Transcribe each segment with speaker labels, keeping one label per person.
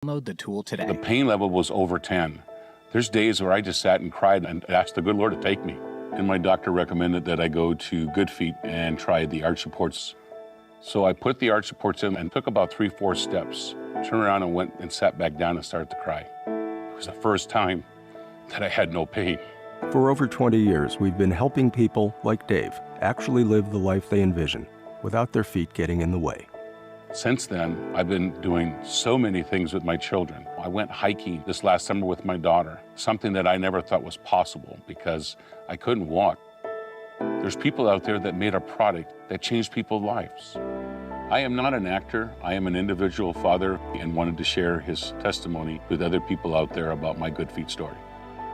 Speaker 1: Download the tool today.
Speaker 2: The pain level was over 10. There's days where I just sat and cried and asked the good Lord to take me. And my doctor recommended that I go to Good Feet and try the arch supports. So I put the arch supports in and took about 3-4 steps. Turned around and went and sat back down and started to cry. It was the first time that I had no pain.
Speaker 3: For over 20 years, we've been helping people like Dave actually live the life they envision without their feet getting in the way.
Speaker 2: Since then, I've been doing so many things with my children. I went hiking this last summer with my daughter, something that I never thought was possible because I couldn't walk. There's people out there that made a product that changed people's lives. I am not an actor. I am an individual father and wanted to share his testimony with other people out there about my Good Feet story.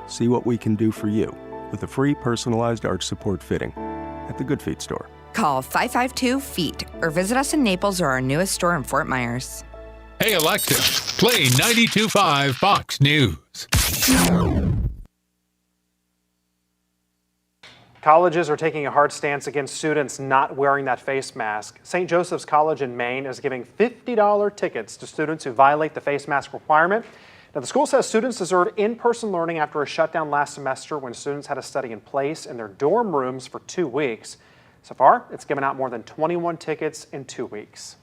Speaker 3: See what we can do for you with a free personalized arch support fitting at the Good Feet store.
Speaker 4: Call 552-FEET or visit us in Naples or our newest store in Fort Myers.
Speaker 5: Hey, Alexa, play 92.5 Fox News.
Speaker 6: Colleges are taking a hard stance against students not wearing that face mask. St. Joseph's College in Maine is giving $50 tickets to students who violate the face mask requirement. Now, the school says students deserve in-person learning after a shutdown last semester when students had to study in place in their dorm rooms for 2 weeks. So far, it's given out more than 21 tickets in 2 weeks.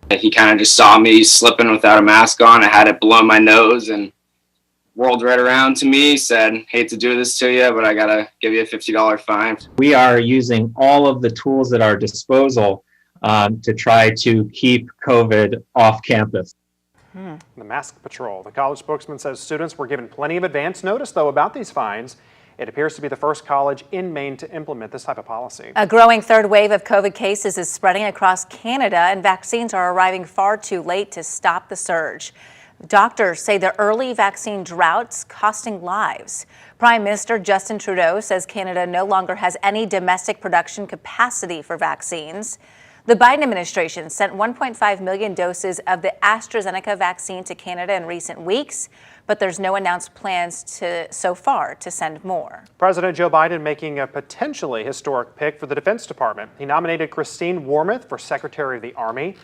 Speaker 7: He kind of just saw me slipping without a mask on. I had it below my nose and whirled right around to me, said, hate to do this to you, but I got to give you a $50 fine.
Speaker 8: We are using all of the tools at our disposal to try to keep COVID off campus.
Speaker 6: The Mask Patrol. The college spokesman says students were given plenty of advance notice, though, about these fines. It appears to be the first college in Maine to implement this type of policy.
Speaker 9: A growing third wave of COVID cases is spreading across Canada, and vaccines are arriving far too late to stop the surge. Doctors say the early vaccine drought's costing lives. Prime Minister Justin Trudeau says Canada no longer has any domestic production capacity for vaccines. The Biden administration sent 1.5 million doses of the AstraZeneca vaccine to Canada in recent weeks, but there's no announced plans so far to send more. President Joe Biden making a potentially historic pick for the Defense Department. He nominated Christine Wormuth for Secretary of the Army.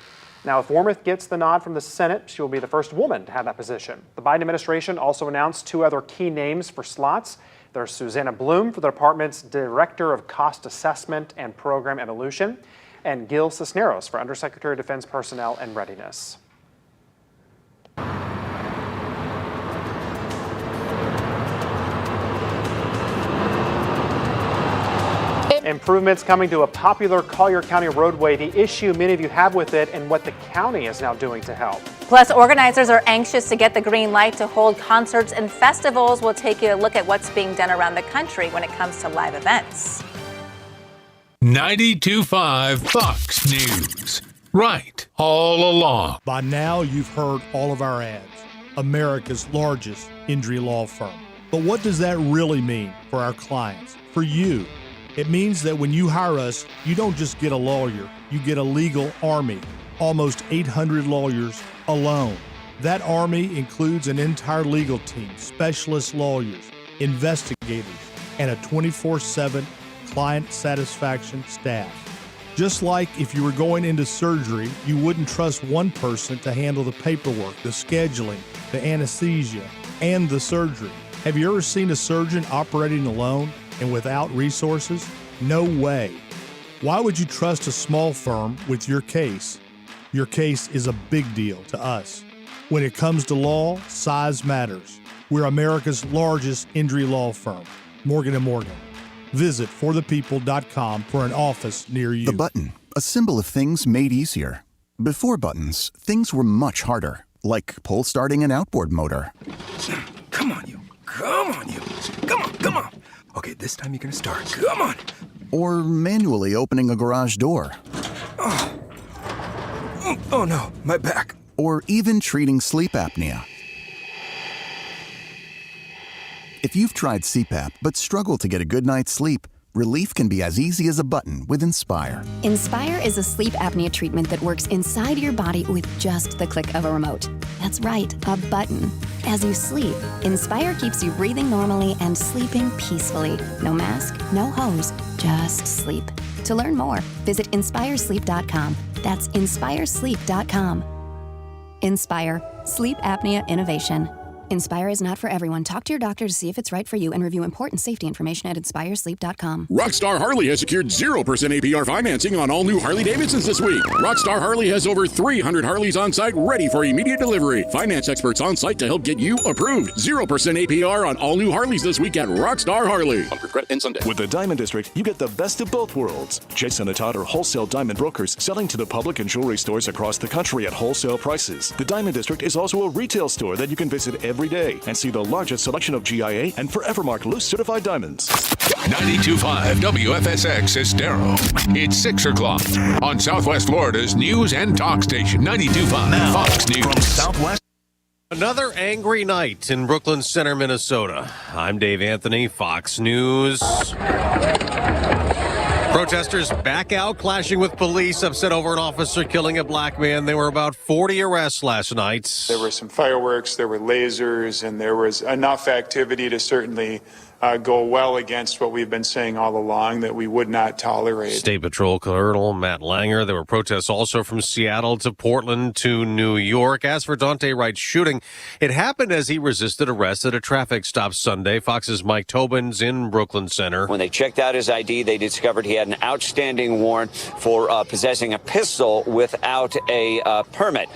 Speaker 9: Now, if Wormuth gets the nod from the Senate, she will be the first woman to have that position. The Biden administration also announced 2 other key names for slots. There's Susanna Bloom for the department's Director of Cost Assessment and Program Evolution, and Gil Cisneros for Undersecretary of Defense Personnel and Readiness. Improvements coming to a popular Collier County roadway, the issue many of you have with it, and what the county is now doing to help. Plus, organizers are anxious to get the green light to hold concerts and festivals. We'll take you a look at what's being done around the country when it comes to live events.
Speaker 5: 92.5 Fox News. Right all along.
Speaker 10: By now, you've heard all of our ads. America's largest injury law firm. But what does that really mean for our clients, for you? It means that when you hire us, you don't just get a lawyer, you get a legal army, almost 800 lawyers alone. That army includes an entire legal team, specialist lawyers, investigators, and a 24/7 client satisfaction staff. Just like if you were going into surgery, you wouldn't trust one person to handle the paperwork, the scheduling, the anesthesia, and the surgery. Have you ever seen a surgeon operating alone and without resources? No way. Why would you trust a small firm with your case? Your case is a big deal to us. When it comes to law, size matters. We're America's largest injury law firm, Morgan & Morgan. Visit forthepeople.com for an office near you.
Speaker 11: The button, a symbol of things made easier. Before buttons, things were much harder, like pull starting an outboard motor.
Speaker 12: Come on, you. Come on, you. Come on, come on. Okay, this time you're gonna start. Come on.
Speaker 11: Or manually opening a garage door.
Speaker 12: Oh no, my back.
Speaker 11: Or even treating sleep apnea. If you've tried CPAP but struggle to get a good night's sleep, relief can be as easy as a button with Inspire.
Speaker 13: Inspire is a sleep apnea treatment that works inside your body with just the click of a remote. That's right, a button. As you sleep, Inspire keeps you breathing normally and sleeping peacefully. No mask, no hose, just sleep. To learn more, visit inspiresleep.com. That's inspiresleep.com. Inspire, sleep apnea innovation. Inspire is not for everyone. Talk to your doctor to see if it's right for you and review important safety information at inspiresleep.com.
Speaker 1: Rockstar Harley has secured 0% APR financing on all new Harley-Davidsons this week. Rockstar Harley has over 300 Harleys on site ready for immediate delivery. Finance experts on site to help get you approved. 0% APR on all new Harleys this week at Rockstar Harley.
Speaker 14: On credit and Sunday. With the Diamond District, you get the best of both worlds. Jason and Todd are wholesale diamond brokers selling to the public and jewelry stores across the country at wholesale prices. The Diamond District is also a retail store that you can visit every day and see the largest selection of GIA and Forevermark loose certified diamonds.
Speaker 5: 92.5 WFSX Estero. It's 6 o'clock on Southwest Florida's news and talk station. 92.5 Fox News.
Speaker 14: From Southwest.
Speaker 15: Another angry night in Brooklyn Center, Minnesota. I'm Dave Anthony, Fox News. Protesters back out, clashing with police, upset over an officer killing a black man. There were about 40 arrests last night.
Speaker 16: There were some fireworks, there were lasers, and there was enough activity to certainly go well against what we've been saying all along that we would not tolerate.
Speaker 15: State Patrol Colonel Matt Langer. There were protests also from Seattle to Portland to New York. As for Daunte Wright's shooting, it happened as he resisted arrest at a traffic stop Sunday. Fox's Mike Tobin's in Brooklyn Center.
Speaker 17: When they checked out his ID, they discovered he had an outstanding warrant for possessing a pistol without a permit.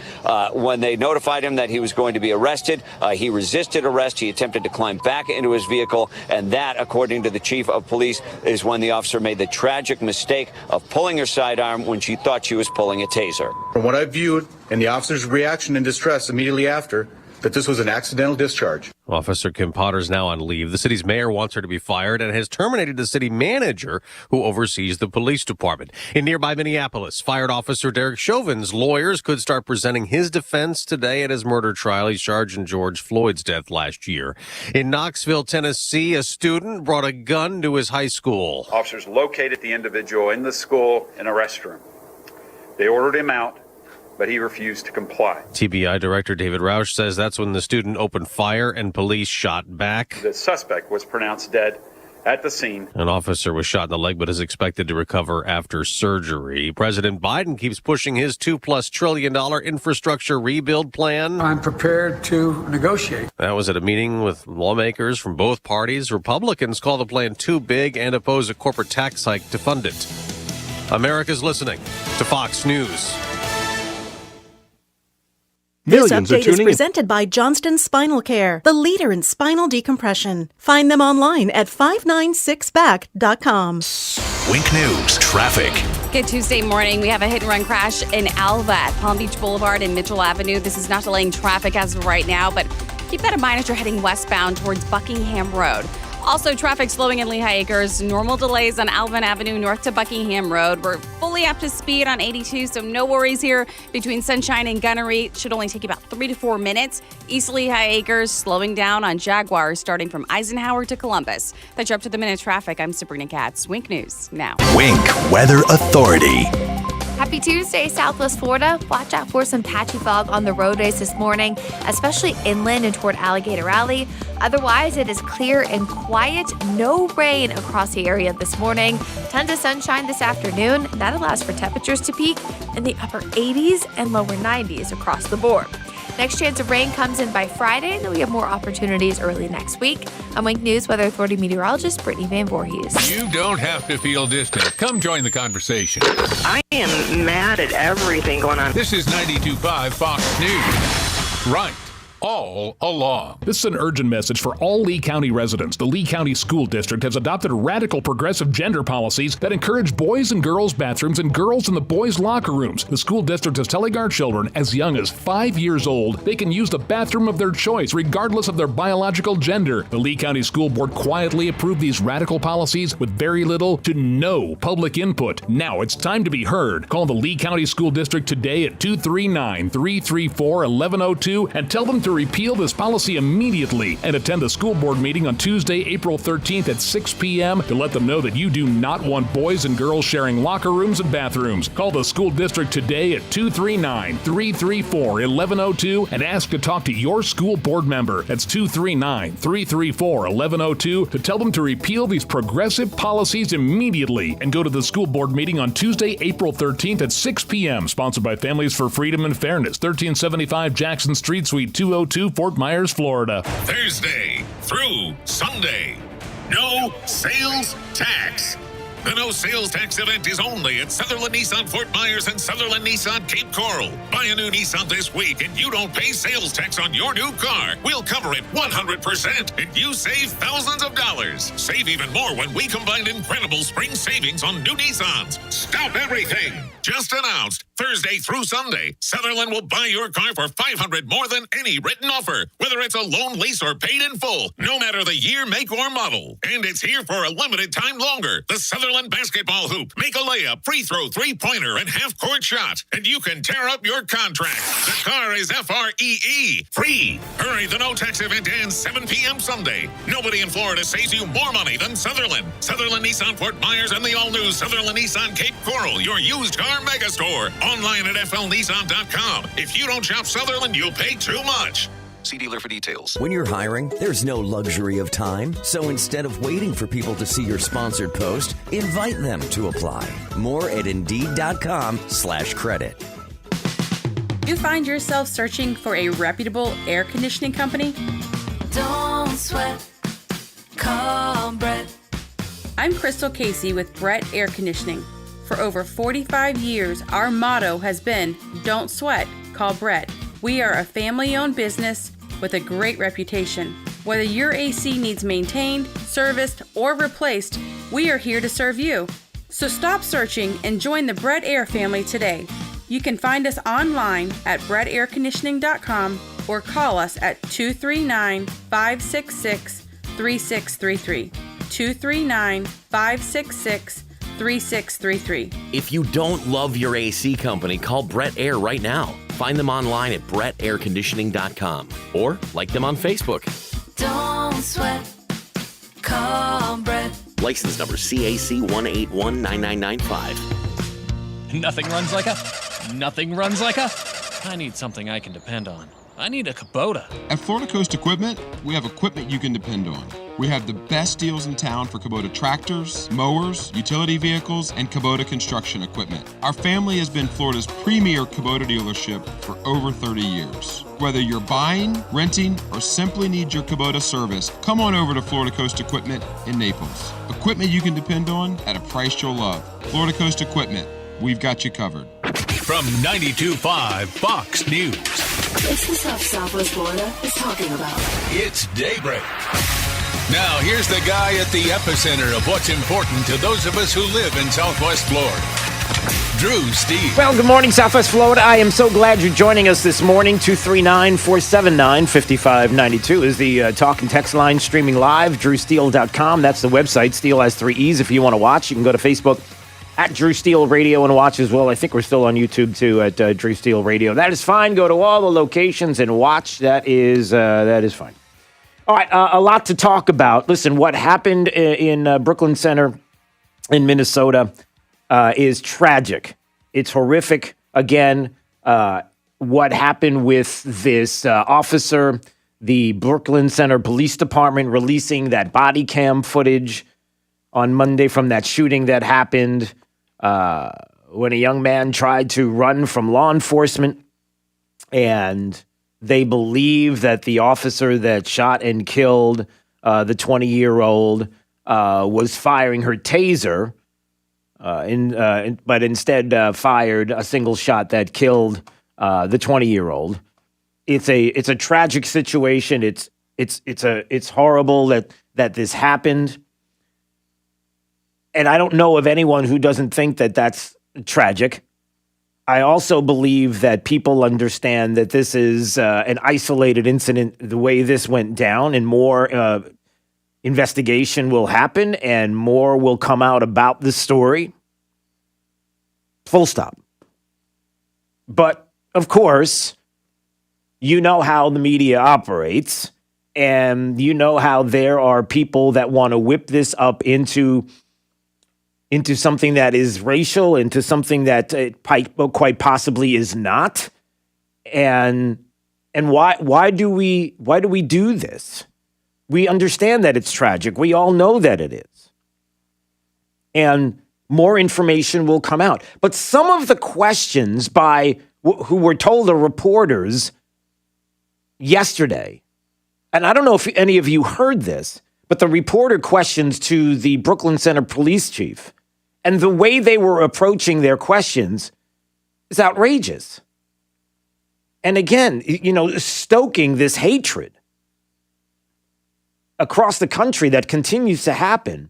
Speaker 17: When they notified him that he was going to be arrested, he resisted arrest. He attempted to climb back into his vehicle. And that, according to the chief of police, is when the officer made the tragic mistake of pulling her sidearm when she thought she was pulling a taser.
Speaker 18: From what I viewed and the officer's reaction and distress immediately after, that this was an accidental discharge.
Speaker 15: Officer Kim Potter's now on leave. The city's mayor wants her to be fired and has terminated the city manager who oversees the police department. In nearby Minneapolis, fired officer Derek Chauvin's lawyers could start presenting his defense today at his murder trial. He's charged in George Floyd's death last year. In Knoxville, Tennessee, a student brought a gun to his high school.
Speaker 19: Officers located the individual in the school in a restroom. They ordered him out, but he refused to comply.
Speaker 15: TBI Director David Roush says that's when the student opened fire and police shot back.
Speaker 19: The suspect was pronounced dead at the scene.
Speaker 15: An officer was shot in the leg but is expected to recover after surgery. President Biden keeps pushing his $2+ trillion infrastructure rebuild plan.
Speaker 20: I'm prepared to negotiate.
Speaker 15: That was at a meeting with lawmakers from both parties. Republicans call the plan too big and oppose a corporate tax hike to fund it. America's listening to Fox News.
Speaker 21: This update is presented by Johnston Spinal Care, the leader in spinal decompression. Find them online at 596back.com.
Speaker 14: Wink News traffic.
Speaker 22: Good Tuesday morning. We have a hit-and-run crash in Alva at Palm Beach Boulevard and Mitchell Avenue. This is not delaying traffic as of right now, but keep that in mind as you're heading westbound towards Buckingham Road. Also, traffic slowing in Lehigh Acres. Normal delays on Alvin Avenue north to Buckingham Road. We're fully up to speed on 82, so no worries here. Between Sunshine and Gunnery, it should only take you about 3 to 4 minutes. East Lehigh Acres slowing down on Jaguar, starting from Eisenhower to Columbus. That's your up-to-the-minute traffic. I'm Sabrina Katz. Wink News now.
Speaker 14: Wink Weather Authority.
Speaker 23: Happy Tuesday, Southwest Florida. Watch out for some patchy fog on the roadways this morning, especially inland and toward Alligator Alley. Otherwise, it is clear and quiet. No rain across the area this morning. Tons of sunshine this afternoon. That allows for temperatures to peak in the upper 80s and lower 90s across the board. Next chance of rain comes in by Friday, and then we have more opportunities early next week. I'm Wink News Weather Authority meteorologist Brittany Van Voorhees.
Speaker 5: You don't have to feel distant. Come join the conversation.
Speaker 24: I am mad at everything going on.
Speaker 5: This is 92.5 Fox News. Right. All along.
Speaker 25: This is an urgent message for all Lee County residents. The Lee County School District has adopted radical progressive gender policies that encourage boys and girls bathrooms and girls in the boys' locker rooms. The school district is telling our children as young as 5 years old they can use the bathroom of their choice regardless of their biological gender. The Lee County School Board quietly approved these radical policies with very little to no public input. Now it's time to be heard. Call the Lee County School District today at 239-334-1102 and tell them to repeal this policy immediately and attend the school board meeting on Tuesday, April 13th at 6 p.m. to let them know that you do not want boys and girls sharing locker rooms and bathrooms. Call the school district today at 239-334-1102 and ask to talk to your school board member. That's 239-334-1102 to tell them to repeal these progressive policies immediately and go to the school board meeting on Tuesday, April 13th at 6 p.m. Sponsored by Families for Freedom and Fairness, 1375 Jackson Street, Suite 202, Fort Myers, Florida.
Speaker 5: Thursday through Sunday. No sales tax. The no sales tax event is only at Sutherland Nissan Fort Myers and Sutherland Nissan Cape Coral. Buy a new Nissan this week and you don't pay sales tax on your new car. We'll cover it 100% and you save thousands of dollars. Save even more when we combine incredible spring savings on new Nissans. Stop everything. Just announced Thursday through Sunday, Sutherland will buy your car for $500 more than any written offer, whether it's a loan, lease, or paid in full, no matter the year, make, or model. And it's here for a limited time longer. The Sutherland basketball hoop. Make a layup, free throw, three-pointer, and half-court shot, and you can tear up your contract. The car is FREE, free. Hurry, the no-tax event ends 7 p.m. Sunday. Nobody in Florida saves you more money than Sutherland. Sutherland Nissan Fort Myers and the all-new Sutherland Nissan Cape Coral, your used car megastore. Online at flnissan.com. If you don't shop Sutherland, you'll pay too much.
Speaker 2: See dealer for details.
Speaker 3: When you're hiring, there's no luxury of time. So instead of waiting for people to see your sponsored post, invite them to apply. More at Indeed.com/credit.
Speaker 4: You find yourself searching for a reputable air conditioning company?
Speaker 7: Don't sweat. Call Brett.
Speaker 4: I'm Crystal Casey with Brett Air Conditioning. For over 45 years, our motto has been, don't sweat, call Brett. We are a family-owned business with a great reputation. Whether your AC needs maintained, serviced, or replaced, we are here to serve you. So stop searching and join the Brett Air family today. You can find us online at brettairconditioning.com or call us at 239-566-3633. 239-566-3633.
Speaker 8: If you don't love your AC company, call Brett Air right now. Find them online at brettairconditioning.com or like them on Facebook.
Speaker 7: Don't sweat. Call Brett.
Speaker 8: License number CAC 1819995.
Speaker 26: Nothing runs like a. I need something I can depend on. I need a Kubota.
Speaker 27: At Florida Coast Equipment, we have equipment you can depend on. We have the best deals in town for Kubota tractors, mowers, utility vehicles, and Kubota construction equipment. Our family has been Florida's premier Kubota dealership for over 30 years. Whether you're buying, renting, or simply need your Kubota service, come on over to Florida Coast Equipment in Naples. Equipment you can depend on at a price you'll love. Florida Coast Equipment, we've got you covered.
Speaker 5: From 92.5 Fox News.
Speaker 7: It's the stuff Southwest Florida is talking about.
Speaker 5: It's Daybreak. Now, here's the guy at the epicenter of what's important to those of us who live in Southwest Florida. Drew Steve.
Speaker 28: Well, good morning, Southwest Florida. I am so glad you're joining us this morning. 239-479-5592 is the talk and text line streaming live. DrewSteele.com. That's the website. Steele has 3 E's. If you want to watch, you can go to Facebook at Drew Steele Radio and watch as well. I think we're still on YouTube, too, at Drew Steele Radio. That is fine. Go to all the locations and watch. That is fine. All right, a lot to talk about. Listen, what happened in Brooklyn Center in Minnesota is tragic. It's horrific. Again, what happened with this officer, the Brooklyn Center Police Department releasing that body cam footage on Monday from that shooting that happened when a young man tried to run from law enforcement, and they believe that the officer that shot and killed the 20-year-old was firing her taser, but instead fired a single shot that killed the 20-year-old. It's a tragic situation. It's horrible that this happened. And I don't know of anyone who doesn't think that that's tragic. I also believe that people understand that this is an isolated incident, the way this went down, and more investigation will happen and more will come out about the story. Full stop. But, of course, you know how the media operates, and you know how there are people that want to whip this up into something that is racial, into something that quite possibly is not. And why do we do this? We understand that it's tragic. We all know that it is. And more information will come out. But some of the questions by who were told are reporters yesterday, and I don't know if any of you heard this, but the reporter questions to the Brooklyn Center police chief, and the way they were approaching their questions is outrageous. And again, stoking this hatred across the country that continues to happen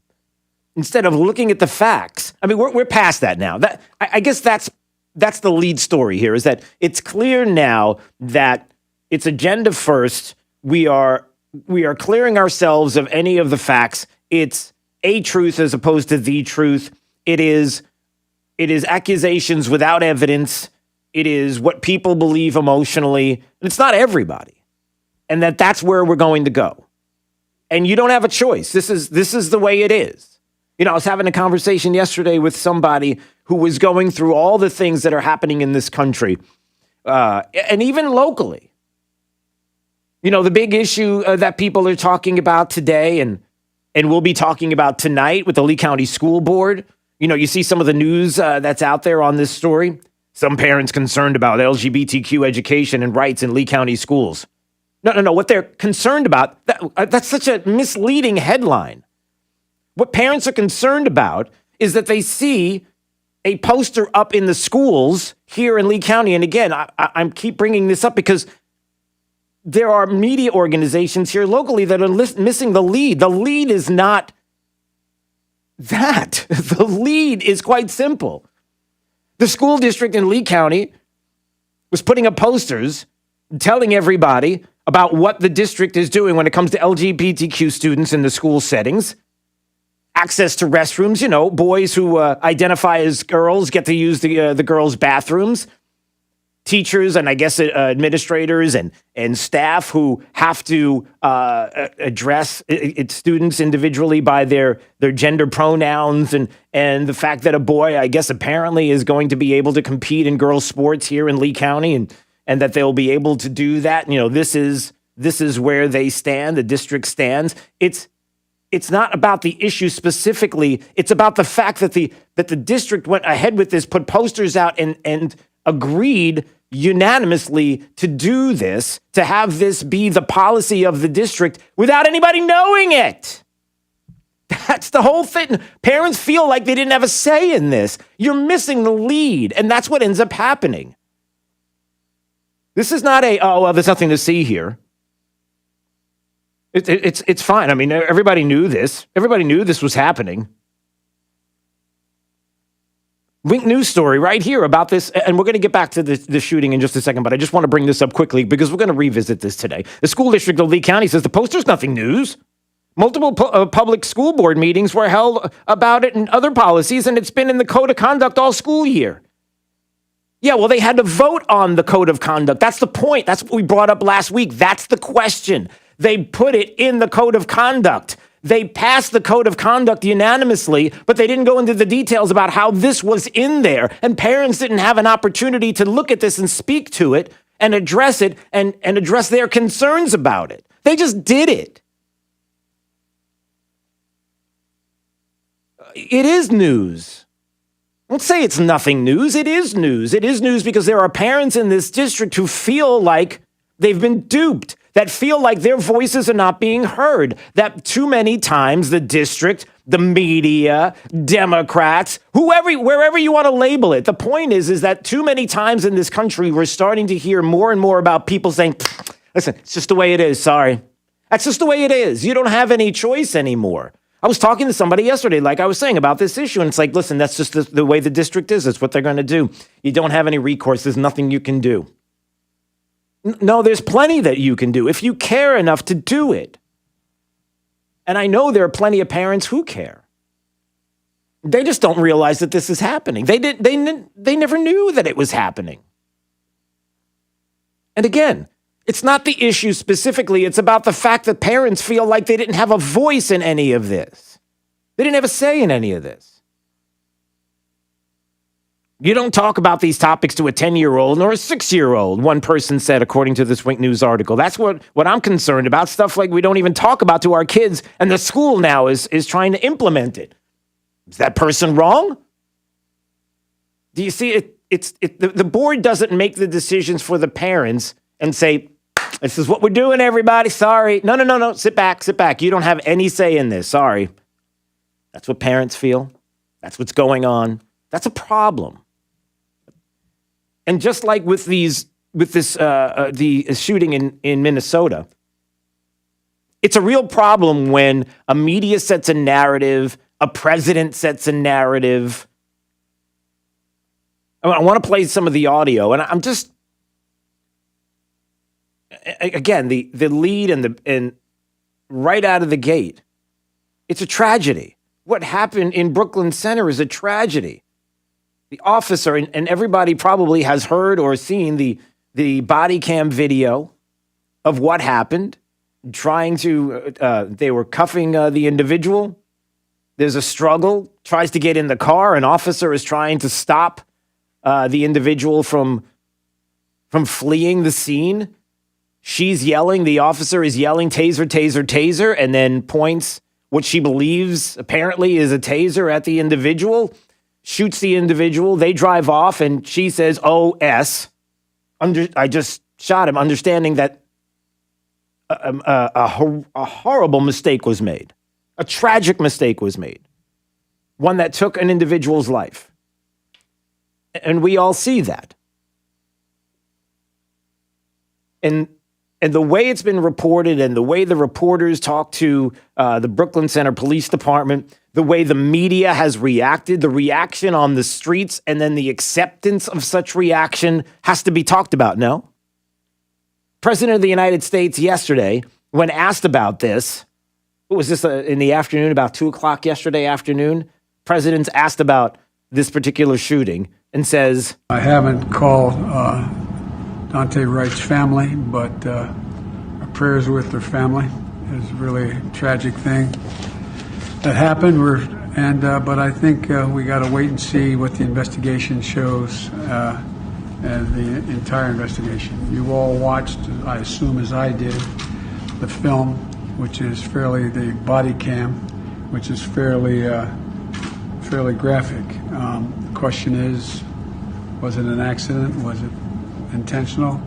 Speaker 28: instead of looking at the facts. I mean, we're past that now. I guess that's the lead story here, is that it's clear now that it's agenda first. We are clearing ourselves of any of the facts. It's a truth as opposed to the truth. It is accusations without evidence. It is what people believe emotionally. And it's not everybody. And that's where we're going to go. And you don't have a choice. This is the way it is. I was having a conversation yesterday with somebody who was going through all the things that are happening in this country, and even locally. The big issue that people are talking about today and we'll be talking about tonight with the Lee County School Board. You see some of the news that's out there on this story. Some parents concerned about LGBTQ education and rights in Lee County schools. No. What they're concerned about, that's such a misleading headline. What parents are concerned about is that they see a poster up in the schools here in Lee County. And again, I keep bringing this up because there are media organizations here locally that are missing the lead. The lead is not that. The lead is quite simple. The school district in Lee County was putting up posters telling everybody about what the district is doing when it comes to LGBTQ students in the school settings. Access to restrooms, boys who identify as girls get to use the girls' bathrooms. Teachers and I guess administrators and staff who have to address students individually by their gender pronouns and the fact that a boy, I guess apparently, is going to be able to compete in girls' sports here in Lee County and that they'll be able to do that. This is where they stand. The district stands. It's not about the issue specifically. It's about the fact that the district went ahead with this, put posters out and agreed unanimously to do this, to have this be the policy of the district without anybody knowing it. That's the whole thing. Parents feel like they didn't have a say in this. You're missing the lead, and that's what ends up happening. This is not there's nothing to see here. It's fine. I mean, everybody knew this. Everybody knew this was happening. Link news story right here about this, and we're going to get back to the shooting in just a second, but I just want to bring this up quickly because we're going to revisit this today. The school district of Lee County says the poster's nothing news. Multiple public school board meetings were held about it and other policies, and it's been in the code of conduct all school year. Yeah, well, they had to vote on the code of conduct. That's the point. That's what we brought up last week. That's the question. They put it in the code of conduct. They passed the code of conduct unanimously, but they didn't go into the details about how this was in there. And parents didn't have an opportunity to look at this and speak to it and address it and address their concerns about it. They just did it. It is news. Don't say it's nothing news. It is news. It is news because there are parents in this district who feel like they've been duped, that feel like their voices are not being heard, that too many times the district, the media, Democrats, wherever you want to label it, the point is that too many times in this country, we're starting to hear more and more about people saying, listen, it's just the way it is, sorry. That's just the way it is. You don't have any choice anymore. I was talking to somebody yesterday, like I was saying, about this issue, and it's like, listen, that's just the way the district is. That's what they're going to do. You don't have any recourse. There's nothing you can do. No, there's plenty that you can do if you care enough to do it. And I know there are plenty of parents who care. They just don't realize that this is happening. They never knew that it was happening. And again, It's not the issue specifically. It's about the fact that parents feel like they didn't have a voice in any of this. They didn't have a say in any of this. You don't talk about these topics to a 10-year-old nor a 6-year-old, one person said, according to this Wink News article. That's what I'm concerned about, stuff like we don't even talk about to our kids, and the school now is trying to implement it. Is that person wrong? Do you see it? The board doesn't make the decisions for the parents and say, this is what we're doing, everybody. Sorry. No. Sit back. You don't have any say in this. Sorry. That's what parents feel. That's what's going on. That's a problem. And just like with the shooting in Minnesota, it's a real problem when a media sets a narrative, a president sets a narrative. I want to play some of the audio, and I'm just, again, the lead and right out of the gate, it's a tragedy. What happened in Brooklyn Center is a tragedy. The officer, and everybody probably has heard or seen the body cam video of what happened, they were cuffing the individual. There's a struggle, tries to get in the car. An officer is trying to stop the individual from fleeing the scene. She's yelling. The officer is yelling, taser, taser, taser, and then points what she believes apparently is a taser at the individual, shoots the individual. They drive off, and she says, "OS, I just shot him," understanding that a horrible mistake was made. A tragic mistake was made. One that took an individual's life. And we all see that. And the way it's been reported and the way the reporters talk to the Brooklyn Center Police Department, the way the media has reacted, the reaction on the streets, and then the acceptance of such reaction has to be talked about, no? President of the United States yesterday, when asked about this, what was this in the afternoon, about 2 o'clock yesterday afternoon? President's asked about this particular shooting and says,
Speaker 20: I haven't called Daunte Wright's family, but our prayers are with their family. It's really a tragic thing that happened. But I think we got to wait and see what the investigation shows, and the entire investigation. You all watched, I assume as I did, the film, which is the body cam, which is fairly graphic. The question is, was it an accident? Was it intentional?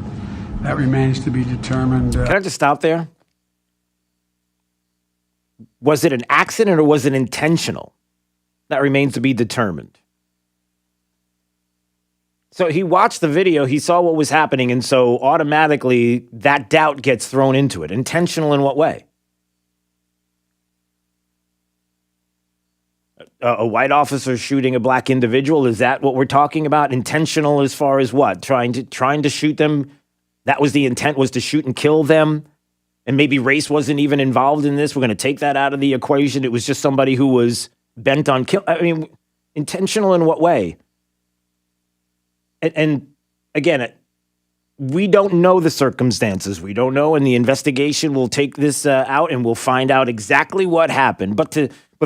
Speaker 20: That remains to be determined.
Speaker 28: Can I just stop there? Was it an accident or was it intentional? That remains to be determined. So he watched the video, he saw what was happening, and so automatically that doubt gets thrown into it. Intentional in what way? A white officer shooting a black individual, is that what we're talking about? Intentional as far as what? Trying to shoot them? That was the intent, was to shoot and kill them? And maybe race wasn't even involved in this. We're going to take that out of the equation. It was just somebody who was bent on kill. I mean, intentional in what way? And again, we don't know the circumstances. We don't know, and the investigation will take this out, and we'll find out exactly what happened. But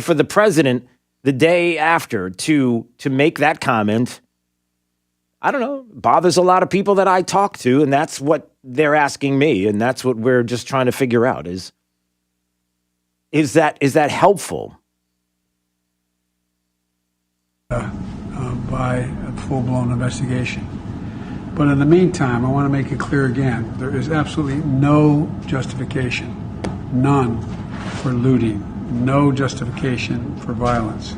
Speaker 28: for the president, the day after, to make that comment, I don't know, bothers a lot of people that I talk to, and that's what they're asking me, and that's what we're just trying to figure out is that helpful?
Speaker 20: By a full-blown investigation. But in the meantime, I want to make it clear again, there is absolutely no justification, none, for looting, no justification for violence.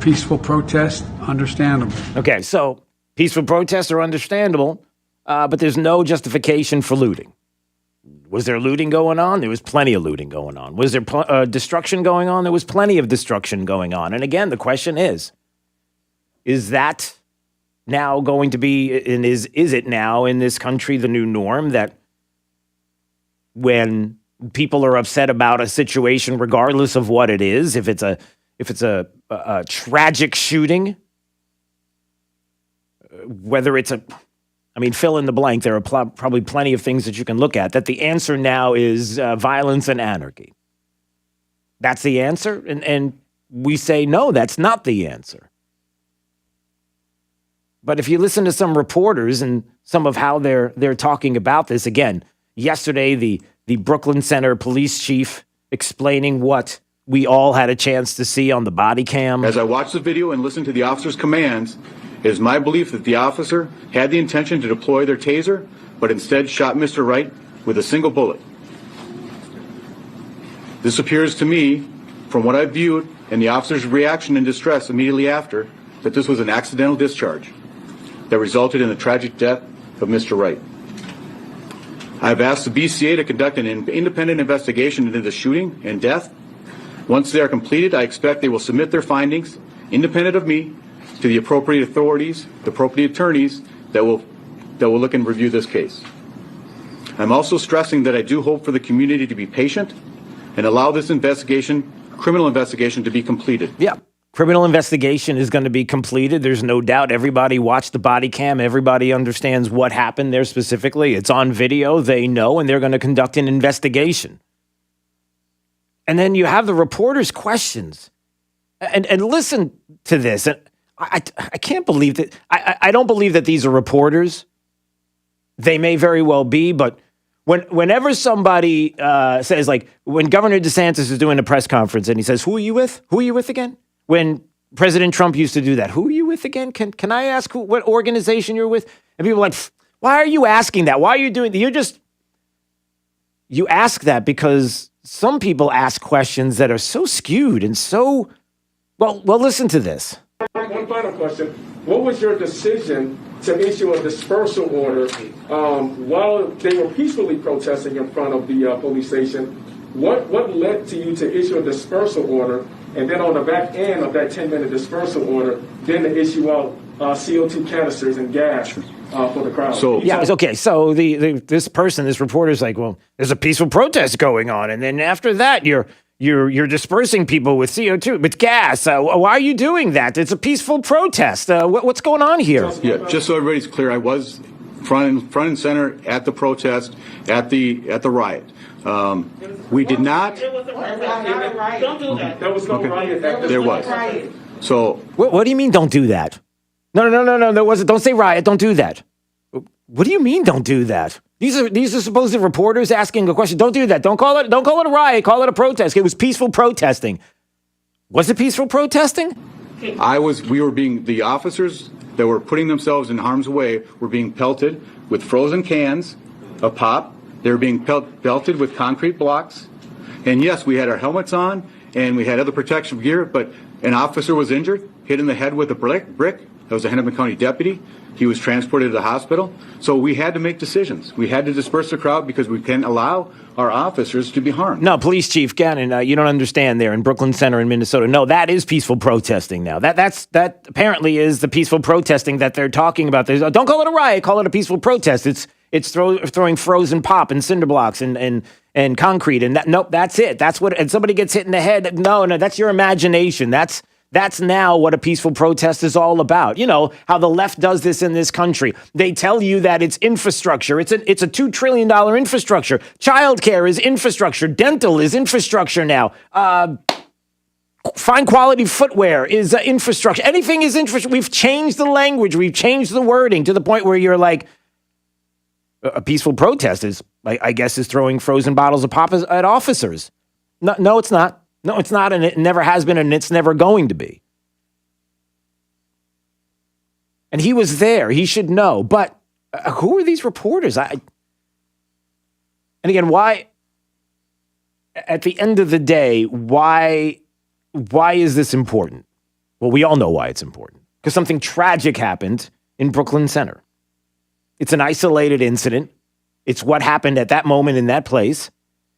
Speaker 20: Peaceful protest, understandable.
Speaker 28: Okay, so peaceful protests are understandable, but there's no justification for looting. Was there looting going on? There was plenty of looting going on. Was there destruction going on? There was plenty of destruction going on. And again, the question is that now going to be, and is it now in this country the new norm that when people are upset about a situation, regardless of what it is, if it's a tragic shooting, whether it's I mean, fill in the blank. There are probably plenty of things that you can look at. That the answer now is violence and anarchy. That's the answer? And we say, no, that's not the answer. But if you listen to some reporters and some of how they're talking about this, again, yesterday, the Brooklyn Center police chief explaining what we all had a chance to see on the body cam.
Speaker 18: As I watched the video and listened to the officer's commands, it is my belief that the officer had the intention to deploy their taser, but instead shot Mr. Wright with a single bullet. This appears to me, from what I viewed and the officer's reaction and distress immediately after, that this was an accidental discharge that resulted in the tragic death of Mr. Wright. I've asked the BCA to conduct an independent investigation into the shooting and death. Once they are completed, I expect they will submit their findings, independent of me, to the appropriate authorities, the appropriate attorneys that will look and review this case. I'm also stressing that I do hope for the community to be patient and allow this criminal investigation, to be completed.
Speaker 28: Yeah. Criminal investigation is going to be completed. There's no doubt. Everybody watched the body cam. Everybody understands what happened there specifically. It's on video. They know, and they're going to conduct an investigation. And then you have the reporters' questions. And listen to this. And I can't believe that. I don't believe that these are reporters. They may very well be, but whenever somebody says, like, when Governor DeSantis is doing a press conference and he says, who are you with? Who are you with again? When President Trump used to do that, who are you with again? Can I ask what organization you're with? And people are like, why are you asking that? Why are you doing that? You ask that because some people ask questions that are so skewed and so, well, listen to this.
Speaker 1: One final question. What was your decision to issue a dispersal order while they were peacefully protesting in front of the police station? What led to you to issue a dispersal order, and then on the back end of that 10-minute dispersal order, then to issue out CO2 canisters and gas for the crowd?
Speaker 28: So yeah, okay. So this reporter's like, well, there's a peaceful protest going on, and then after that, you're dispersing people with CO2, with gas. Why are you doing that? It's a peaceful protest. What's going on here?
Speaker 18: Yeah, just so everybody's clear, I was front and center at the protest, at the riot. We did not.
Speaker 1: There was a riot. Don't do that. There was no riot.
Speaker 18: There was. So
Speaker 28: what do you mean? Don't do that? No. There wasn't. Don't say riot. Don't do that. What do you mean? Don't do that? These are supposed reporters asking a question. Don't do that. Don't call it a riot. Call it a protest. It was peaceful protesting. Was it peaceful protesting?
Speaker 18: The officers that were putting themselves in harm's way were being pelted with frozen cans of pop. They were being pelted with concrete blocks. And yes, we had our helmets on and we had other protection gear, but an officer was injured, hit in the head with a brick. That was a Hennepin County deputy. He was transported to the hospital. So we had to make decisions. We had to disperse the crowd because we can't allow our officers to be harmed.
Speaker 28: No, Police Chief Gannon, you don't understand there in Brooklyn Center in Minnesota. No, that is peaceful protesting now. That apparently is the peaceful protesting that they're talking about. Don't call it a riot, call it a peaceful protest. It's throwing frozen pop and cinder blocks and concrete. And nope, that's it. That's what, and somebody gets hit in the head. No, that's your imagination. That's now what a peaceful protest is all about. You know how the left does this in this country. They tell you that it's infrastructure. It's a $2 trillion infrastructure. Childcare is infrastructure. Dental is infrastructure now. Fine quality footwear is infrastructure. Anything is infrastructure. We've changed the language. We've changed the wording to the point where you're like, a peaceful protest is, I guess, is throwing frozen bottles of pop at officers. No, it's not. No, it's not, and it never has been, and it's never going to be. And he was there. He should know. But who are these reporters? And again, why, at the end of the day, why is this important? Well, we all know why it's important. Because something tragic happened in Brooklyn Center. It's an isolated incident. It's what happened at that moment in that place.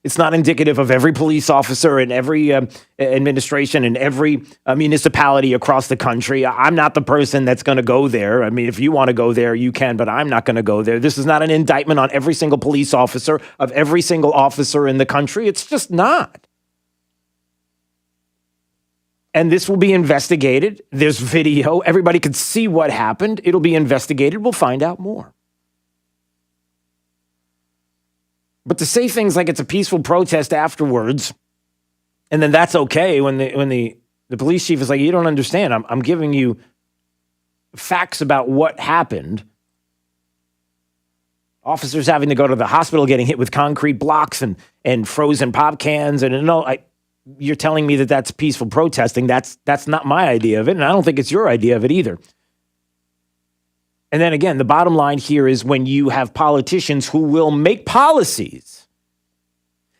Speaker 28: It's not indicative of every police officer and every administration and every municipality across the country. I'm not the person that's going to go there. I mean, if you want to go there, you can, but I'm not going to go there. This is not an indictment on every single police officer of every single officer in the country. It's just not. And this will be investigated. There's video. Everybody can see what happened. It'll be investigated. We'll find out more. But to say things like it's a peaceful protest afterwards, and then that's okay when the police chief is like, you don't understand. I'm giving you facts about what happened. Officers having to go to the hospital, getting hit with concrete blocks and frozen pop cans. And you're telling me that that's peaceful protesting. That's not my idea of it. And I don't think it's your idea of it either. And then again, the bottom line here is when you have politicians who will make policies,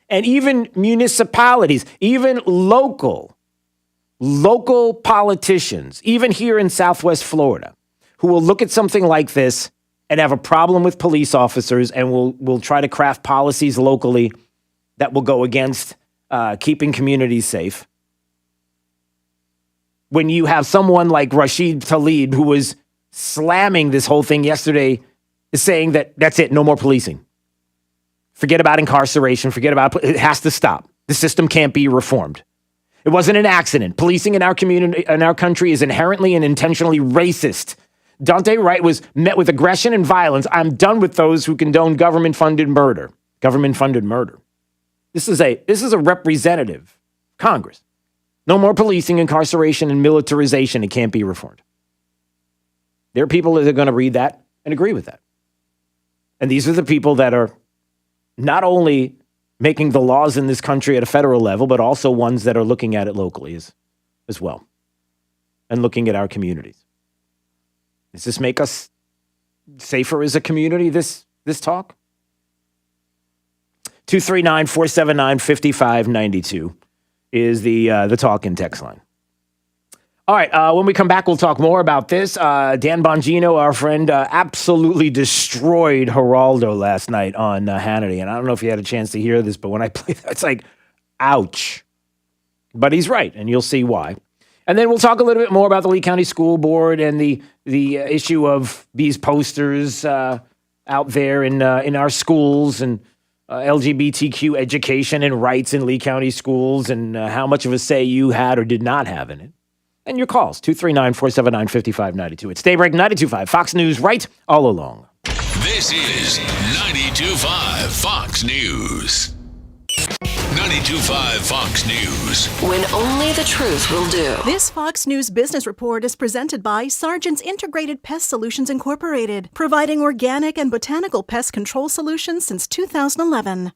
Speaker 28: and even municipalities, even local politicians, even here in Southwest Florida, who will look at something like this and have a problem with police officers and will try to craft policies locally that will go against keeping communities safe. When you have someone like Rashida Tlaib, who was slamming this whole thing yesterday, is saying that that's it, no more policing. Forget about incarceration, it has to stop. The system can't be reformed. It wasn't an accident. Policing in our community, in our country, is inherently and intentionally racist. Daunte Wright was met with aggression and violence. I'm done with those who condone government-funded murder. This is a representative Congress. No more policing, incarceration, and militarization. It can't be reformed. There are people that are going to read that and agree with that. And these are the people that are not only making the laws in this country at a federal level, but also ones that are looking at it locally as well and looking at our communities. Does this make us safer as a community, this talk? 239-479-5592 is the talk and text line. All right, when we come back, we'll talk more about this. Dan Bongino, our friend, absolutely destroyed Geraldo last night on Hannity. And I don't know if you had a chance to hear this, but when I play that, it's like, ouch. But he's right, and you'll see why. And then we'll talk a little bit more about the Lee County School Board and the issue of these posters out there in our schools and LGBTQ education and rights in Lee County schools and how much of a say you had or did not have in it. And your calls, 239-479-5592. It's Daybreak 92.5, Fox News, right all along.
Speaker 5: This is 92.5 Fox News. 92.5 Fox News.
Speaker 7: When only the truth will do.
Speaker 21: This Fox News Business Report is presented by Sargent's Integrated Pest Solutions Incorporated, providing organic and botanical pest control solutions since 2011.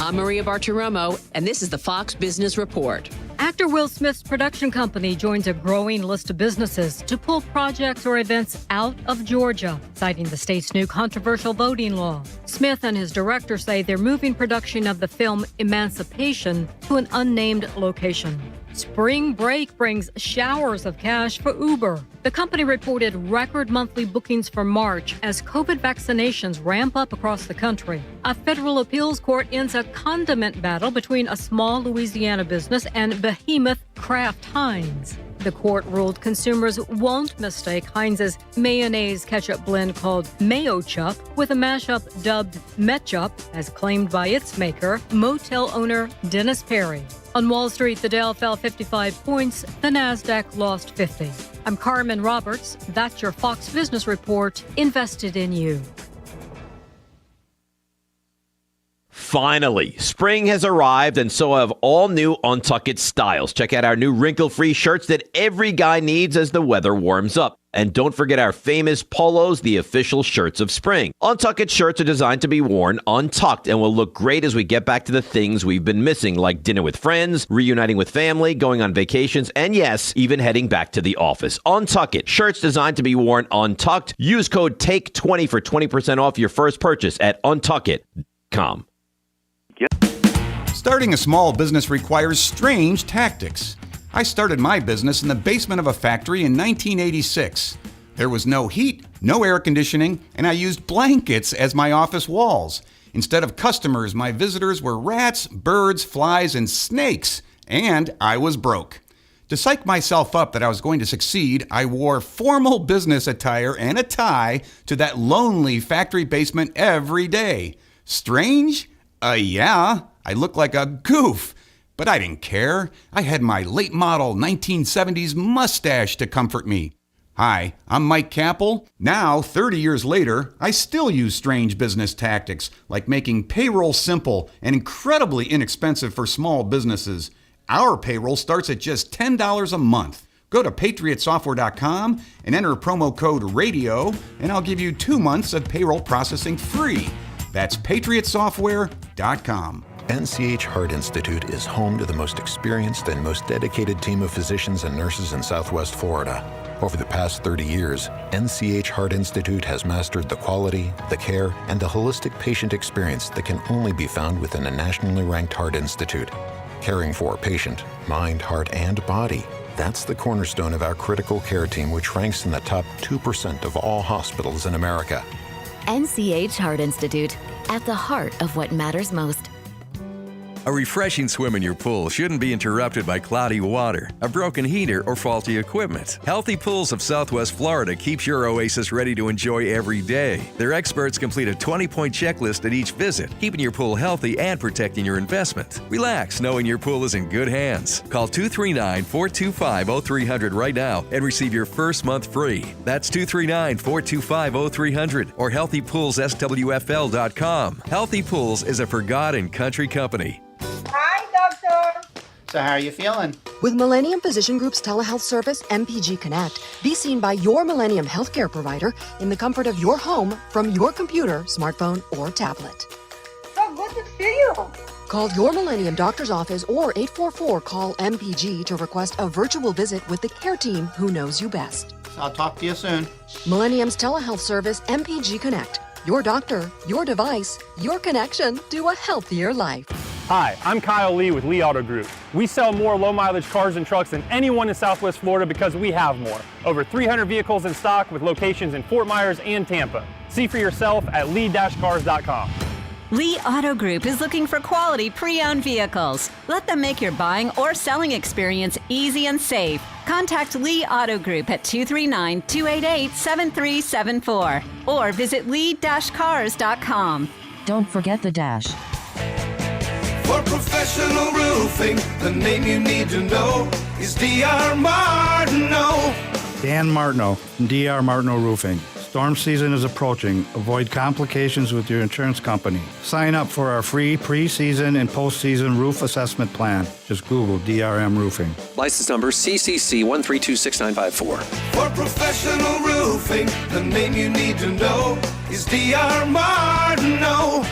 Speaker 2: I'm Maria Bartiromo, and this is the Fox Business Report.
Speaker 6: Actor Will Smith's production company joins a growing list of businesses to pull projects or events out of Georgia, citing the state's new controversial voting law. Smith and his director say they're moving production of the film Emancipation to an unnamed location. Spring break brings showers of cash for Uber. The company reported record monthly bookings for March as COVID vaccinations ramp up across the country. A federal appeals court ends a condiment battle between a small Louisiana business and behemoth Kraft Heinz. The court ruled consumers won't mistake Heinz's mayonnaise ketchup blend called Mayochup with a mashup dubbed Metchup, as claimed by its maker, motel owner Dennis Perry. On Wall Street, the Dow fell 55 points, the Nasdaq lost 50. I'm Carmen Roberts. That's your Fox Business Report, invested in you.
Speaker 8: Finally, spring has arrived, and so have all new Untuckit styles. Check out our new wrinkle-free shirts that every guy needs as the weather warms up. And don't forget our famous polos, the official shirts of spring. Untuckit shirts are designed to be worn untucked and will look great as we get back to the things we've been missing, like dinner with friends, reuniting with family, going on vacations, and yes, even heading back to the office. Untuckit, shirts designed to be worn untucked. Use code TAKE20 for 20% off your first purchase at untuckit.com.
Speaker 9: Starting a small business requires strange tactics. I started my business in the basement of a factory in 1986. There was no heat, no air conditioning, and I used blankets as my office walls. Instead of customers, my visitors were rats, birds, flies, and snakes, and I was broke. To psych myself up that I was going to succeed, I wore formal business attire and a tie to that lonely factory basement every day. Strange? Yeah, I looked like a goof. But I didn't care. I had my late model 1970s mustache to comfort me. Hi, I'm Mike Capel. Now, 30 years later, I still use strange business tactics like making payroll simple and incredibly inexpensive for small businesses. Our payroll starts at just $10 a month. Go to patriotsoftware.com and enter promo code RADIO, and I'll give you 2 months of payroll processing free. That's patriotsoftware.com.
Speaker 10: NCH Heart Institute is home to the most experienced and most dedicated team of physicians and nurses in Southwest Florida. Over the past 30 years, NCH Heart Institute has mastered the quality, the care, and the holistic patient experience that can only be found within a nationally ranked heart institute. Caring for a patient, mind, heart, and body. That's the cornerstone of our critical care team, which ranks in the top 2% of all hospitals in America.
Speaker 11: NCH Heart Institute, at the heart of what matters most.
Speaker 12: A refreshing swim in your pool shouldn't be interrupted by cloudy water, a broken heater, or faulty equipment. Healthy Pools of Southwest Florida keeps your oasis ready to enjoy every day. Their experts complete a 20-point checklist at each visit, keeping your pool healthy and protecting your investment. Relax knowing your pool is in good hands. Call 239-425-0300 right now and receive your first month free. That's 239-425-0300 or healthypoolsswfl.com. Healthy Pools is a for God and country company.
Speaker 13: Hi, doctor.
Speaker 15: So how are you feeling?
Speaker 16: With Millennium Physician Group's telehealth service, MPG Connect, be seen by your Millennium healthcare provider in the comfort of your home from your computer, smartphone, or tablet.
Speaker 13: So good to see you.
Speaker 16: Call your Millennium doctor's office or 844-CALL-MPG to request a virtual visit with the care team who knows you best.
Speaker 15: I'll talk to you soon.
Speaker 16: Millennium's telehealth service, MPG Connect. Your doctor, your device, your connection to a healthier life.
Speaker 17: Hi, I'm Kyle Lee with Lee Auto Group. We sell more low-mileage cars and trucks than anyone in Southwest Florida because we have more. Over 300 vehicles in stock with locations in Fort Myers and Tampa. See for yourself at lee-cars.com.
Speaker 19: Lee Auto Group is looking for quality pre-owned vehicles. Let them make your buying or selling experience easy and safe. Contact Lee Auto Group at 239-288-7374 or visit lee-cars.com.
Speaker 11: Don't forget the dash.
Speaker 29: For professional roofing, the name you need to know is D.R. Martineau.
Speaker 30: Dan Martineau from D.R. Martineau Roofing. Storm season is approaching. Avoid complications with your insurance company. Sign up for our free pre-season and post-season roof assessment plan. Just Google DRM Roofing.
Speaker 31: License number CCC 1326954.
Speaker 29: For professional roofing, the name you need to know is D.R. Martineau.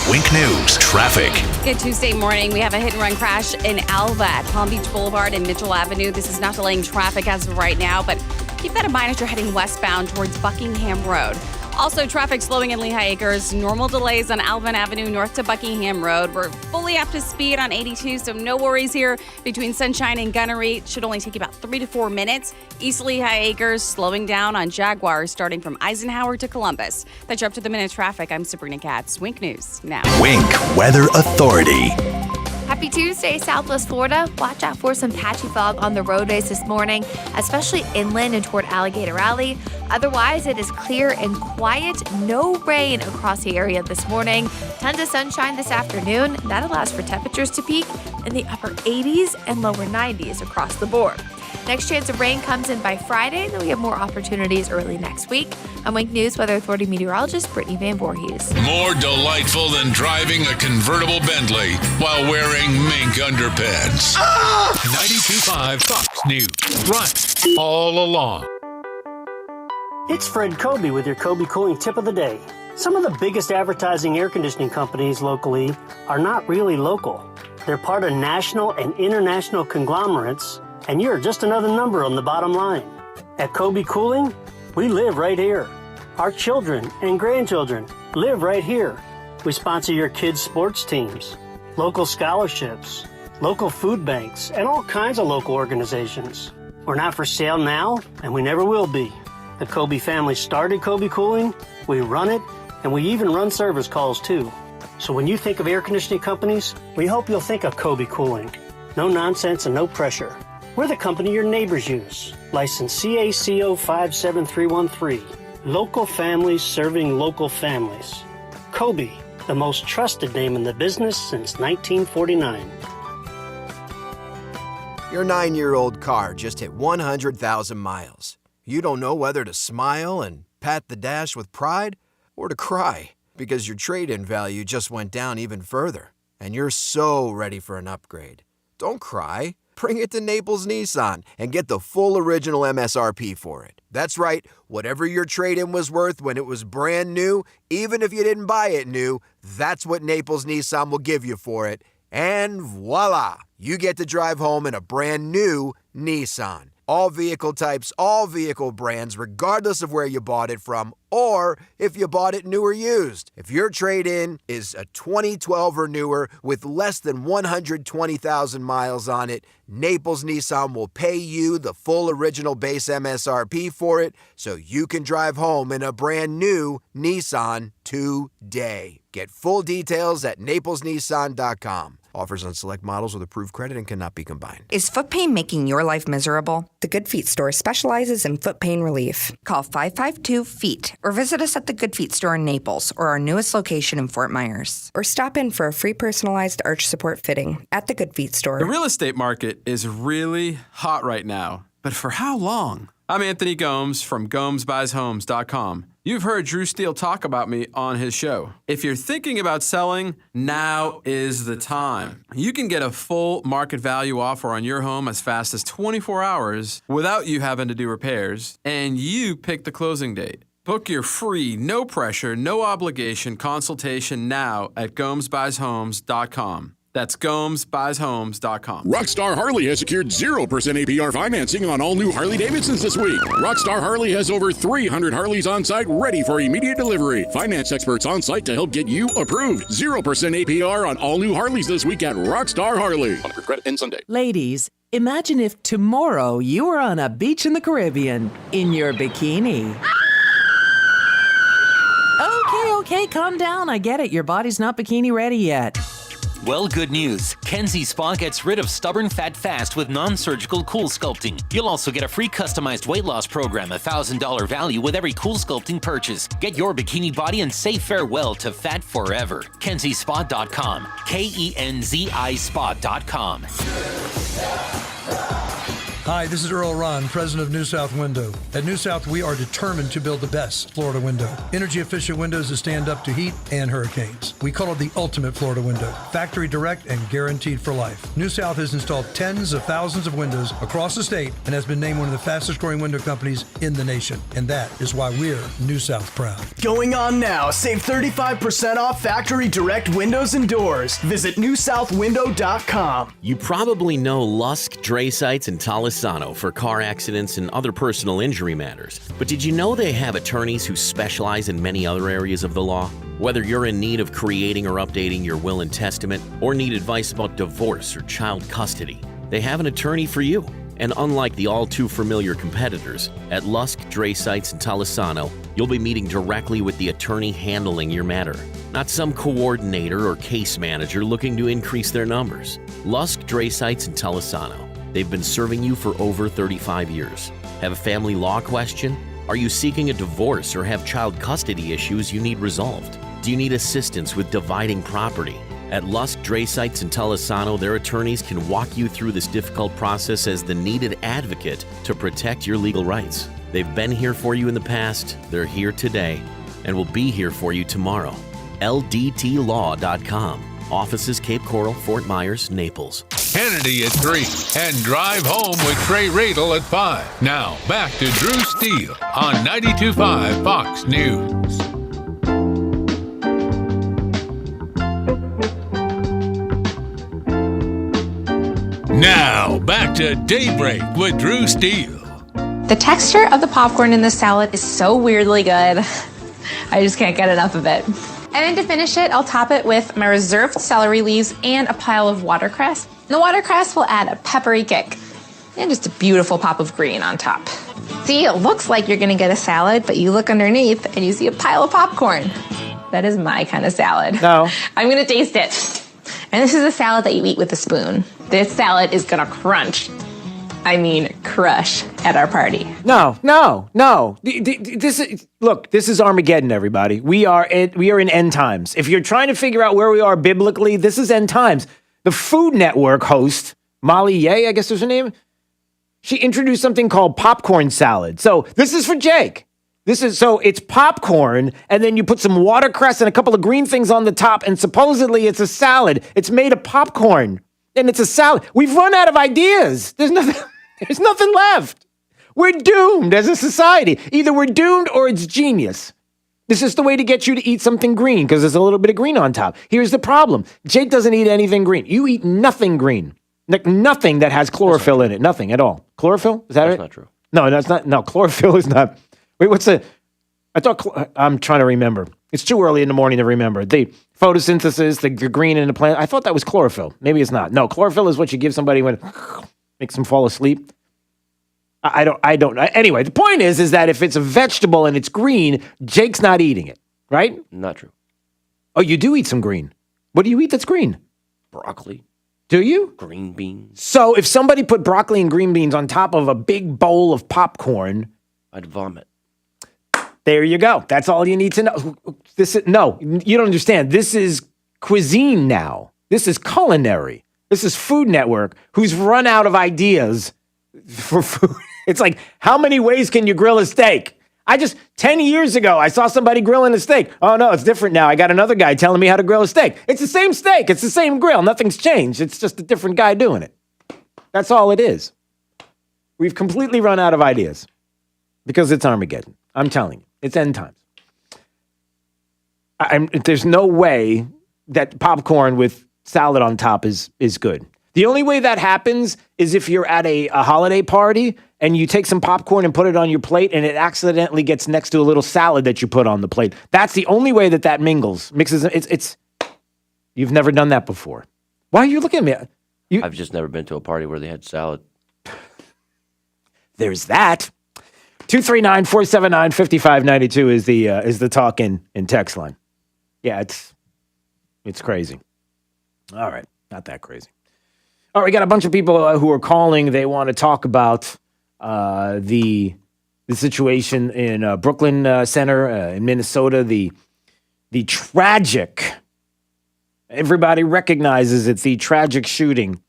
Speaker 5: Wink News traffic.
Speaker 22: Good Tuesday morning. We have a hit-and-run crash in Alva at Palm Beach Boulevard and Mitchell Avenue. This is not delaying traffic as of right now, but keep that in mind as you're heading westbound towards Buckingham Road. Also, traffic slowing in Lehigh Acres. Normal delays on Alvin Avenue north to Buckingham Road. We're fully up to speed on 82, so no worries here. Between Sunshine and Gunnery, it should only take you about 3 to 4 minutes. East Lehigh Acres slowing down on Jaguar, starting from Eisenhower to Columbus. That's your up to the minute traffic. I'm Sabrina Katz. Wink News now.
Speaker 5: Wink Weather Authority.
Speaker 23: Happy Tuesday, Southwest Florida. Watch out for some patchy fog on the roadways this morning, especially inland and toward Alligator Alley. Otherwise, it is clear and quiet. No rain across the area this morning. Tons of sunshine this afternoon. That allows for temperatures to peak in the upper 80s and lower 90s across the board. Next chance of rain comes in by Friday, though we have more opportunities early next week. I'm Wink News Weather Authority meteorologist Brittany Van Voorhees.
Speaker 5: More delightful than driving a convertible Bentley while wearing mink underpants. 92.5 Fox News. Right all along.
Speaker 32: It's Fred Kobe with your Kobe Cooling Tip of the Day. Some of the biggest advertising air conditioning companies locally are not really local. They're part of national and international conglomerates, and you're just another number on the bottom line. At Kobe Cooling, we live right here. Our children and grandchildren live right here. We sponsor your kids' sports teams, local scholarships, local food banks, and all kinds of local organizations. We're not for sale now, and we never will be. The Kobe family started Kobe Cooling, we run it, and we even run service calls too. So when you think of air conditioning companies, we hope you'll think of Kobe Cooling. No nonsense and no pressure. We're the company your neighbors use. License CACO 57313. Local families serving local families. Kobe, the most trusted name in the business since 1949.
Speaker 1: Your 9-year-old car just hit 100,000 miles. You don't know whether to smile and pat the dash with pride or to cry because your trade-in value just went down even further and you're so ready for an upgrade. Don't cry. Bring it to Naples Nissan and get the full original MSRP for it. That's right, whatever your trade-in was worth when it was brand new, even if you didn't buy it new, that's what Naples Nissan will give you for it. And voila, you get to drive home in a brand new Nissan. All vehicle types, all vehicle brands, regardless of where you bought it from, or if you bought it new or used. If your trade-in is a 2012 or newer with less than 120,000 miles on it, Naples Nissan will pay you the full original base MSRP for it so you can drive home in a brand new Nissan today. Get full details at naplesnissan.com. Offers on select models with approved credit and cannot be combined.
Speaker 3: Is foot pain making your life miserable? The Good Feet store specializes in foot pain relief. Call 552-FEET or visit us at the Good Feet store in Naples or our newest location in Fort Myers. Or stop in for a free personalized arch support fitting at the Good Feet store.
Speaker 4: The real estate market is really hot right now, but for how long? I'm Anthony Gomes from GomesBuysHomes.com. You've heard Drew Steele talk about me on his show. If you're thinking about selling, now is the time. You can get a full market value offer on your home as fast as 24 hours without you having to do repairs, and you pick the closing date. Book your free, no pressure, no obligation consultation now at GomesBuysHomes.com. That's GomesBuysHomes.com.
Speaker 7: Rockstar Harley has secured 0% APR financing on all new Harley-Davidsons this week. Rockstar Harley has over 300 Harleys on site ready for immediate delivery. Finance experts on site to help get you approved. 0% APR on all new Harleys this week at Rockstar Harley. On approved credit ends Sunday.
Speaker 14: Ladies, imagine if tomorrow you were on a beach in the Caribbean in your bikini. Okay, calm down. I get it. Your body's not bikini ready yet.
Speaker 18: Well, good news. Kenzie Spa gets rid of stubborn fat fast with non-surgical cool sculpting. You'll also get a free customized weight loss program, $1,000 value with every cool sculpting purchase. Get your bikini body and say farewell to fat forever. KenzieSpa.com. KENZI Spa.com.
Speaker 20: Hi, this is Earl Ron, president of New South Window. At New South, we are determined to build the best Florida window. Energy-efficient windows that stand up to heat and hurricanes. We call it the ultimate Florida window. Factory direct and guaranteed for life. New South has installed tens of thousands of windows across the state and has been named one of the fastest growing window companies in the nation. And that is why we're New South proud.
Speaker 24: Going on now. Save 35% off factory direct windows and doors. Visit newsouthwindow.com.
Speaker 25: You probably know Lusk, Dre Sites, and Talis for car accidents and other personal injury matters. But did you know they have attorneys who specialize in many other areas of the law? Whether you're in need of creating or updating your will and testament, or need advice about divorce or child custody, they have an attorney for you. And unlike the all-too-familiar competitors, at Lusk, Dre Sites, and Talisano, you'll be meeting directly with the attorney handling your matter, not some coordinator or case manager looking to increase their numbers. Lusk, Dre Sites, and Talisano. They've been serving you for over 35 years. Have a family law question? Are you seeking a divorce or have child custody issues you need resolved? Do you need assistance with dividing property? At Lusk, Dre Sites, and Talisano, their attorneys can walk you through this difficult process as the needed advocate to protect your legal rights. They've been here for you in the past, they're here today, and will be here for you tomorrow. LDTlaw.com. Offices Cape Coral, Fort Myers, Naples.
Speaker 26: Kennedy at 3 and Drive Home with Trey Radel at 5. Now, back to Drew Steele on 92.5 Fox News. Now, back to Daybreak with Drew Steele.
Speaker 27: The texture of the popcorn in this salad is so weirdly good. I just can't get enough of it. And then to finish it, I'll top it with my reserved celery leaves and a pile of watercress. The watercress will add a peppery kick and just a beautiful pop of green on top. See, it looks like you're gonna get a salad, but you look underneath and you see a pile of popcorn. That is my kind of salad.
Speaker 28: No.
Speaker 27: I'm gonna taste it. And this is a salad that you eat with a spoon. This salad is gonna crunch. I mean, crush at our party.
Speaker 28: No. This is Armageddon, everybody. We are in end times. If you're trying to figure out where we are biblically, this is end times. The Food Network host Molly Ye, I guess is her name. She introduced something called popcorn salad. So this is for Jake. It's popcorn, and then you put some watercress and a couple of green things on the top, and supposedly it's a salad. It's made of popcorn, and it's a salad. We've run out of ideas. There's nothing left. We're doomed as a society. Either we're doomed or it's genius. This is the way to get you to eat something green because there's a little bit of green on top. Here's the problem. Jake doesn't eat anything green. You eat nothing green. Like nothing that has chlorophyll in it. Nothing at all. Chlorophyll? Is that right?
Speaker 2: That's not true.
Speaker 28: No, that's not. No, chlorophyll is not. Wait, I'm trying to remember. It's too early in the morning to remember. The photosynthesis, the green in the plant. I thought that was chlorophyll. Maybe it's not. No, chlorophyll is what you give somebody when it makes them fall asleep. I don't. Anyway, the point is that if it's a vegetable and it's green, Jake's not eating it, right?
Speaker 2: Not true.
Speaker 28: Oh, you do eat some green. What do you eat that's green?
Speaker 2: Broccoli.
Speaker 28: Do you?
Speaker 2: Green beans.
Speaker 28: So if somebody put broccoli and green beans on top of a big bowl of popcorn,
Speaker 2: I'd vomit.
Speaker 28: There you go. That's all you need to know. No, you don't understand. This is cuisine now. This is culinary. This is Food Network, who's run out of ideas for food. It's like, how many ways can you grill a steak? 10 years ago, I saw somebody grilling a steak. Oh, no, it's different now. I got another guy telling me how to grill a steak. It's the same steak. It's the same grill. Nothing's changed. It's just a different guy doing it. That's all it is. We've completely run out of ideas because it's Armageddon. I'm telling you, it's end times. There's no way that popcorn with salad on top is good. The only way that happens is if you're at a holiday party and you take some popcorn and put it on your plate and it accidentally gets next to a little salad that you put on the plate. That's the only way that mixes. It's you've never done that before. Why are you looking at me?
Speaker 2: I've just never been to a party where they had salad.
Speaker 28: There's that. 239-479-5592 is the talk in text line. Yeah, it's crazy. All right, not that crazy. All right, we got a bunch of people who are calling. They want to talk about the situation in Brooklyn Center in Minnesota. The tragic. Everybody recognizes it. The tragic shooting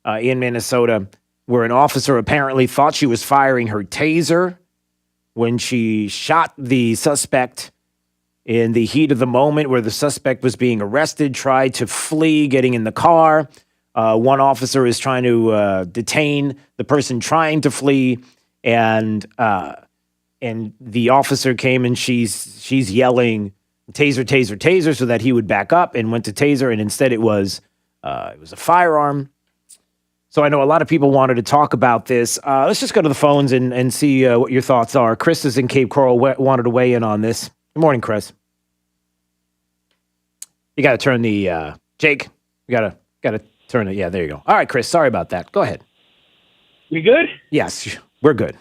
Speaker 28: in Minnesota, where an officer apparently thought she was firing her taser when she shot the suspect in the heat of the moment, where the suspect was being arrested, tried to flee, getting in the car. One officer is trying to detain the person trying to flee, and the officer came and she's yelling, "Taser, taser, taser," so that he would back up and went to taser, and instead it was a firearm. So I know a lot of people wanted to talk about this. Let's just go to the phones and see what your thoughts are. Chris is in Cape Coral, wanted to weigh in on this. Good morning, Chris. You got to turn the Jake. You got to turn it. Yeah, there you go. All right, Chris. Sorry about that. Go ahead.
Speaker 6: We good?
Speaker 28: Yes, we're good.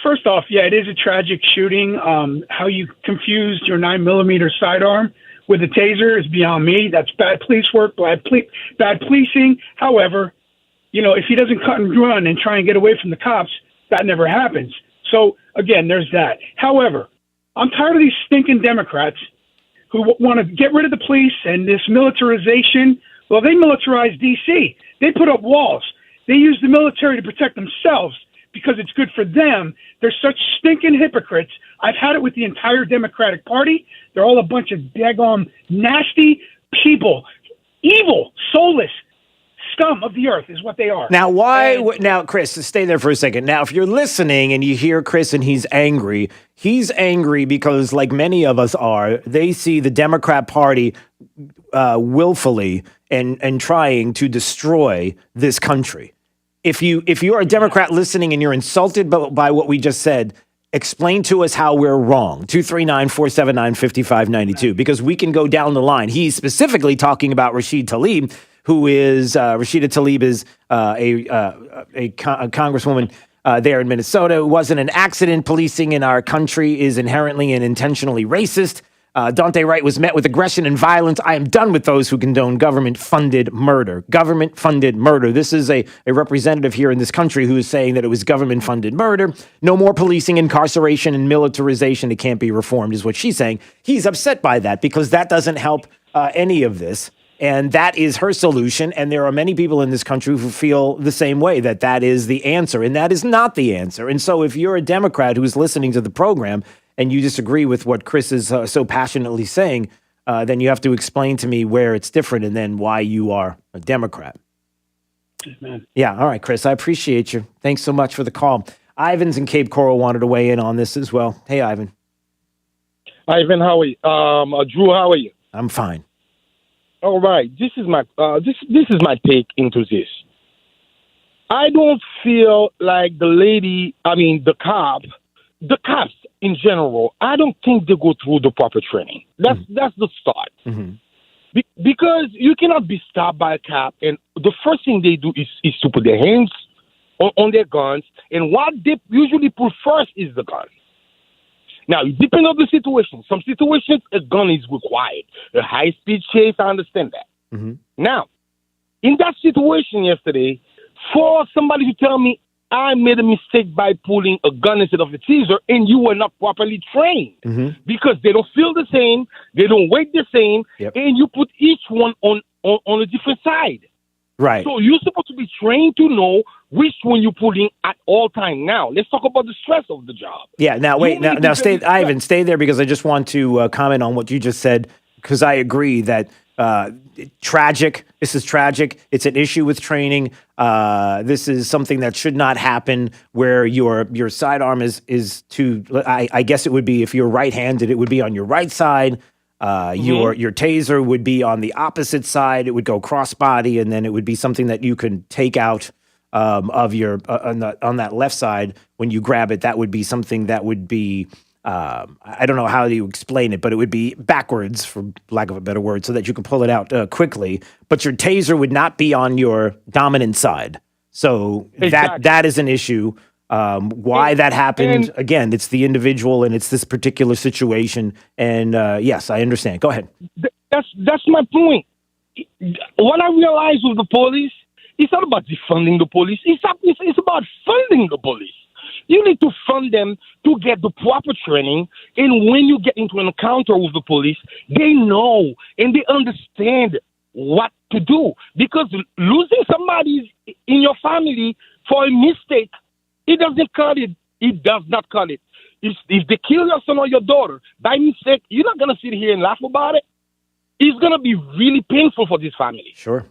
Speaker 6: First off, yeah, it is a tragic shooting. How you confused your 9mm sidearm with a taser is beyond me. That's bad police work, bad policing. However, if he doesn't cut and run and try and get away from the cops, that never happens. So again, there's that. However, I'm tired of these stinking Democrats who want to get rid of the police and this militarization. Well, they militarized D.C. They put up walls. They use the military to protect themselves because it's good for them. They're such stinking hypocrites. I've had it with the entire Democratic Party. They're all a bunch of daggone nasty people. Evil, soulless scum of the earth is what they are.
Speaker 28: Now, now, Chris, stay there for a second. Now, if you're listening and you hear Chris and he's angry because, like many of us are, they see the Democrat Party willfully and trying to destroy this country. If you're a Democrat listening and you're insulted by what we just said, explain to us how we're wrong. 239-479-5592, because we can go down the line. He's specifically talking about Rashida Tlaib, who is Rashida Tlaib is a congresswoman there in Minnesota. It wasn't an accident. Policing in our country is inherently and intentionally racist. Daunte Wright was met with aggression and violence. I am done with those who condone government-funded murder. Government-funded murder. This is a representative here in this country who is saying that it was government-funded murder. No more policing, incarceration, and militarization. It can't be reformed, is what she's saying. He's upset by that because that doesn't help any of this. And that is her solution. And there are many people in this country who feel the same way, that that is the answer. And that is not the answer. And so if you're a Democrat who's listening to the program and you disagree with what Chris is so passionately saying, then you have to explain to me where it's different and then why you are a Democrat.
Speaker 6: Amen.
Speaker 28: Yeah. All right, Chris, I appreciate you. Thanks so much for the call. Ivan's in Cape Coral wanted to weigh in on this as well. Hey, Ivan.
Speaker 8: Ivan, how are you? Drew, how are you?
Speaker 28: I'm fine.
Speaker 8: All right. This is my this is my take into this. I don't feel like the cops in general, I don't think they go through the proper training. That's the start.
Speaker 28: Mm-hmm.
Speaker 8: Because you cannot be stopped by a cop, and the first thing they do is to put their hands on their guns, and what they usually put first is the gun. Now, it depends on the situation. Some situations, a gun is required. A high-speed chase, I understand that.
Speaker 28: Mm-hmm.
Speaker 8: Now, in that situation yesterday, for somebody to tell me I made a mistake by pulling a gun instead of a taser, and you were not properly trained, because they don't feel the same, they don't weight the same, and you put each one on a different side.
Speaker 28: Right.
Speaker 8: So you're supposed to be trained to know which one you're pulling at all time. Now, let's talk about the stress of the job.
Speaker 28: Yeah. Now, wait. Now, stay, Ivan. Stay there because I just want to comment on what you just said because I agree that tragic. This is tragic. It's an issue with training. This is something that should not happen. Where your sidearm is to. I guess it would be if you're right-handed, it would be on your right side. Your taser would be on the opposite side. It would go crossbody, and then it would be something that you can take out of your on that left side when you grab it. That would be something that would be I don't know how you explain it, but it would be backwards, for lack of a better word, so that you can pull it out quickly. But your taser would not be on your dominant side. So that is an issue. Why that happened, again, it's the individual and it's this particular situation. And yes, I understand. Go ahead.
Speaker 8: That's my point. What I realized with the police, it's not about defunding the police. It's about funding the police. You need to fund them to get the proper training. And when you get into an encounter with the police, they know and they understand what to do. Because losing somebody in your family for a mistake, it doesn't cut it. It does not cut it. If they kill your son or your daughter by mistake, you're not going to sit here and laugh about it. It's going to be really painful for this family.
Speaker 28: Sure.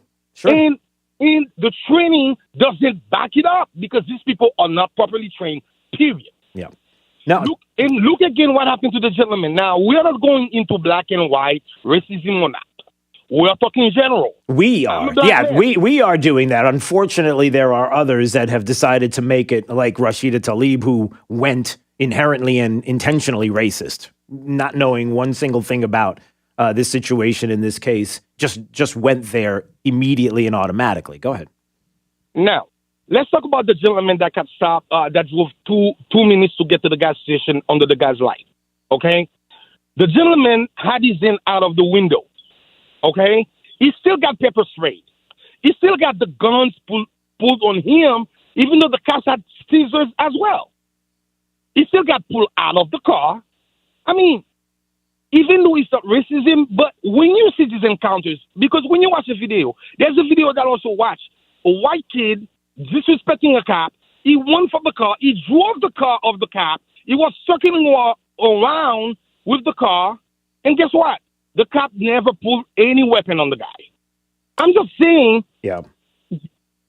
Speaker 8: And the training doesn't back it up because these people are not properly trained, period.
Speaker 28: Yeah. Now,
Speaker 8: look again what happened to the gentleman. Now, we are not going into black and white, racism or not. We are talking in general.
Speaker 28: We are. Yeah, we are doing that. Unfortunately, there are others that have decided to make it like Rashida Tlaib, who went inherently and intentionally racist, not knowing one single thing about this situation in this case, just went there immediately and automatically. Go ahead.
Speaker 8: Now, let's talk about the gentleman that got stopped, that drove two minutes to get to the gas station under the gas light. Okay? The gentleman had his hand out of the window. Okay? He still got pepper sprayed. He still got the guns pulled on him, even though the cops had tasers as well. He still got pulled out of the car. I mean, even though it's not racism, but when you see these encounters, because when you watch a video, there's a video that I also watch a white kid disrespecting a cop. He went from the car. He drove the car of the cop. He was circling around with the car. And guess what? The cop never pulled any weapon on the guy. I'm just saying.
Speaker 28: Yeah.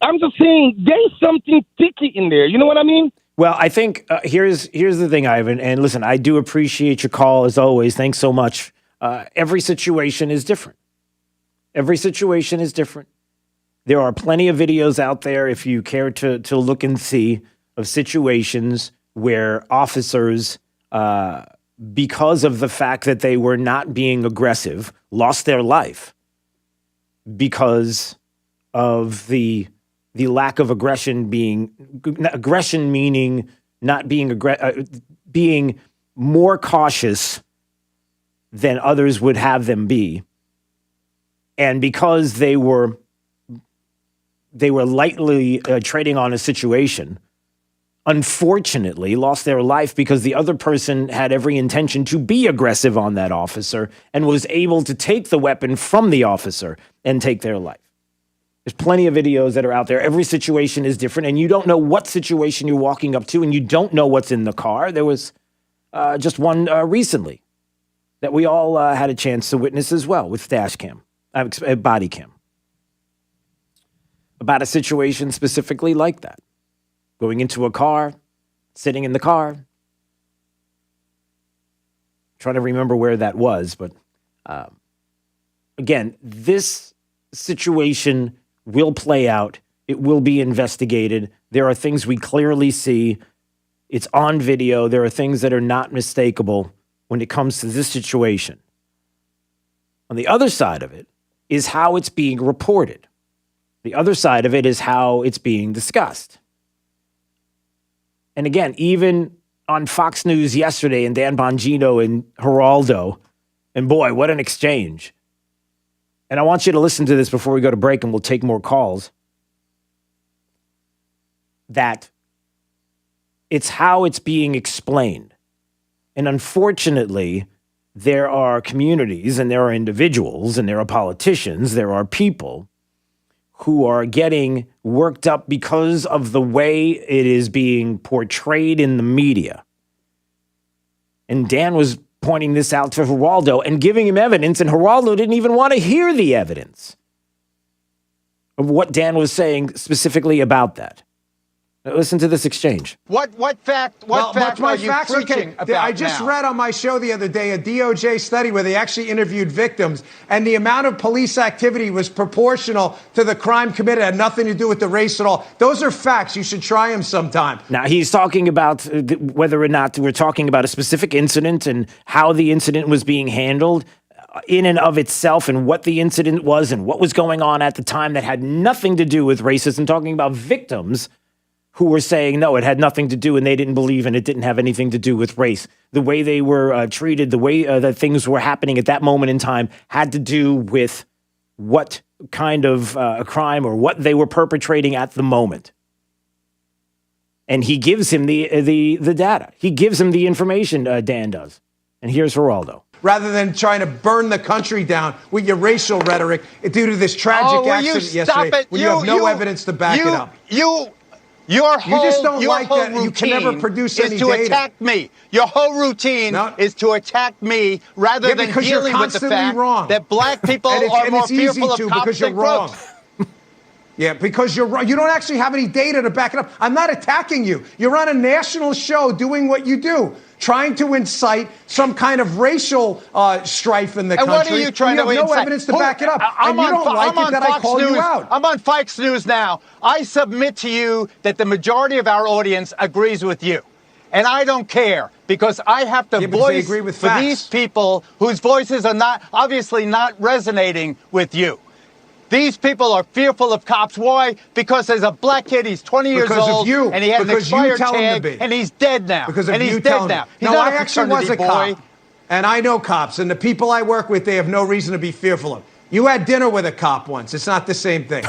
Speaker 8: I'm just saying there's something ticky in there. You know what I mean?
Speaker 28: Well, I think here's the thing, Ivan. And listen, I do appreciate your call as always. Thanks so much. Every situation is different. Every situation is different. There are plenty of videos out there, if you care to look and see, of situations where officers, because of the fact that they were not being aggressive, lost their life because of the lack of aggression meaning not being more cautious than others would have them be. And because they were lightly trading on a situation, unfortunately lost their life because the other person had every intention to be aggressive on that officer and was able to take the weapon from the officer and take their life. There's plenty of videos that are out there. Every situation is different, and you don't know what situation you're walking up to, and you don't know what's in the car. There was just one recently that we all had a chance to witness as well with body cam. About a situation specifically like that. Going into a car, sitting in the car. Trying to remember where that was, but again, this situation will play out. It will be investigated. There are things we clearly see. It's on video. There are things that are not mistakable when it comes to this situation. On the other side of it is how it's being reported. The other side of it is how it's being discussed. And again, even on Fox News yesterday and Dan Bongino and Geraldo, and boy, what an exchange. And I want you to listen to this before we go to break and we'll take more calls. That it's how it's being explained. And unfortunately, there are communities and there are individuals and there are politicians, there are people who are getting worked up because of the way it is being portrayed in the media. And Dan was pointing this out to Geraldo and giving him evidence, and Geraldo didn't even want to hear the evidence of what Dan was saying specifically about that. Now listen to this exchange.
Speaker 9: What fact are you preaching about
Speaker 10: I just
Speaker 9: now?
Speaker 10: read on my show the other day a DOJ study where they actually interviewed victims, and the amount of police activity was proportional to the crime committed. It had nothing to do with the race at all. Those are facts. You should try them sometime.
Speaker 28: Now, he's talking about whether or not we're talking about a specific incident and how the incident was being handled in and of itself and what the incident was and what was going on at the time that had nothing to do with racism, talking about victims who were saying, no, it had nothing to do and they didn't believe and it didn't have anything to do with race. The way they were treated, the way that things were happening at that moment in time had to do with what kind of a crime or what they were perpetrating at the moment. And he gives him the data. He gives him the information, Dan does. And here's Geraldo.
Speaker 10: Rather than trying to burn the country down with your racial rhetoric due to this tragic accident yesterday, when you have no evidence to back it up.
Speaker 9: Your whole
Speaker 10: routine
Speaker 9: you
Speaker 10: can never produce any
Speaker 9: is to
Speaker 10: data.
Speaker 9: attack me. Your whole routine is to attack me rather than dealing with the fact that black people are more fearful of cops than crooks.
Speaker 10: Yeah, because you're wrong. You don't actually have any data to back it up. I'm not attacking you. You're on a national show doing what you do, trying to incite some kind of racial strife in the country.
Speaker 9: And what are you trying to incite?
Speaker 10: You have no evidence to back it up. And you don't like it that I call you out.
Speaker 9: I'm on Fox News now. I submit to you that the majority of our audience agrees with you. And I don't care because I have to voice for these people whose voices are obviously not resonating with you. These people are fearful of cops. Why? Because there's a black kid, he's 20 years old, and he has an expired tag, and he's dead now.
Speaker 10: Because of
Speaker 9: and he's
Speaker 10: you
Speaker 9: dead
Speaker 10: telling
Speaker 9: now.
Speaker 10: me.
Speaker 9: He's
Speaker 10: No,
Speaker 9: not
Speaker 10: I
Speaker 9: a
Speaker 10: actually was a
Speaker 9: fraternity
Speaker 10: cop, and I know cops, and the people I work with, they have no reason to be fearful of. You had dinner with a cop once. It's not the same thing.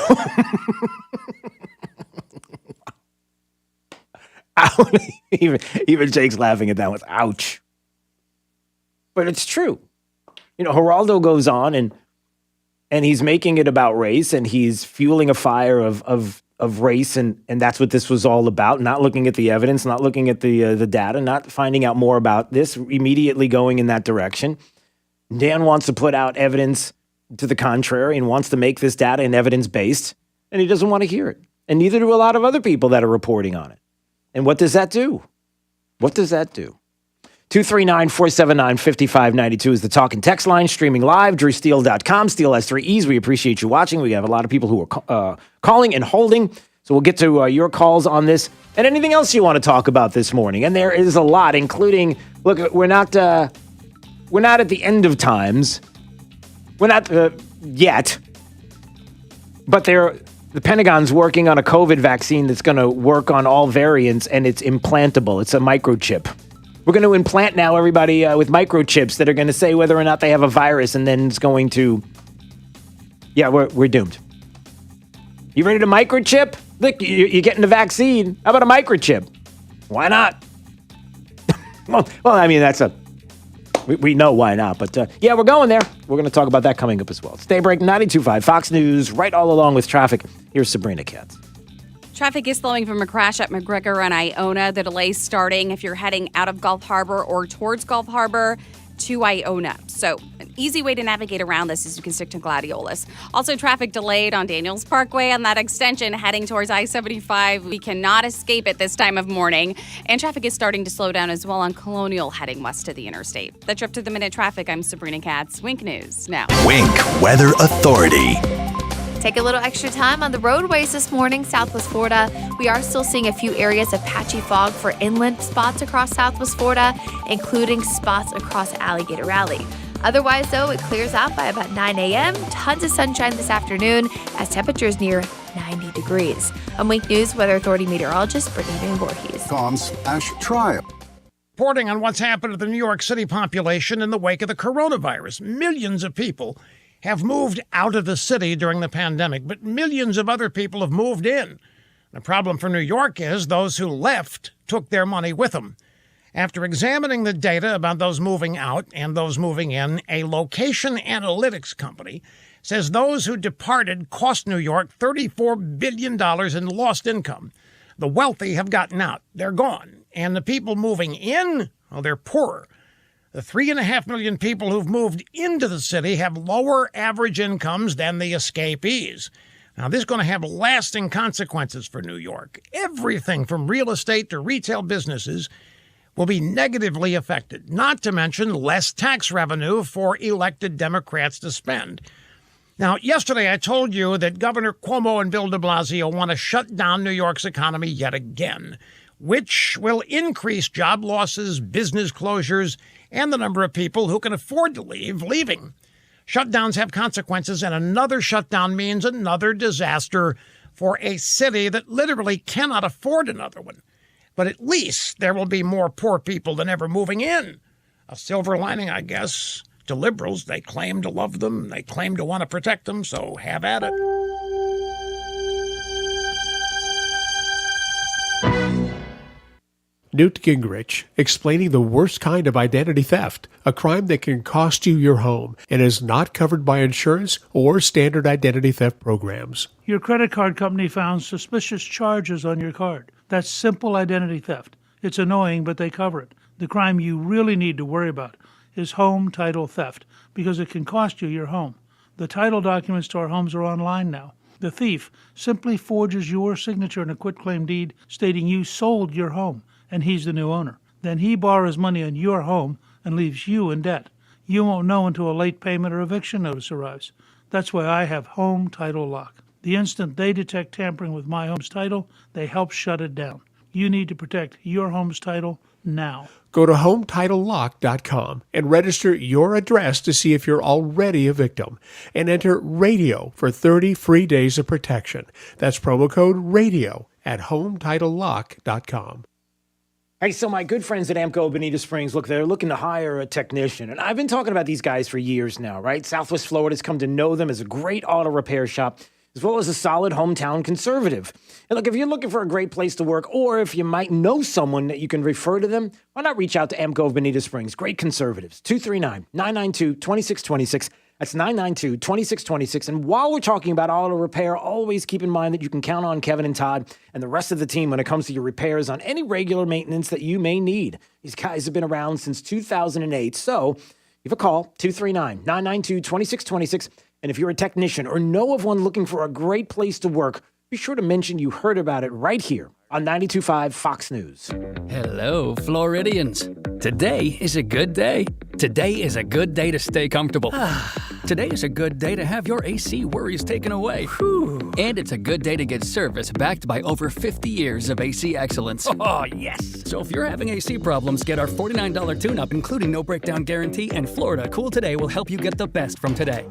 Speaker 28: Even Jake's laughing at that one. Ouch. But it's true. You know, Geraldo goes on and he's making it about race, and he's fueling a fire of race, and that's what this was all about. Not looking at the evidence, not looking at the data, not finding out more about this, immediately going in that direction. Dan wants to put out evidence to the contrary and wants to make this data and evidence-based, and he doesn't want to hear it. And neither do a lot of other people that are reporting on it. And what does that do? What does that do? 239-479-5592 is the talk and text line, streaming live, drewsteele.com. Steele has 3 E's. We appreciate you watching. We have a lot of people who are calling and holding. So we'll get to your calls on this and anything else you want to talk about this morning. And there is a lot, including, look, we're not at the end of times. We're not yet. But the Pentagon's working on a COVID vaccine that's going to work on all variants, and it's implantable. It's a microchip. We're going to implant now everybody with microchips that are going to say whether or not they have a virus, and then it's going to... Yeah, we're doomed. You ready to microchip? Look, you're getting the vaccine. How about a microchip? Why not? well, I mean, we know why not, but yeah, we're going there. We're going to talk about that coming up as well. It's Daybreak 92.5 Fox News, right all along with traffic. Here's Sabrina Katz.
Speaker 11: Traffic is slowing from a crash at McGregor and Iona. The delay starting if you're heading out of Gulf Harbor or towards Gulf Harbor to Iona. So an easy way to navigate around this is you can stick to Gladiolus. Also, traffic delayed on Daniels Parkway on that extension heading towards I-75. We cannot escape it this time of morning. And traffic is starting to slow down as well on Colonial heading west to the interstate. That's up to the minute traffic. I'm Sabrina Katz. Wink News now.
Speaker 12: Wink Weather Authority.
Speaker 23: Take a little extra time on the roadways this morning, Southwest Florida. We are still seeing a few areas of patchy fog for inland spots across Southwest Florida, including spots across Alligator Alley. Otherwise, though, it clears out by about 9 a.m. Tons of sunshine this afternoon as temperatures near 90 degrees. I'm Wink News Weather Authority meteorologist Brittany Van Voorhees.
Speaker 13: Tom's Ash trial. Reporting on what's happened to the New York City population in the wake of the coronavirus. Millions of people have moved out of the city during the pandemic, but millions of other people have moved in. The problem for New York is those who left took their money with them. After examining the data about those moving out and those moving in, a location analytics company says those who departed cost New York $34 billion in lost income. The wealthy have gotten out. They're gone. And the people moving in, well, they're poorer. The 3.5 million people who've moved into the city have lower average incomes than the escapees. Now, this is going to have lasting consequences for New York. Everything from real estate to retail businesses will be negatively affected, not to mention less tax revenue for elected Democrats to spend. Now, yesterday I told you that Governor Cuomo and Bill de Blasio want to shut down New York's economy yet again, which will increase job losses, business closures, and the number of people who can afford to leave leaving. Shutdowns have consequences, and another shutdown means another disaster for a city that literally cannot afford another one. But at least there will be more poor people than ever moving in. A silver lining, I guess, to liberals. They claim to love them. They claim to want to protect them, so have at it.
Speaker 32: Newt Gingrich, explaining the worst kind of identity theft, a crime that can cost you your home and is not covered by insurance or standard identity theft programs.
Speaker 15: Your credit card company found suspicious charges on your card. That's simple identity theft. It's annoying, but they cover it. The crime you really need to worry about is home title theft, because it can cost you your home. The title documents to our homes are online now. The thief simply forges your signature in a quitclaim deed stating you sold your home, and he's the new owner. Then he borrows money on your home and leaves you in debt. You won't know until a late payment or eviction notice arrives. That's why I have Home Title Lock. The instant they detect tampering with my home's title, they help shut it down. You need to protect your home's title now.
Speaker 32: Go to HometitleLock.com and register your address to see if you're already a victim. And enter RADIO for 30 free days of protection. That's promo code RADIO at HometitleLock.com.
Speaker 28: Hey, so my good friends at Amco Bonita Springs, look, they're looking to hire a technician. And I've been talking about these guys for years now, right? Southwest Florida's come to know them as a great auto repair shop, as well as a solid hometown conservative. And look, if you're looking for a great place to work, or if you might know someone that you can refer to them, why not reach out to Amco Bonita Springs? Great conservatives. 239-992-2626. That's 992-2626. And while we're talking about auto repair, always keep in mind that you can count on Kevin and Todd and the rest of the team when it comes to your repairs on any regular maintenance that you may need. These guys have been around since 2008. So give a call, 239-992-2626. And if you're a technician or know of one looking for a great place to work, be sure to mention you heard about it right here on 92.5 Fox News.
Speaker 16: Hello, Floridians. Today is a good day. Today is a good day to stay comfortable. Today is a good day to have your AC worries taken away. And it's a good day to get service backed by over 50 years of AC excellence. Oh, yes. So if you're having AC problems, get our $49 tune-up, including no breakdown guarantee, and Florida Cool Today will help you get the best from today.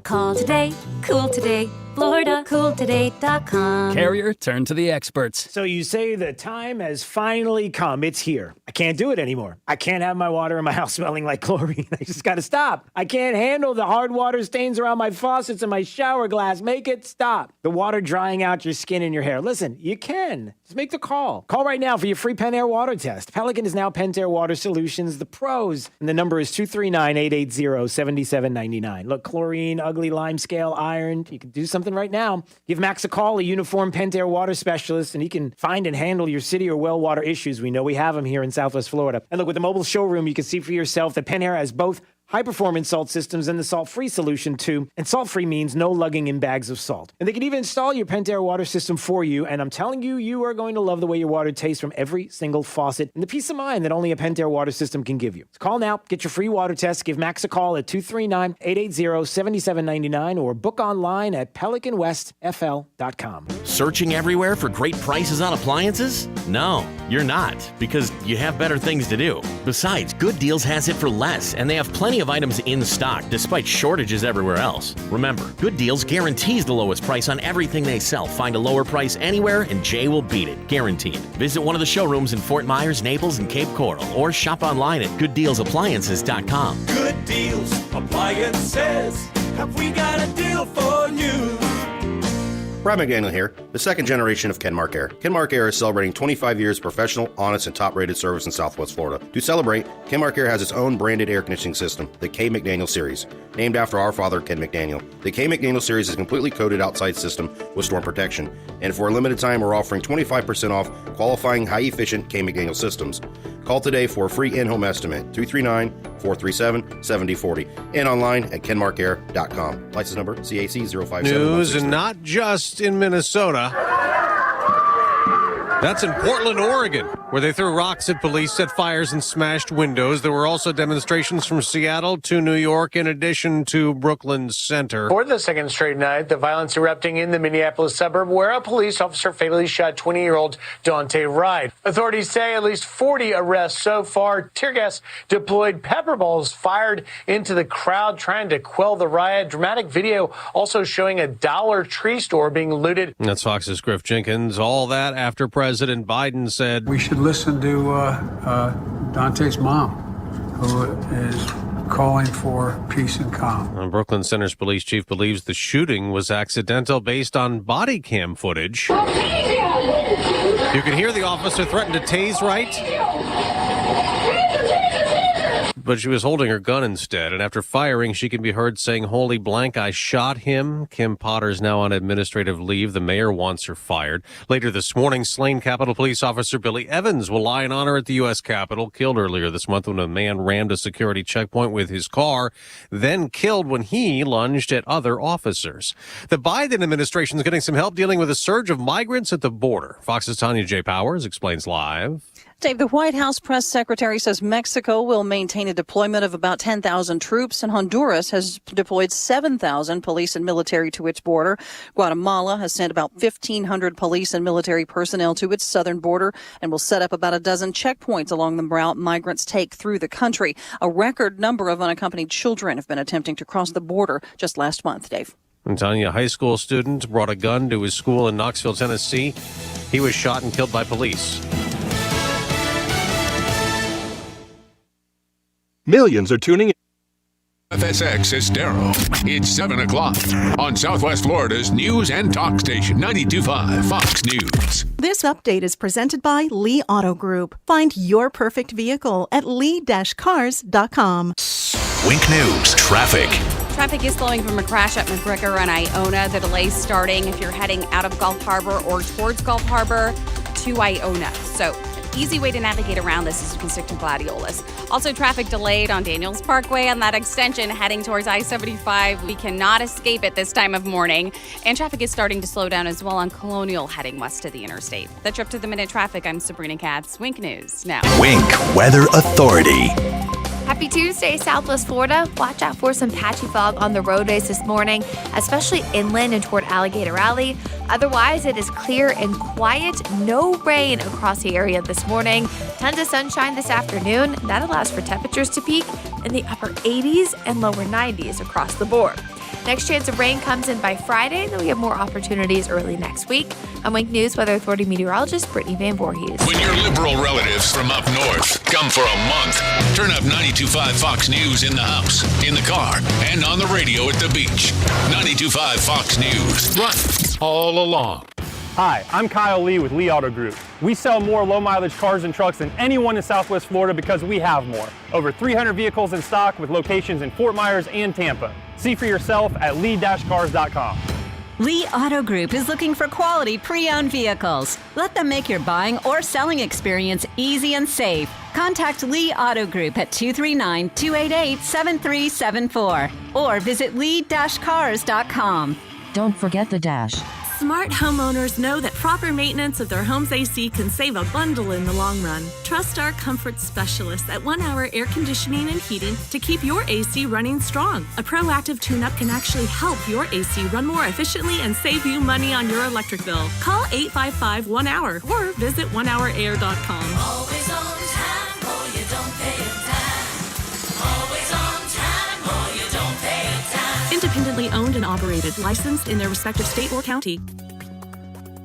Speaker 17: Call today, cool today.
Speaker 1: FloridaCoolToday.com.
Speaker 16: Carrier, turn to the experts.
Speaker 28: So you say the time has finally come. It's here. I can't do it anymore. I can't have my water in my house smelling like chlorine. I just got to stop. I can't handle the hard water stains around my faucets and my shower glass. Make it stop. The water drying out your skin and your hair. Listen, you can. Just make the call. Call right now for your free Pentair water test. Pelican is now Pentair Water Solutions, the pros. And the number is 239-880-7799. Look, chlorine, ugly lime scale, iron. You can do something right now. Give Max a call, a uniformed Pentair water specialist, and he can find and handle your city or well water issues. We know we have them here in Southwest Florida. And look, with the mobile showroom, you can see for yourself that Pentair has both high-performance salt systems and the salt-free solution, too. And salt-free means no lugging in bags of salt. And they can even install your Pentair water system for you. And I'm telling you, you are going to love the way your water tastes from every single faucet and the peace of mind that only a Pentair water system can give you. So call now. Get your free water test. Give Max a call at 239-880-7799 or book online at pelicanwestfl.com.
Speaker 25: Searching everywhere for great prices on appliances? No, you're not, because you have better things to do. Besides, Good Deals has it for less, and they have plenty of items in stock despite shortages everywhere else. Remember, Good Deals guarantees the lowest price on everything they sell. Find a lower price anywhere and Jay will beat it, guaranteed. Visit one of the showrooms in Fort Myers, Naples, and Cape Coral, or shop online at gooddealsappliances.com.
Speaker 3: Good Deals Appliances. Have we got a deal for you?
Speaker 4: Brad McDaniel here, the second generation of Kenmark Air. Kenmark Air is celebrating 25 years of professional, honest, and top-rated service in Southwest Florida. To celebrate, Kenmark Air has its own branded air conditioning system, the K. McDaniel Series, named after our father, Ken McDaniel. The K. McDaniel Series is a completely coated outside system with storm protection, and for a limited time, we're offering 25% off qualifying high-efficient K. McDaniel systems. Call today for a free in-home estimate, 239-437-7040, and online at kenmarkair.com. License number CAC 057.
Speaker 5: News, and not just in Minnesota. That's in Portland, Oregon, where they threw rocks at police, set fires, and smashed windows. There were also demonstrations from Seattle to New York, in addition to Brooklyn Center.
Speaker 32: For the second straight night, the violence erupting in the Minneapolis suburb, where a police officer fatally shot 20-year-old Daunte Wright. Authorities say at least 40 arrests so far. Tear gas deployed, pepper balls fired into the crowd, trying to quell the riot. Dramatic video also showing a Dollar Tree store being looted.
Speaker 5: That's Fox's Griff Jenkins. All that after President Biden said
Speaker 7: we should listen to Daunte's mom, who is calling for peace and calm.
Speaker 5: Brooklyn Center's police chief believes the shooting was accidental based on body cam footage. You can hear the officer threaten to tase Wright, but she was holding her gun instead, and after firing, she can be heard saying, "Holy blank, I shot him." Kim Potter's now on administrative leave. The mayor wants her fired. Later this morning, slain Capitol Police Officer Billy Evans will lie in honor at the U.S. Capitol, killed earlier this month when a man rammed a security checkpoint with his car, then killed when he lunged at other officers. The Biden administration is getting some help dealing with a surge of migrants at the border. Fox's Tanya J. Powers explains live.
Speaker 17: Dave, the White House press secretary says Mexico will maintain a deployment of about 10,000 troops, and Honduras has deployed 7,000 police and military to its border. Guatemala has sent about 1,500 police and military personnel to its southern border and will set up about a dozen checkpoints along the route migrants take through the country. A record number of unaccompanied children have been attempting to cross the border just last month, Dave.
Speaker 5: And Tanya, a high school student, brought a gun to his school in Knoxville, Tennessee. He was shot and killed by police.
Speaker 19: Millions are tuning in.
Speaker 26: FSX Estero. It's 7 o'clock on Southwest Florida's news and talk station, 92.5 Fox News.
Speaker 21: This update is presented by Lee Auto Group. Find your perfect vehicle at lee-cars.com.
Speaker 12: Wink News traffic.
Speaker 11: Traffic is slowing from a crash at McGregor and Iona. The delay's starting if you're heading out of Gulf Harbor or towards Gulf Harbor to Iona. So easy way to navigate around this is you can stick to Gladiolus. Also, traffic delayed on Daniels Parkway on that extension heading towards I-75. We cannot escape it this time of morning. And traffic is starting to slow down as well on Colonial heading west to the interstate. That's your up-to-the-minute traffic. I'm Sabrina Katz. Wink News now.
Speaker 12: Wink Weather Authority.
Speaker 23: Happy Tuesday, Southwest Florida. Watch out for some patchy fog on the roadways this morning, especially inland and toward Alligator Alley. Otherwise, it is clear and quiet. No rain across the area this morning. Tons of sunshine this afternoon. That allows for temperatures to peak in the upper 80s and lower 90s across the board. Next chance of rain comes in by Friday, then we have more opportunities early next week. I'm Wink News Weather Authority meteorologist Brittany Van Voorhees.
Speaker 26: When your liberal relatives from up north come for a month, turn up 92.5 Fox News in the house, in the car, and on the radio at the beach. 92.5 Fox News. Run all along.
Speaker 1: Hi, I'm Kyle Lee with Lee Auto Group. We sell more low-mileage cars and trucks than anyone in Southwest Florida because we have more. Over 300 vehicles in stock with locations in Fort Myers and Tampa. See for yourself at lee-cars.com.
Speaker 2: Lee Auto Group is looking for quality pre-owned vehicles. Let them make your buying or selling experience easy and safe. Contact Lee Auto Group at 239-288-7374 or visit lee-cars.com.
Speaker 14: Don't forget the dash.
Speaker 18: Smart homeowners know that proper maintenance of their home's AC can save a bundle in the long run. Trust our comfort specialists at 1 Hour Air Conditioning and Heating to keep your AC running strong. A proactive tune-up can actually help your AC run more efficiently and save you money on your electric bill. Call 855-1HOUR or visit onehourair.com.
Speaker 3: Always on time, or you don't pay a dime. Always on time, or you don't pay a dime.
Speaker 18: Independently owned and operated, licensed in their respective state or county.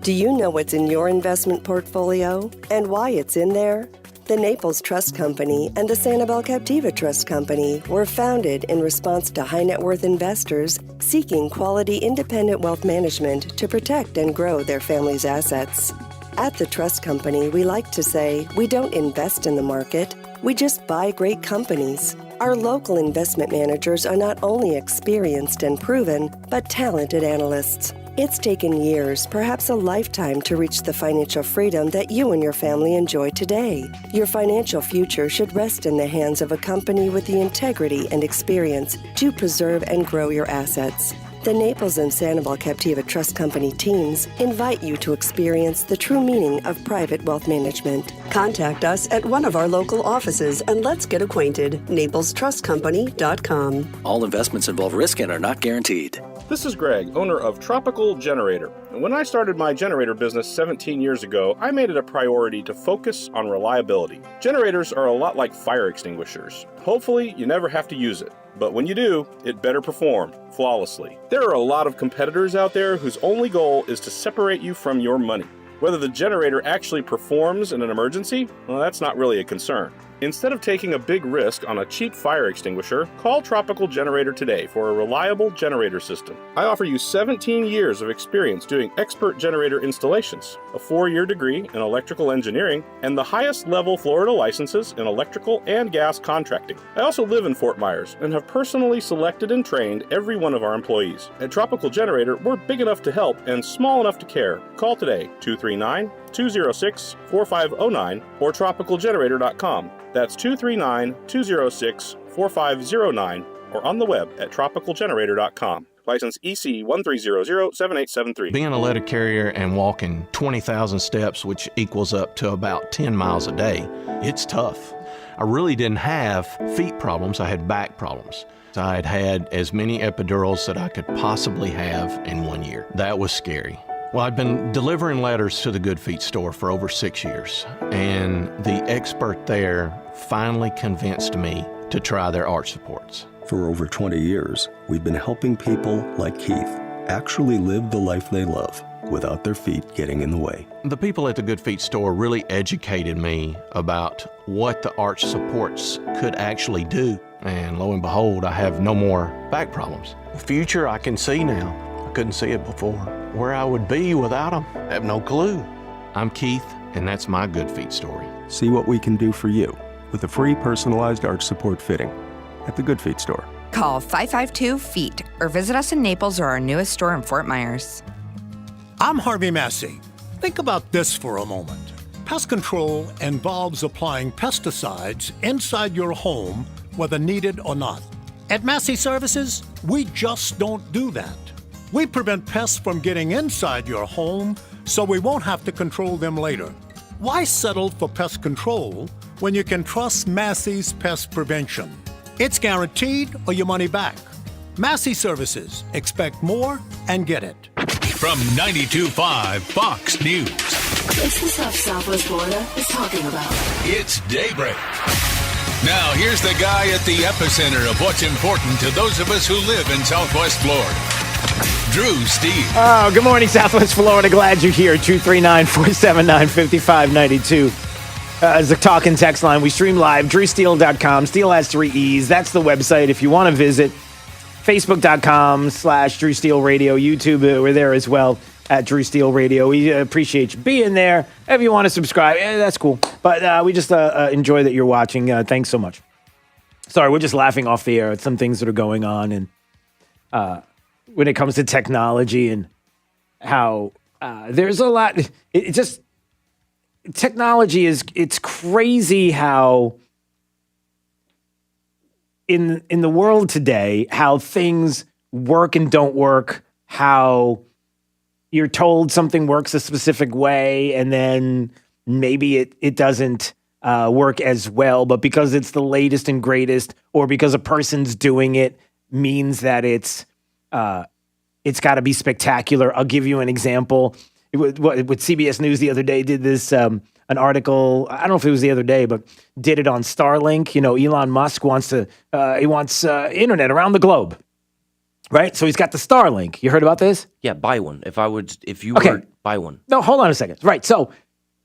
Speaker 19: Do you know what's in your investment portfolio and why it's in there? The Naples Trust Company and the Sanibel Captiva Trust Company were founded in response to high net worth investors seeking quality independent wealth management to protect and grow their family's assets. At the Trust Company, we like to say, we don't invest in the market, we just buy great companies. Our local investment managers are not only experienced and proven, but talented analysts. It's taken years, perhaps a lifetime, to reach the financial freedom that you and your family enjoy today. Your financial future should rest in the hands of a company with the integrity and experience to preserve and grow your assets. The Naples and Sanibel Captiva Trust Company teams invite you to experience the true meaning of private wealth management. Contact us at one of our local offices and let's get acquainted. NaplesTrustCompany.com.
Speaker 20: All investments involve risk and are not guaranteed.
Speaker 22: This is Greg, owner of Tropical Generator. And when I started my generator business 17 years ago, I made it a priority to focus on reliability. Generators are a lot like fire extinguishers. Hopefully, you never have to use it. But when you do, it better perform flawlessly. There are a lot of competitors out there whose only goal is to separate you from your money. Whether the generator actually performs in an emergency, well, that's not really a concern. Instead of taking a big risk on a cheap fire extinguisher, call Tropical Generator today for a reliable generator system. I offer you 17 years of experience doing expert generator installations, a 4-year degree in electrical engineering, and the highest level Florida licenses in electrical and gas contracting. I also live in Fort Myers and have personally selected and trained every one of our employees. At Tropical Generator, we're big enough to help and small enough to care. Call today, 239-206-4509 or tropicalgenerator.com. That's 239-206-4509 or on the web at tropicalgenerator.com. License EC 13007873.
Speaker 24: Being a letter carrier and walking 20,000 steps, which equals up to about 10 miles a day, it's tough. I really didn't have feet problems, I had back problems. I had had as many epidurals that I could possibly have in 1 year. That was scary. Well, I'd been delivering letters to the Good Feet store for over 6 years, and the expert there finally convinced me to try their arch supports.
Speaker 27: For over 20 years, we've been helping people like Keith actually live the life they love without their feet getting in the way.
Speaker 24: The people at the Good Feet store really educated me about what the arch supports could actually do, and lo and behold, I have no more back problems. The future I can see now. I couldn't see it before. Where I would be without them, I have no clue. I'm Keith, and that's my Good Feet story.
Speaker 27: See what we can do for you with a free personalized arch support fitting at the Good Feet store.
Speaker 29: Call 552-FEET or visit us in Naples or our newest store in Fort Myers.
Speaker 30: I'm Harvey Massey. Think about this for a moment. Pest control involves applying pesticides inside your home, whether needed or not. At Massey Services, we just don't do that. We prevent pests from getting inside your home so we won't have to control them later. Why settle for pest control when you can trust Massey's Pest Prevention? It's guaranteed or your money back. Massey Services. Expect more and get it.
Speaker 26: From 92.5 Fox News.
Speaker 31: It's the stuff Southwest Florida is talking about.
Speaker 26: It's Daybreak. Now, here's the guy at the epicenter of what's important to those of us who live in Southwest Florida. Drew Steele.
Speaker 4: Oh, good morning, Southwest Florida. Glad you're here. 239-479-5592. Is the talk and text line. We stream live. DrewSteele.com. Steele has 3 E's. That's the website if you want to visit. Facebook.com/Drew Steele Radio. YouTube, we're there as well at Drew Steele Radio. We appreciate you being there. If you want to subscribe, that's cool. But we just enjoy that you're watching. Thanks so much. Sorry, we're just laughing off the air at some things that are going on. And when it comes to technology and how there's a lot, technology it's crazy how in the world today, how things work and don't work, how you're told something works a specific way and then maybe it doesn't work as well, but because it's the latest and greatest or because a person's doing it means that it's got to be spectacular. I'll give you an example. With CBS News the other day did this an article. I don't know if it was the other day, but did it on Starlink. You know, Elon Musk wants internet around the globe, right? So he's got the Starlink. You heard about this?
Speaker 6: Yeah, buy one. If you were buy one.
Speaker 4: No, hold on a second. Right. So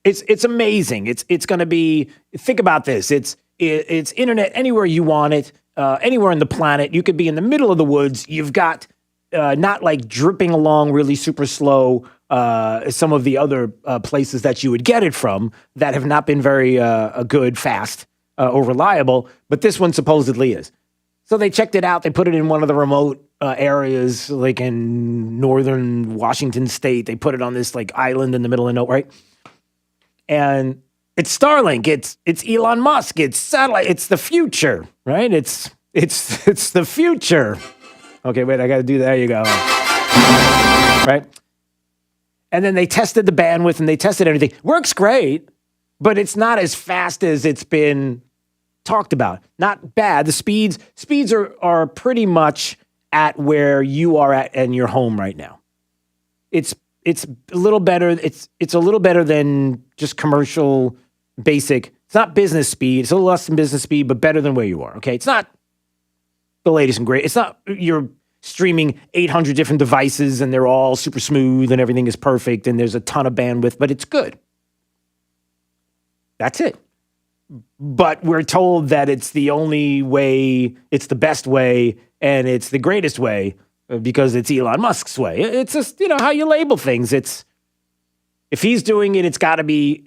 Speaker 4: it's amazing. It's going to be. Think about this. It's internet anywhere you want it, anywhere on the planet. You could be in the middle of the woods. You've got not like dripping along really super slow. Some of the other places that you would get it from that have not been very good, fast, or reliable, but this one supposedly is. So they checked it out. They put it in one of the remote areas, like in northern Washington State. They put it on this like island in the middle of nowhere, right? And it's Starlink. It's Elon Musk. It's satellite. It's the future, right? It's the future. Okay, wait. I got to do that. There you go. Right. And then they tested the bandwidth and they tested everything. Works great, but it's not as fast as it's been talked about. Not bad. The speeds are pretty much at where you are at in your home right now. It's a little better. It's a little better than just commercial basic. It's not business speed. It's a little less than business speed, but better than where you are. Okay. It's not the latest and great. It's not you're streaming 800 different devices and they're all super smooth and everything is perfect and there's a ton of bandwidth, but it's good. That's it. But we're told that it's the only way, it's the best way, and it's the greatest way because it's Elon Musk's way. It's just, how you label things. If he's doing it, it's gotta be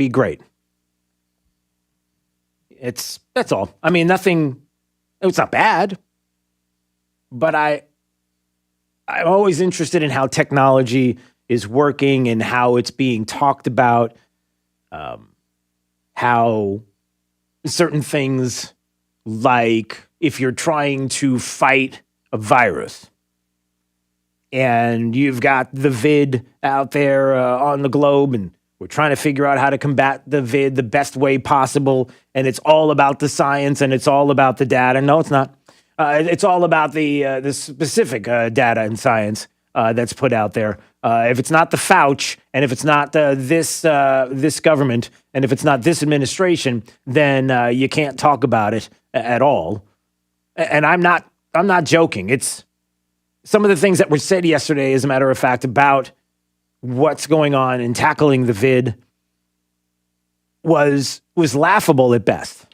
Speaker 4: great. That's all. I mean, nothing, it's not bad. But I'm always interested in how technology is working and how it's being talked about, how certain things, like if you're trying to fight a virus and you've got the vid out there on the globe and we're trying to figure out how to combat the vid the best way possible, and it's all about the science and it's all about the data. No, it's not. It's all about the specific data and science that's put out there. If it's not the Fauci, and if it's not this government, and if it's not this administration, then you can't talk about it at all. And I'm not joking. It's some of the things that were said yesterday, as a matter of fact, about what's going on in tackling the vid was laughable at best.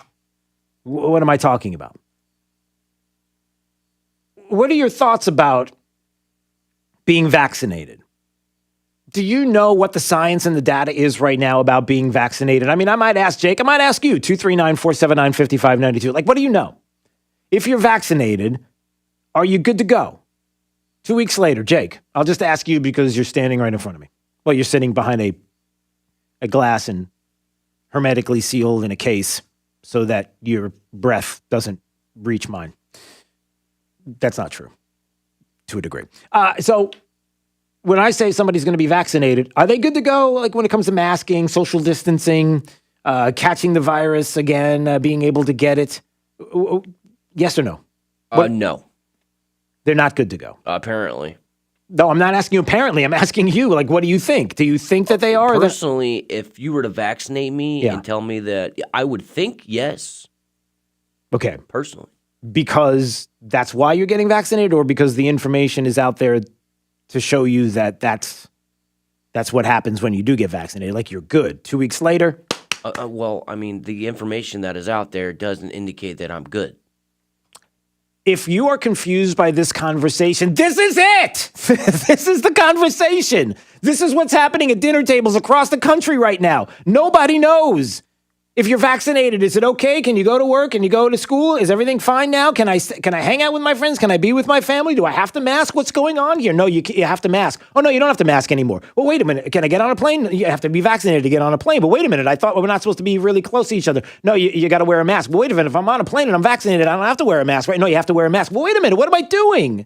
Speaker 4: What am I talking about? What are your thoughts about being vaccinated? Do you know what the science and the data is right now about being vaccinated? I mean, I might ask Jake. I might ask you, 239-479-5592. Like, what do you know? If you're vaccinated, are you good to go? 2 weeks later, Jake, I'll just ask you because you're standing right in front of me. Well, you're sitting behind a glass and hermetically sealed in a case so that your breath doesn't reach mine. That's not true, to a degree. So when I say somebody's going to be vaccinated, are they good to go? Like when it comes to masking, social distancing, catching the virus again, being able to get it? Yes or no?
Speaker 6: No.
Speaker 4: They're not good to go.
Speaker 6: Apparently.
Speaker 4: No, I'm not asking you apparently. I'm asking you, like, what do you think? Do you think that they are?
Speaker 6: Personally, if you were to vaccinate me and tell me that, I would think yes.
Speaker 4: Okay.
Speaker 6: Personally.
Speaker 4: Because that's why you're getting vaccinated, or because the information is out there to show you that that's what happens when you do get vaccinated? Like, you're good. 2 weeks later?
Speaker 6: Well, I mean, the information that is out there doesn't indicate that I'm good.
Speaker 4: If you are confused by this conversation, this is it. This is the conversation. This is what's happening at dinner tables across the country right now. Nobody knows. If you're vaccinated, is it okay? Can you go to work? Can you go to school? Is everything fine now? Can I hang out with my friends? Can I be with my family? Do I have to mask? What's going on here? No, you have to mask. Oh, no, you don't have to mask anymore. Well, wait a minute. Can I get on a plane? You have to be vaccinated to get on a plane. But wait a minute. I thought we're not supposed to be really close to each other. No, you got to wear a mask. But wait a minute. If I'm on a plane and I'm vaccinated, I don't have to wear a mask, right? No, you have to wear a mask. Well, wait a minute. What am I doing?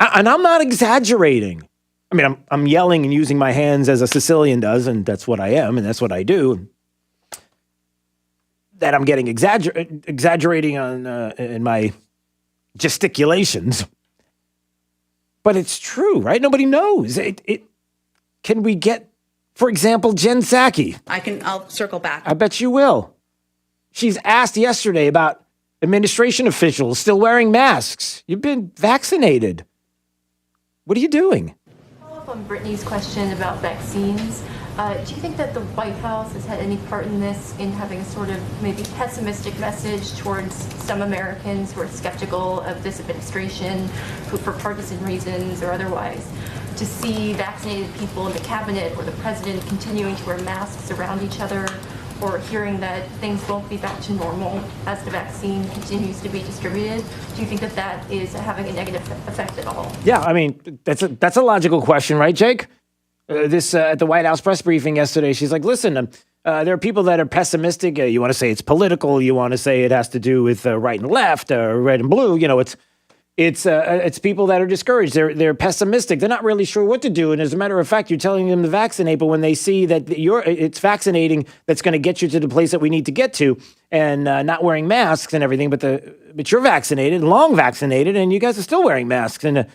Speaker 4: And I'm not exaggerating. I mean, I'm yelling and using my hands as a Sicilian does, and that's what I am, and that's what I do. That I'm getting exaggerating on in my gesticulations, but it's true, right? Nobody knows. Can we get, for example, Jen Psaki?
Speaker 7: I'll circle back.
Speaker 4: I bet you will. She's asked yesterday about administration officials still wearing masks. You've been vaccinated. What are you doing?
Speaker 8: Follow up on Brittany's question about vaccines. Do you think that the White House has had any part in this, in having a sort of maybe pessimistic message towards some Americans who are skeptical of this administration, who for partisan reasons or otherwise, to see vaccinated people in the cabinet or the president continuing to wear masks around each other, or hearing that things won't be back to normal as the vaccine continues to be distributed? Do you think that that is having a negative effect at all?
Speaker 4: Yeah, I mean, that's a logical question, right, Jake? At the White House press briefing yesterday, she's like, listen, there are people that are pessimistic. You want to say it's political. You want to say it has to do with right and left, red and blue. You know, it's people that are discouraged. They're pessimistic. They're not really sure what to do. And as a matter of fact, you're telling them to vaccinate, but when they see that it's vaccinating that's going to get you to the place that we need to get to, and not wearing masks and everything, but you're vaccinated, long vaccinated, and you guys are still wearing masks, and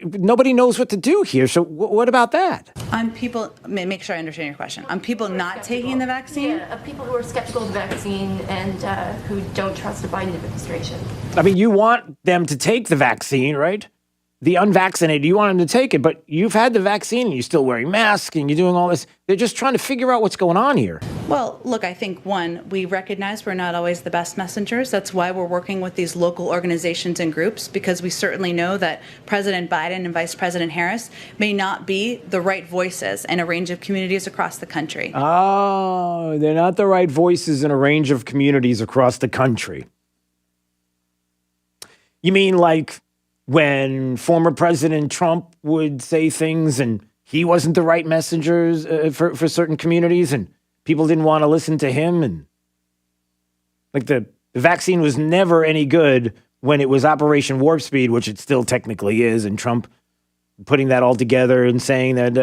Speaker 4: nobody knows what to do here. So what about that?
Speaker 7: On people, make sure I understand your question. On people not taking the vaccine?
Speaker 8: Yeah, of people who are skeptical of the vaccine and who don't trust the Biden administration.
Speaker 4: I mean, you want them to take the vaccine, right? The unvaccinated, you want them to take it, but you've had the vaccine and you're still wearing masks and you're doing all this. They're just trying to figure out what's going on here.
Speaker 7: Well, look, I think, one, we recognize we're not always the best messengers. That's why we're working with these local organizations and groups, because we certainly know that President Biden and Vice President Harris may not be the right voices in a range of communities across the country.
Speaker 4: Oh, they're not the right voices in a range of communities across the country. You mean like when former President Trump would say things and he wasn't the right messengers for certain communities and people didn't want to listen to him, and like the vaccine was never any good when it was Operation Warp Speed, which it still technically is, and Trump putting that all together and saying that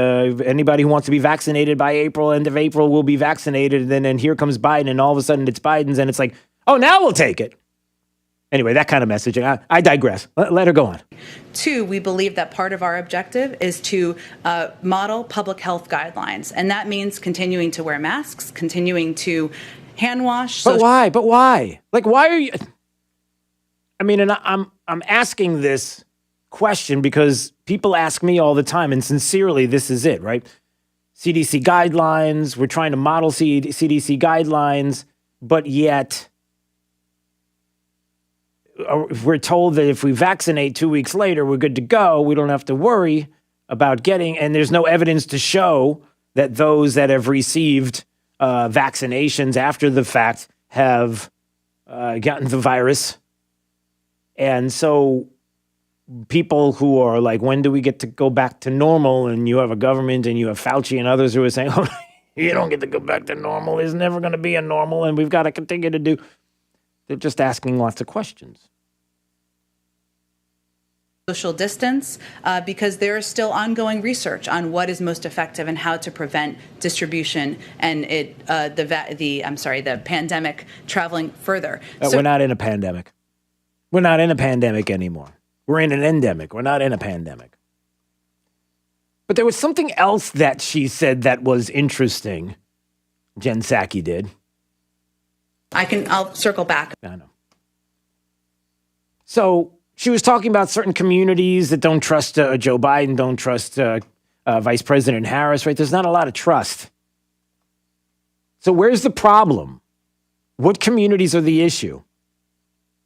Speaker 4: anybody who wants to be vaccinated by end of April will be vaccinated, and then here comes Biden, and all of a sudden it's Biden's, and it's like, oh, now we'll take it. Anyway, that kind of messaging. I digress. Let her go on.
Speaker 7: Two, we believe that part of our objective is to model public health guidelines. And that means continuing to wear masks, continuing to hand wash.
Speaker 4: But why? But why? Like, why are you? I mean, and I'm asking this question because people ask me all the time, and sincerely, this is it, right? CDC guidelines. We're trying to model CDC guidelines, but yet we're told that if we vaccinate 2 weeks later, we're good to go. We don't have to worry about getting, and there's no evidence to show that those that have received vaccinations after the fact have gotten the virus. And so people who are like, when do we get to go back to normal? And you have a government and you have Fauci and others who are saying, oh, you don't get to go back to normal. There's never going to be a normal, and we've got to continue to do. They're just asking lots of questions.
Speaker 7: Social distance, because there is still ongoing research on what is most effective and how to prevent distribution and the pandemic traveling further.
Speaker 4: We're not in a pandemic. We're not in a pandemic anymore. We're in an endemic. We're not in a pandemic. But there was something else that she said that was interesting. Jen Psaki did.
Speaker 7: I'll circle back.
Speaker 4: I know. So she was talking about certain communities that don't trust Joe Biden, don't trust Vice President Harris, right? There's not a lot of trust. So where's the problem? What communities are the issue?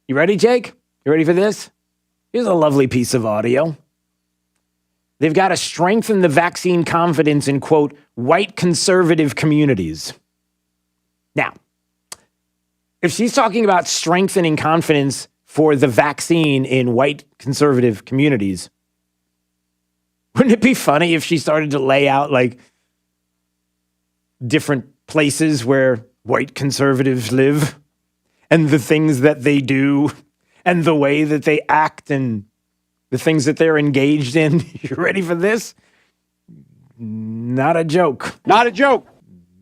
Speaker 4: You ready, Jake? You ready for this? Here's a lovely piece of audio. They've got to strengthen the vaccine confidence in, quote, white conservative communities. Now, if she's talking about strengthening confidence for the vaccine in white conservative communities, wouldn't it be funny if she started to lay out like different places where white conservatives live and the things that they do and the way that they act and the things that they're engaged in? You ready for this? Not a joke. Not a joke.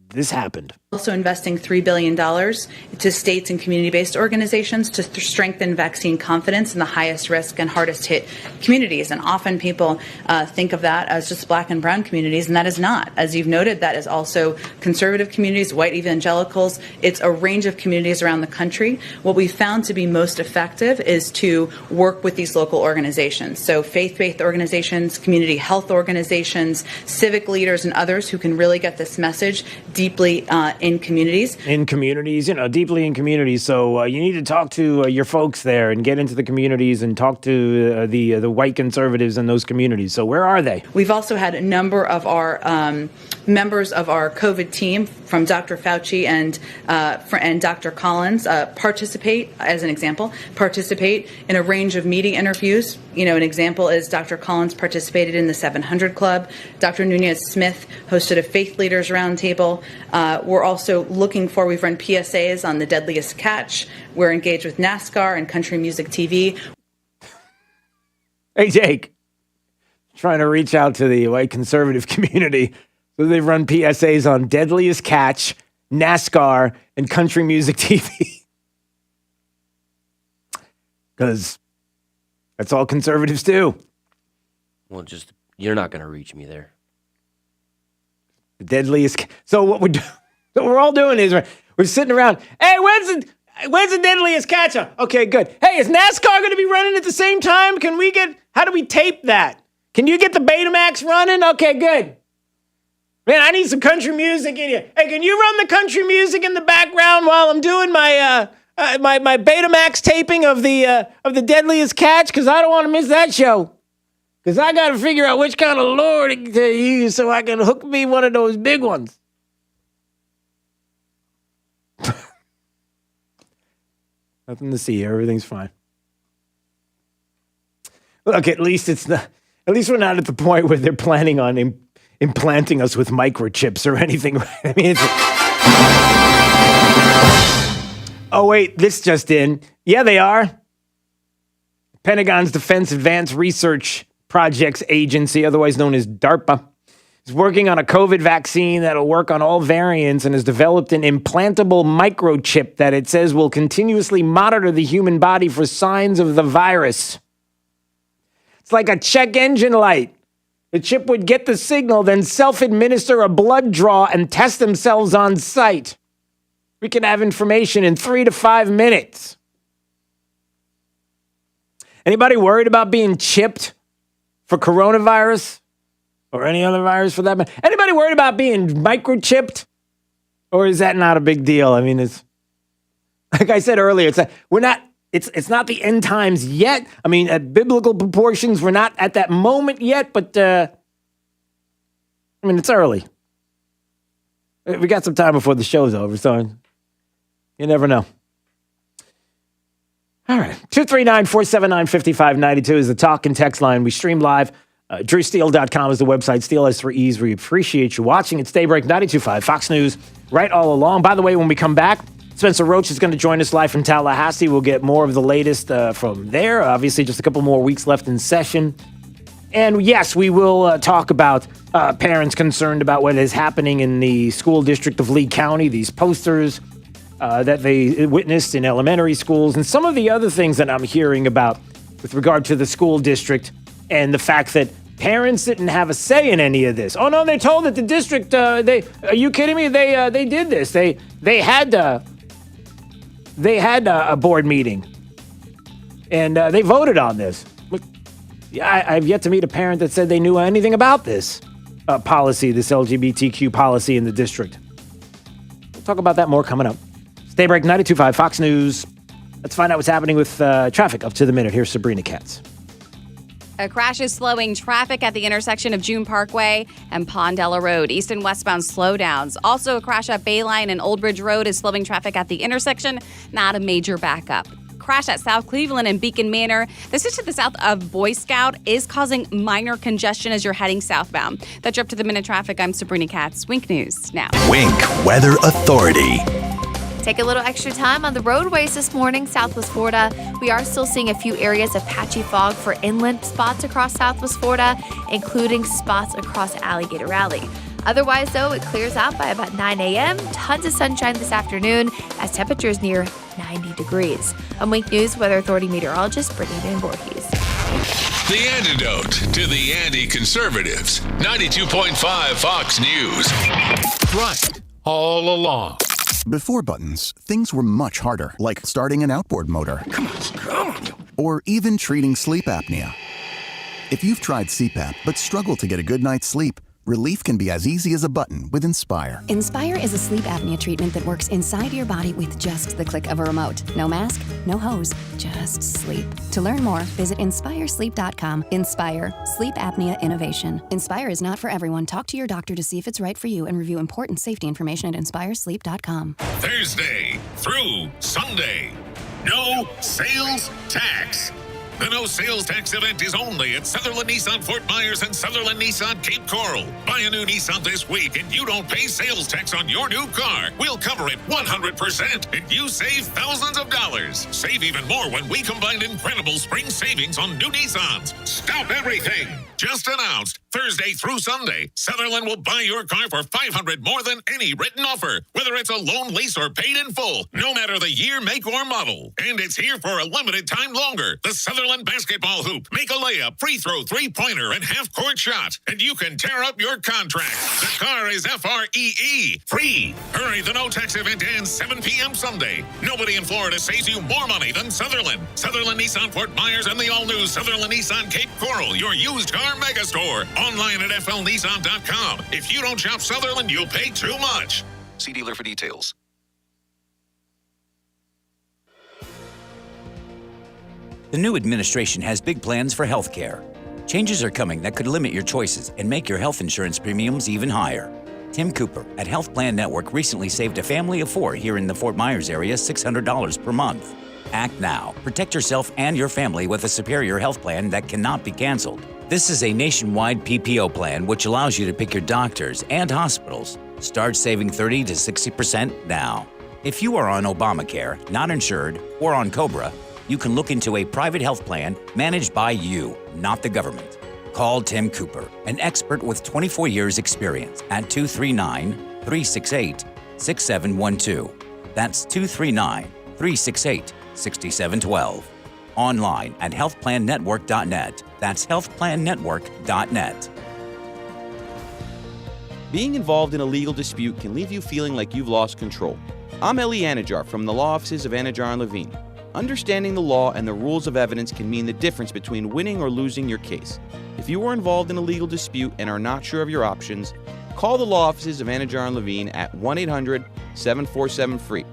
Speaker 4: This happened.
Speaker 7: Also investing $3 billion to states and community-based organizations to strengthen vaccine confidence in the highest risk and hardest hit communities. And often people think of that as just black and brown communities, and that is not. As you've noted, that is also conservative communities, white evangelicals. It's a range of communities around the country. What we found to be most effective is to work with these local organizations. So faith-based organizations, community health organizations, civic leaders, and others who can really get this message deeply in communities. In communities, deeply in communities. So you need to talk to your folks there and get into the communities and talk to the white conservatives in those communities. So where are they? We've also had a number of our members of our COVID team, from Dr. Fauci and Dr. Collins, participate in a range of media interviews. An example is Dr. Collins participated in the 700 Club. Dr. Nunez-Smith hosted a faith leaders roundtable. We're also we've run PSAs on the deadliest catch. We're engaged with NASCAR and Country Music TV. Hey, Jake, trying to reach out to the white conservative community. So they've run PSAs on deadliest catch, NASCAR, and Country Music TV. Because that's all conservatives do.
Speaker 6: Well, you're not going to reach me there.
Speaker 4: The deadliest. So what we're all doing is we're sitting around. Hey, when's the deadliest catch? Okay, good. Hey, is NASCAR going to be running at the same time? How do we tape that? Can you get the Betamax running? Okay, good. Man, I need some country music in here. Hey, can you run the country music in the background while I'm doing my my Betamax taping of the deadliest catch? Because I don't want to miss that show. Because I got to figure out which kind of lure to use so I can hook me one of those big ones. Nothing to see here. Everything's fine. Look, at least we're not at the point where they're planning on implanting us with microchips or anything. I mean, oh wait, this just in. Yeah, they are. Pentagon's Defense Advanced Research Projects Agency, otherwise known as DARPA, is working on a COVID vaccine that'll work on all variants and has developed an implantable microchip that it says will continuously monitor the human body for signs of the virus. It's like a check engine light. The chip would get the signal, then self-administer a blood draw and test themselves on site. We can have information in 3 to 5 minutes. Anybody worried about being chipped for coronavirus or any other virus for that matter? Anybody worried about being microchipped? Or is that not a big deal? I mean, it's like I said earlier, it's not the end times yet. I mean, at biblical proportions, we're not at that moment yet, but it's early. We got some time before the show's over, so you never know. All right. 239-479-5592 is the talk and text line. We stream live. DrewSteele.com is the website. Steele has 3 E's. We appreciate you watching. It's Daybreak 92.5 Fox News right all along. By the way, when we come back, Spencer Roach is going to join us live from Tallahassee. We'll get more of the latest from there. Obviously, just a couple more weeks left in session. And yes, we will talk about parents concerned about what is happening in the school district of Lee County, these posters that they witnessed in elementary schools, and some of the other things that I'm hearing about with regard to the school district and the fact that parents didn't have a say in any of this. Oh, no, they told that the district, are you kidding me? They did this. They had they had a board meeting, and they voted on this. I've yet to meet a parent that said they knew anything about this policy, this LGBTQ policy in the district. We'll talk about that more coming up. Daybreak 92.5 Fox News. Let's find out what's happening with traffic up to the minute. Here's Sabrina Katz.
Speaker 11: A crash is slowing traffic at the intersection of June Parkway and Pondella Road. East and westbound slowdowns. Also, a crash at Bayline and Old Bridge Road is slowing traffic at the intersection. Not a major backup. Crash at South Cleveland and Beacon Manor. This is to the south of Boy Scout, is causing minor congestion as you're heading southbound. That's your up to the minute traffic. I'm Sabrina Katz. Wink News now.
Speaker 12: Wink Weather Authority.
Speaker 23: Take a little extra time on the roadways this morning, Southwest Florida. We are still seeing a few areas of patchy fog for inland spots across Southwest Florida, including spots across Alligator Alley. Otherwise, though, it clears out by about 9 a.m. Tons of sunshine this afternoon as temperatures near 90 degrees. I'm Wink News Weather Authority meteorologist Brittany Van Voorhees.
Speaker 26: The antidote to the anti-conservatives. 92.5 Fox News. Right. All along.
Speaker 5: Before buttons, things were much harder, like starting an outboard motor. Come on. Or even treating sleep apnea. If you've tried CPAP but struggled to get a good night's sleep, relief can be as easy as a button with Inspire.
Speaker 9: Inspire is a sleep apnea treatment that works inside your body with just the click of a remote. No mask, no hose, just sleep. To learn more, visit InspireSleep.com. Inspire, sleep apnea innovation. Inspire is not for everyone. Talk to your doctor to see if it's right for you and review important safety information at InspireSleep.com.
Speaker 26: Thursday through Sunday. No sales tax. The no sales tax event is only at Sutherland Nissan Fort Myers and Sutherland Nissan Cape Coral. Buy a new Nissan this week and you don't pay sales tax on your new car. We'll cover it 100% and you save thousands of dollars. Save even more when we combine incredible spring savings on new Nissans. Stop everything. Just announced Thursday through Sunday, Sutherland will buy your car for $500 more than any written offer, whether it's a loan, lease, or paid in full, no matter the year, make, or model. And it's here for a limited time longer. The Sutherland basketball hoop. Make a layup, free throw, three-pointer, and half-court shot, and you can tear up your contract. The car is FREE. Free. Hurry, the no-tax event ends 7 p.m. Sunday. Nobody in Florida saves you more money than Sutherland. Sutherland Nissan Fort Myers and the all-new Sutherland Nissan Cape Coral, your used car megastore. Online at flnissan.com. If you don't shop Sutherland, you'll pay too much.
Speaker 10: See dealer for details.
Speaker 13: The new administration has big plans for health care. Changes are coming that could limit your choices and make your health insurance premiums even higher. Tim Cooper at Health Plan Network recently saved a family of 4 here in the Fort Myers area $600 per month. Act now. Protect yourself and your family with a superior health plan that cannot be canceled. This is a nationwide PPO plan which allows you to pick your doctors and hospitals. Start saving 30 to 60% now. If you are on Obamacare, not insured, or on COBRA, you can look into a private health plan managed by you, not the government. Call Tim Cooper, an expert with 24 years experience at 239-368-6712. That's 239-368-6712. Online at healthplannetwork.net. That's healthplannetwork.net.
Speaker 15: Being involved in a legal dispute can leave you feeling like you've lost control. I'm Eli Anajar from the law offices of Anajar and Levine. Understanding the law and the rules of evidence can mean the difference between winning or losing your case. If you are involved in a legal dispute and are not sure of your options, call the law offices of Anajar and Levine at 1-800-747-FREE.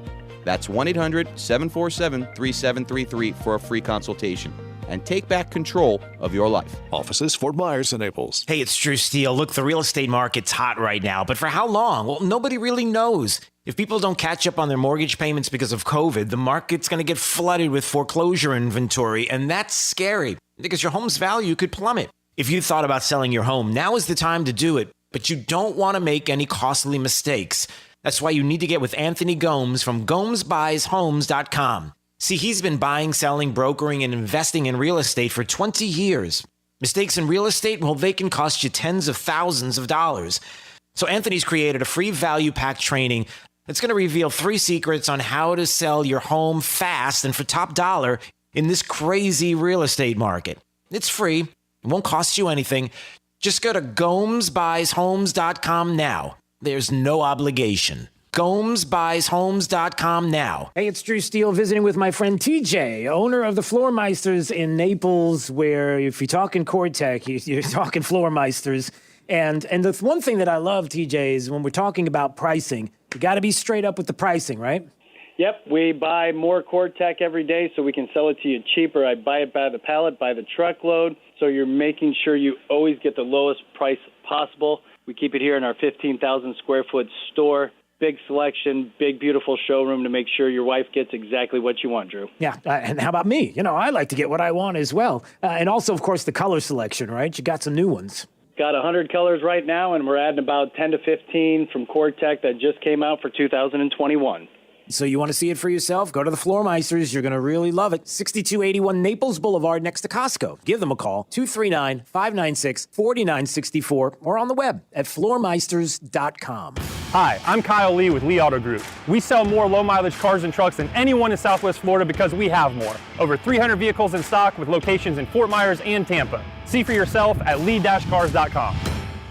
Speaker 15: That's 1-800-747-3733 for a free consultation. And take back control of your life.
Speaker 16: Offices Fort Myers and Naples.
Speaker 4: Hey, it's Drew Steele. Look, the real estate market's hot right now, but for how long? Well, nobody really knows. If people don't catch up on their mortgage payments because of COVID, the market's going to get flooded with foreclosure inventory, and that's scary because your home's value could plummet. If you thought about selling your home, now is the time to do it, but you don't want to make any costly mistakes. That's why you need to get with Anthony Gomes from GomesBuysHomes.com. See, he's been buying, selling, brokering, and investing in real estate for 20 years. Mistakes in real estate, well, they can cost you tens of thousands of dollars. So Anthony's created a free value pack training that's going to reveal 3 secrets on how to sell your home fast and for top dollar in this crazy real estate market. It's free. It won't cost you anything. Just go to GomesBuysHomes.com now. There's no obligation. GomesBuysHomes.com now. Hey, it's Drew Steele visiting with my friend TJ, owner of the Floormeisters in Naples, where if you're talking Cord-Tech, you're talking Floormeisters. And the one thing that I love, TJ, is when we're talking about pricing, you got to be straight up with the pricing, right?
Speaker 1: Yep, we buy more Cord-Tech every day so we can sell it to you cheaper. I buy it by the pallet, by the truckload, so you're making sure you always get the lowest price possible. We keep it here in our 15,000 square foot store. Big selection, big, beautiful showroom to make sure your wife gets exactly what you want, Drew.
Speaker 4: Yeah, and how about me? You know, I like to get what I want as well. And also, of course, the color selection, right? You got some new ones.
Speaker 1: Got 100 colors right now, and we're adding about 10 to 15 from Cord-Tech that just came out for 2021.
Speaker 4: So you want to see it for yourself? Go to the Floormeisters. You're going to really love it. 6281 Naples Boulevard next to Costco. Give them a call, 239-596-4964, or on the web at floormeisters.com.
Speaker 2: Hi, I'm Kyle Lee with Lee Auto Group. We sell more low-mileage cars and trucks than anyone in Southwest Florida because we have more. Over 300 vehicles in stock with locations in Fort Myers and Tampa. See for yourself at lee-cars.com.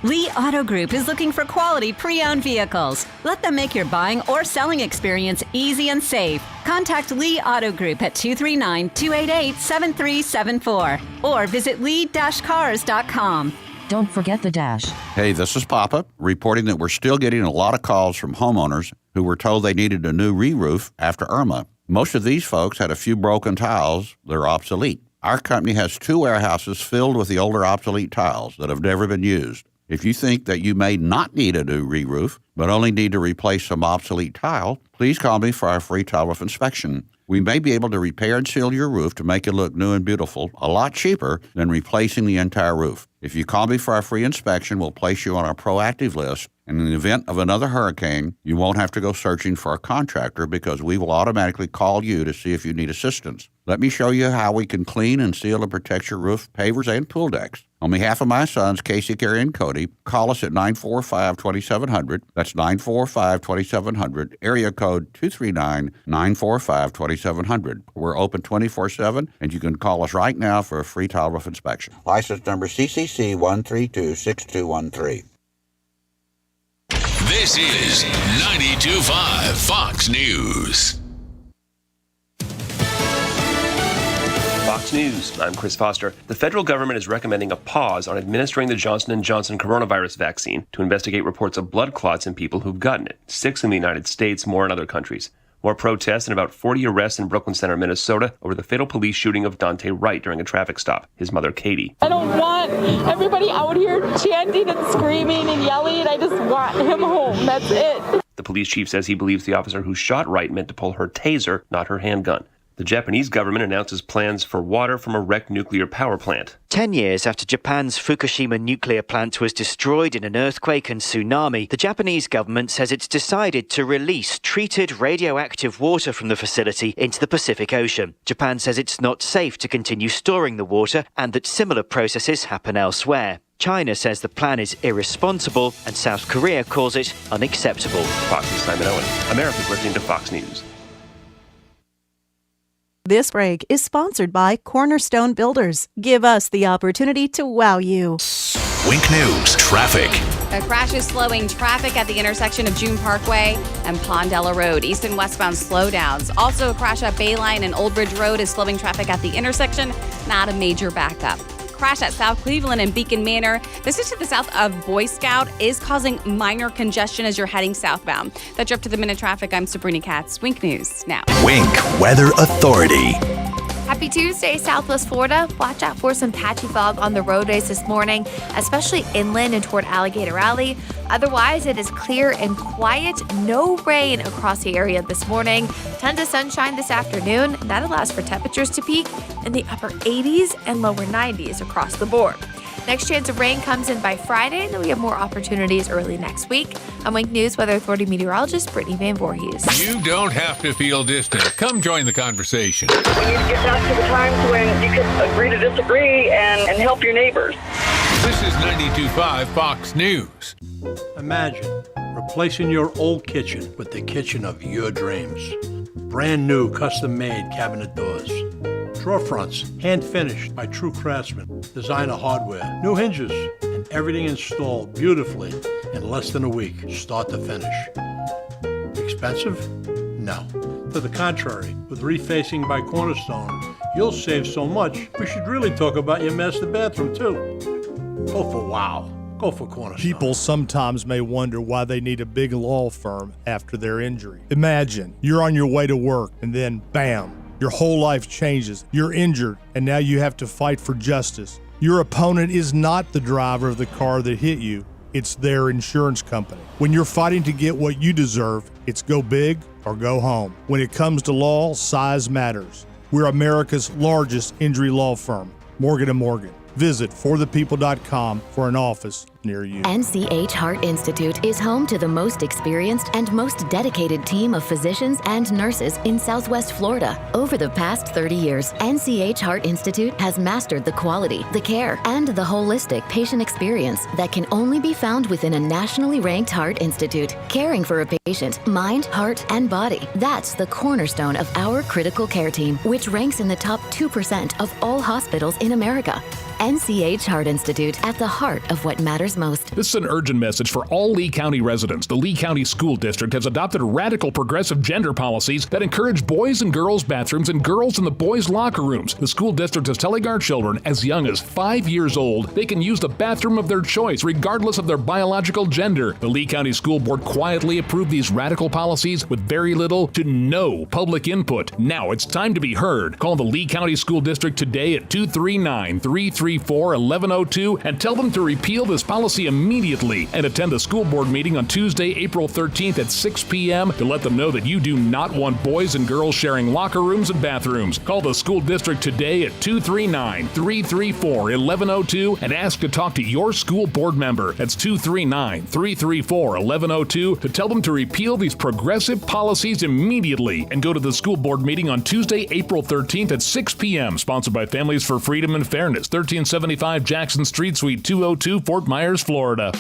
Speaker 3: Lee Auto Group is looking for quality pre-owned vehicles. Let them make your buying or selling experience easy and safe. Contact Lee Auto Group at 239-288-7374 or visit lee-cars.com.
Speaker 10: Don't forget the dash.
Speaker 14: Hey, this is Papa, reporting that we're still getting a lot of calls from homeowners who were told they needed a new re-roof after Irma. Most of these folks had a few broken tiles that are obsolete. Our company has 2 warehouses filled with the older obsolete tiles that have never been used. If you think that you may not need a new re-roof, but only need to replace some obsolete tile, please call me for our free tile roof inspection. We may be able to repair and seal your roof to make it look new and beautiful, a lot cheaper than replacing the entire roof. If you call me for our free inspection, we'll place you on our proactive list, and in the event of another hurricane, you won't have to go searching for a contractor because we will automatically call you to see if you need assistance. Let me show you how we can clean and seal and protect your roof, pavers, and pool decks. On behalf of my sons, Casey, Carrie, and Cody, call us at 945-2700. That's 945-2700, area code 239-945-2700. We're open 24/7, and you can call us right now for a free tile roof inspection.
Speaker 17: License number CCC 1326213.
Speaker 26: This is 92.5 Fox News.
Speaker 18: Fox News, I'm Chris Foster. The federal government is recommending a pause on administering the Johnson & Johnson coronavirus vaccine to investigate reports of blood clots in people who've gotten it. 6 in the United States, more in other countries. More protests and about 40 arrests in Brooklyn Center, Minnesota over the fatal police shooting of Daunte Wright during a traffic stop. His mother, Katie.
Speaker 21: I don't want everybody out here chanting and screaming and yelling. I just want him home. That's it.
Speaker 18: The police chief says he believes the officer who shot Wright meant to pull her taser, not her handgun. The Japanese government announces plans for water from a wrecked nuclear power plant.
Speaker 25: 10 years after Japan's Fukushima nuclear plant was destroyed in an earthquake and tsunami, the Japanese government says it's decided to release treated radioactive water from the facility into the Pacific Ocean. Japan says it's not safe to continue storing the water and that similar processes happen elsewhere. China says the plan is irresponsible and South Korea calls it unacceptable.
Speaker 18: Fox's Simon Owen. America's listening to Fox News.
Speaker 28: This break is sponsored by Cornerstone Builders. Give us the opportunity to wow you.
Speaker 12: Wink News traffic.
Speaker 11: A crash is slowing traffic at the intersection of June Parkway and Pondella Road. East and westbound slowdowns. Also, a crash at Bayline and Old Bridge Road is slowing traffic at the intersection. Not a major backup. Crash at South Cleveland and Beacon Manor. This is to the south of Boy Scout, is causing minor congestion as you're heading southbound. That's your up to the minute traffic. I'm Sabrina Katz. Wink News now.
Speaker 12: Wink Weather Authority.
Speaker 23: Happy Tuesday, Southwest Florida. Watch out for some patchy fog on the roadways this morning, especially inland and toward Alligator Alley. Otherwise, it is clear and quiet. No rain across the area this morning. Tons of sunshine this afternoon. That allows for temperatures to peak in the upper 80s and lower 90s across the board. Next chance of rain comes in by Friday, and then we have more opportunities early next week. I'm Wink News Weather Authority meteorologist Brittany Van Voorhees.
Speaker 26: You don't have to feel distant. Come join the conversation.
Speaker 31: We need to get back to the times when you could agree to disagree and help your neighbors.
Speaker 26: This is 92.5 Fox News.
Speaker 30: Imagine replacing your old kitchen with the kitchen of your dreams. Brand new custom-made cabinet doors. Drawer fronts, hand-finished by true craftsmen. Designer hardware, new hinges, and everything installed beautifully in less than a week, start to finish. expensive? No. To the contrary, with refacing by Cornerstone, you'll save so much, we should really talk about your master bathroom too. Go for wow. Go for Cornerstone.
Speaker 5: People sometimes may wonder why they need a big law firm after their injury. Imagine you're on your way to work and then bam, your whole life changes. You're injured and now you have to fight for justice. Your opponent is not the driver of the car that hit you. It's their insurance company. When you're fighting to get what you deserve, it's go big or go home. When it comes to law, size matters. We're America's largest injury law firm, Morgan & Morgan. Visit forthepeople.com for an office near you.
Speaker 6: NCH Heart Institute is home to the most experienced and most dedicated team of physicians and nurses in Southwest Florida. Over the past 30 years, NCH Heart Institute has mastered the quality, the care, and the holistic patient experience that can only be found within a nationally ranked heart institute. Caring for a patient, mind, heart, and body. That's the cornerstone of our critical care team, which ranks in the top 2% of all hospitals in America. NCH Heart Institute, at the heart of what matters most.
Speaker 7: This is an urgent message for all Lee County residents. The Lee County School District has adopted radical progressive gender policies that encourage boys and girls bathrooms and girls in the boys' locker rooms. The school district is telling our children as young as 5 years old they can use the bathroom of their choice regardless of their biological gender. The Lee County School Board quietly approved these radical policies with very little to no public input. Now it's time to be heard. Call the Lee County School District today at 239-334-1102 and tell them to repeal this policy immediately, and attend the school board meeting on Tuesday, April 13th at 6 p.m. to let them know that you do not want boys and girls sharing locker rooms and bathrooms. Call the school district today at 239-334-1102 and ask to talk to your school board member. That's 239-334-1102 to tell them to repeal these progressive policies immediately, and go to the school board meeting on Tuesday, April 13th at 6 p.m. Sponsored by Families for Freedom and Fairness, 1375 Jackson Street, Suite 202, Fort Myers, Florida.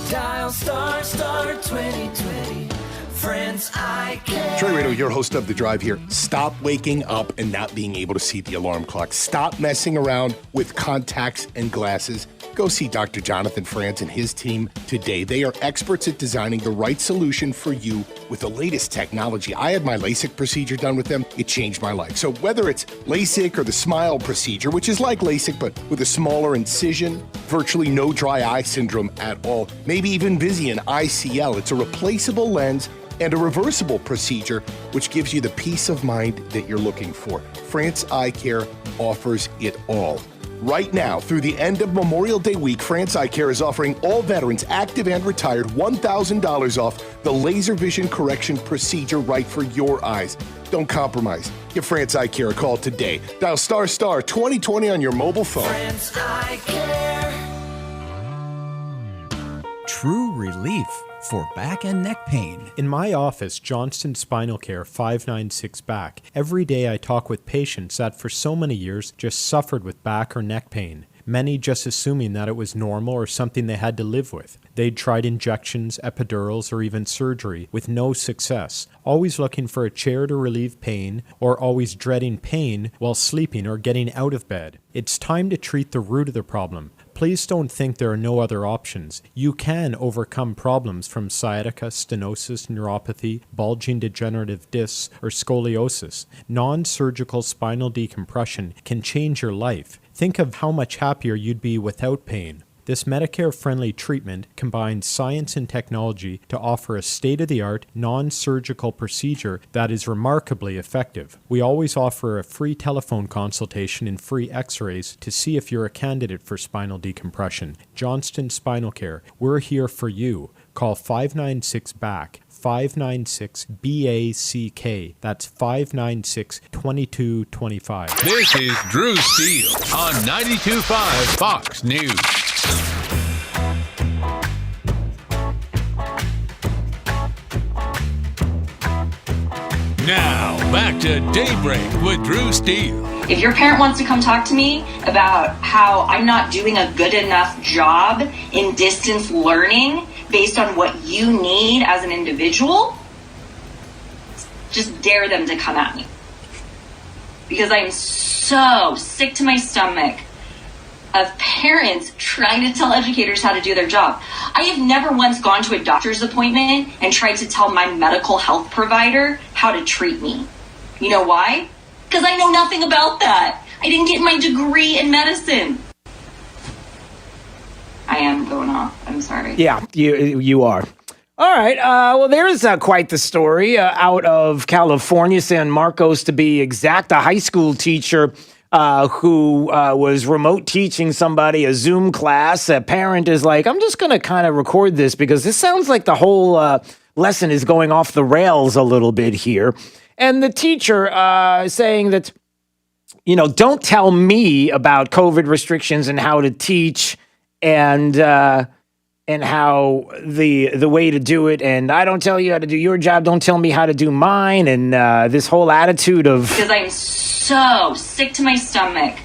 Speaker 8: Dial star 2020. Friends, I care.
Speaker 10: Trey Radio, your host of The Drive here. Stop waking up and not being able to see the alarm clock. Stop messing around with contacts and glasses. Go see Dr. Jonathan Franz and his team today. They are experts at designing the right solution for you with the latest technology. I had my LASIK procedure done with them. It changed my life. So whether it's LASIK or the SMILE procedure, which is like LASIK but with a smaller incision, virtually no dry eye syndrome at all, maybe even Visian ICL, it's a replaceable lens and a reversible procedure, which gives you the peace of mind that you're looking for. France Eye Care offers it all. Right now, through the end of Memorial Day week, France Eye Care is offering all veterans, active and retired, $1,000 off the laser vision correction procedure right for your eyes. Don't compromise. Give France Eye Care a call today. Dial star 2020 on your mobile phone.
Speaker 8: France Eye Care.
Speaker 19: True relief for back and neck pain.
Speaker 20: In my office, Johnston Spinal Care 596 Back, every day I talk with patients that for so many years just suffered with back or neck pain. Many just assuming that it was normal or something they had to live with. They'd tried injections, epidurals, or even surgery with no success, always looking for a chair to relieve pain, or always dreading pain while sleeping or getting out of bed. It's time to treat the root of the problem. Please don't think there are no other options. You can overcome problems from sciatica, stenosis, neuropathy, bulging degenerative discs, or scoliosis. Non-surgical spinal decompression can change your life. Think of how much happier you'd be without pain. This Medicare-friendly treatment combines science and technology to offer a state-of-the-art, non-surgical procedure that is remarkably effective. We always offer a free telephone consultation and free x-rays to see if you're a candidate for spinal decompression. Johnston Spinal Care, we're here for you. Call 596-BACK, 596-BACK. That's 596-2225.
Speaker 26: This is Drew Steele on 92.5 Fox News. Now, back to Daybreak with Drew Steele.
Speaker 22: If your parent wants to come talk to me about how I'm not doing a good enough job in distance learning based on what you need as an individual, just dare them to come at me. Because I'm so sick to my stomach of parents trying to tell educators how to do their job. I have never once gone to a doctor's appointment and tried to tell my medical health provider how to treat me. You know why? Because I know nothing about that. I didn't get my degree in medicine. I am going off. I'm sorry.
Speaker 1: Yeah, you are. All right. Well, there's quite the story out of California, San Marcos to be exact. A high school teacher who was remote teaching somebody a Zoom class. A parent is like, I'm just going to kind of record this because this sounds like the whole lesson is going off the rails a little bit here. And the teacher saying that, you know, don't tell me about COVID restrictions and how to teach and how the way to do it. And I don't tell you how to do your job. Don't tell me how to do mine. And this whole attitude of...
Speaker 22: Because I'm so sick to my stomach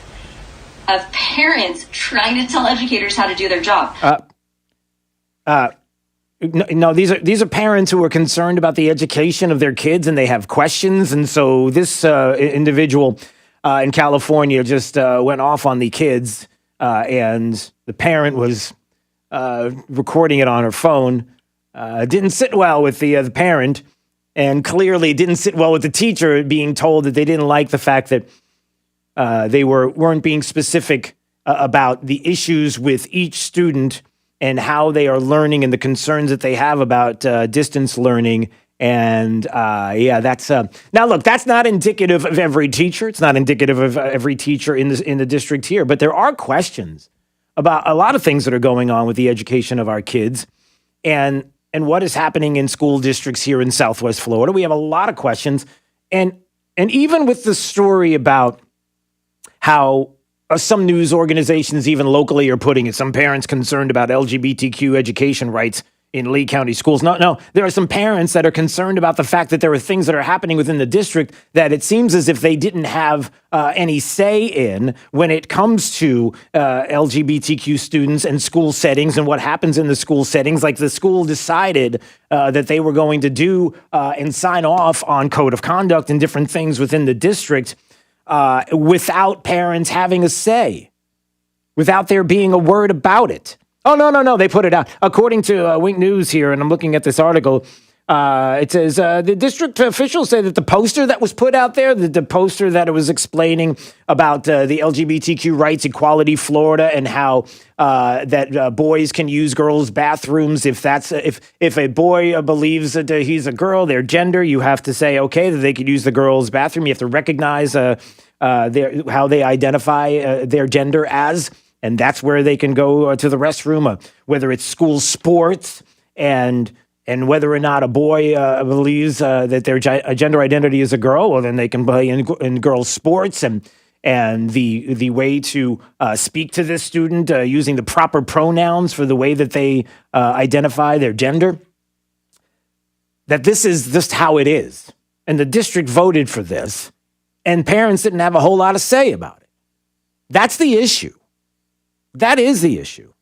Speaker 22: of parents trying to tell educators how to do their job.
Speaker 1: No, these are parents who are concerned about the education of their kids and they have questions. And so this individual in California just went off on the kids and the parent was recording it on her phone. Didn't sit well with the parent and clearly didn't sit well with the teacher being told that they didn't like the fact that they weren't being specific about the issues with each student and how they are learning and the concerns that they have about distance learning. And that's now look, that's not indicative of every teacher. It's not indicative of every teacher in the district here, but there are questions about a lot of things that are going on with the education of our kids and what is happening in school districts here in Southwest Florida. We have a lot of questions. And even with the story about how some news organizations, even locally, are putting it, some parents concerned about LGBTQ education rights in Lee County schools. No, there are some parents that are concerned about the fact that there are things that are happening within the district that it seems as if they didn't have any say in when it comes to LGBTQ students and school settings and what happens in the school settings. Like the school decided that they were going to do and sign off on code of conduct and different things within the district without parents having a say, without there being a word about it. Oh, no, they put it out. According to Wink News here, and I'm looking at this article, it says the district officials say that the poster that was put out there, the poster that it was explaining about the LGBTQ rights, Equality Florida, and how that boys can use girls' bathrooms. If a boy believes that he's a girl, their gender, you have to say, okay, that they could use the girls' bathroom. You have to recognize how they identify their gender as. And that's where they can go to the restroom, whether it's school sports and whether or not a boy believes that their gender identity is a girl, well, then they can play in girls' sports. And the way to speak to this student using the proper pronouns for the way that they identify their gender, that this is just how it is. And the district voted for this, and parents didn't have a whole lot to say about it. That's the issue. That is the issue.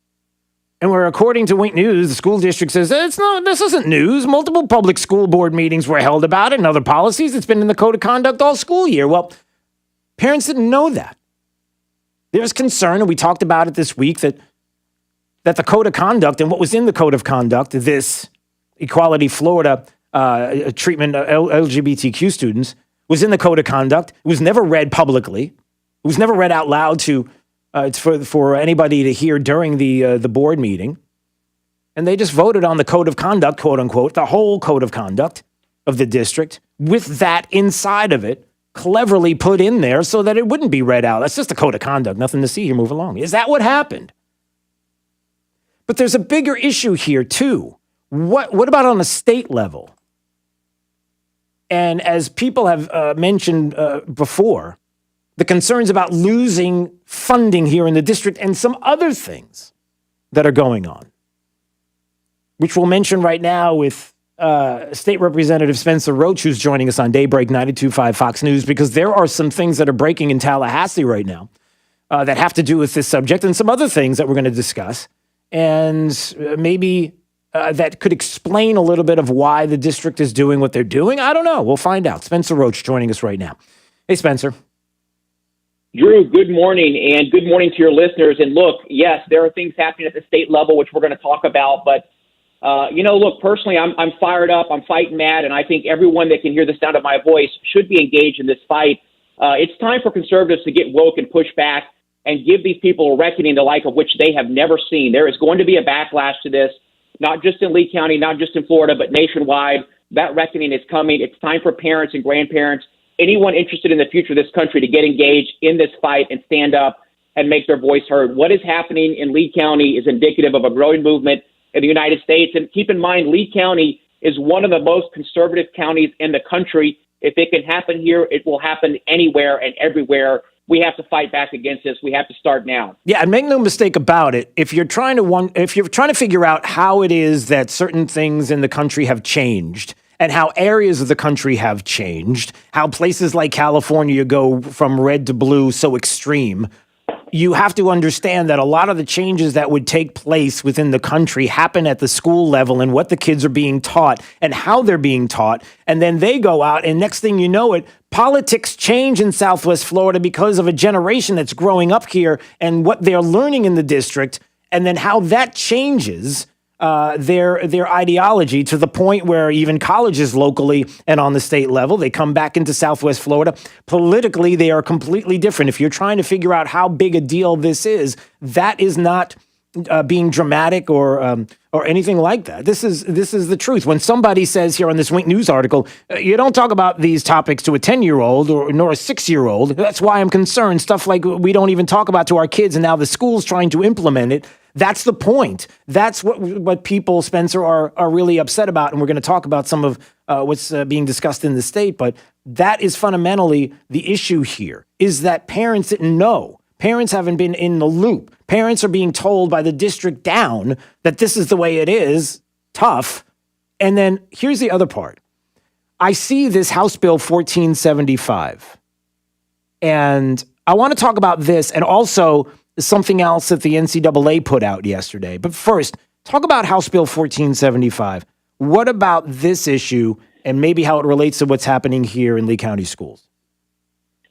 Speaker 1: And we're according to Wink News, the school district says, this isn't news. Multiple public school board meetings were held about it and other policies. It's been in the code of conduct all school year. Well, parents didn't know that. There's concern, and we talked about it this week, that the code of conduct and what was in the code of conduct, this Equality Florida treatment of LGBTQ students, was in the code of conduct. It was never read publicly. It was never read out loud to it's for anybody to hear during the board meeting. And they just voted on the code of conduct, quote unquote, the whole code of conduct of the district with that inside of it cleverly put in there so that it wouldn't be read out. That's just the code of conduct. Nothing to see here. Move along. Is that what happened? But there's a bigger issue here too. What about on a state level? And as people have mentioned before, the concerns about losing funding here in the district and some other things that are going on, which we'll mention right now with State Representative Spencer Roach, who's joining us on Daybreak 92.5 Fox News, because there are some things that are breaking in Tallahassee right now that have to do with this subject and some other things that we're going to discuss. And maybe that could explain a little bit of why the district is doing what they're doing. I don't know. We'll find out. Spencer Roach joining us right now. Hey, Spencer.
Speaker 2: Drew, good morning, and good morning to your listeners. And look, yes, there are things happening at the state level, which we're going to talk about. But, look, personally, I'm fired up. I'm fighting mad. And I think everyone that can hear the sound of my voice should be engaged in this fight. It's time for conservatives to get woke and push back and give these people a reckoning the like of which they have never seen. There is going to be a backlash to this, not just in Lee County, not just in Florida, but nationwide. That reckoning is coming. It's time for parents and grandparents, anyone interested in the future of this country, to get engaged in this fight and stand up and make their voice heard. What is happening in Lee County is indicative of a growing movement in the United States. And keep in mind, Lee County is one of the most conservative counties in the country. If it can happen here, it will happen anywhere and everywhere. We have to fight back against this. We have to start now.
Speaker 1: Yeah, and make no mistake about it. If you're trying to figure out how it is that certain things in the country have changed and how areas of the country have changed, how places like California go from red to blue so extreme, you have to understand that a lot of the changes that would take place within the country happen at the school level and what the kids are being taught and how they're being taught. And then they go out and next thing you know it, politics change in Southwest Florida because of a generation that's growing up here and what they're learning in the district, and then how that changes their ideology to the point where even colleges locally and on the state level, they come back into Southwest Florida. Politically, they are completely different. If you're trying to figure out how big a deal this is, that is not being dramatic or anything like that. This is the truth. When somebody says here on this Wink News article, you don't talk about these topics to a 10-year-old nor a 6-year-old. That's why I'm concerned. Stuff like we don't even talk about to our kids, and now the school's trying to implement it. That's the point. That's what people, Spencer, are really upset about. And we're going to talk about some of what's being discussed in the state. But that is fundamentally the issue here, is that parents didn't know. Parents haven't been in the loop. Parents are being told by the district down that this is the way it is. Tough. And then here's the other part. I see this House Bill 1475. And I want to talk about this and also something else that the NCAA put out yesterday. But first, talk about House Bill 1475. What about this issue and maybe how it relates to what's happening here in Lee County schools?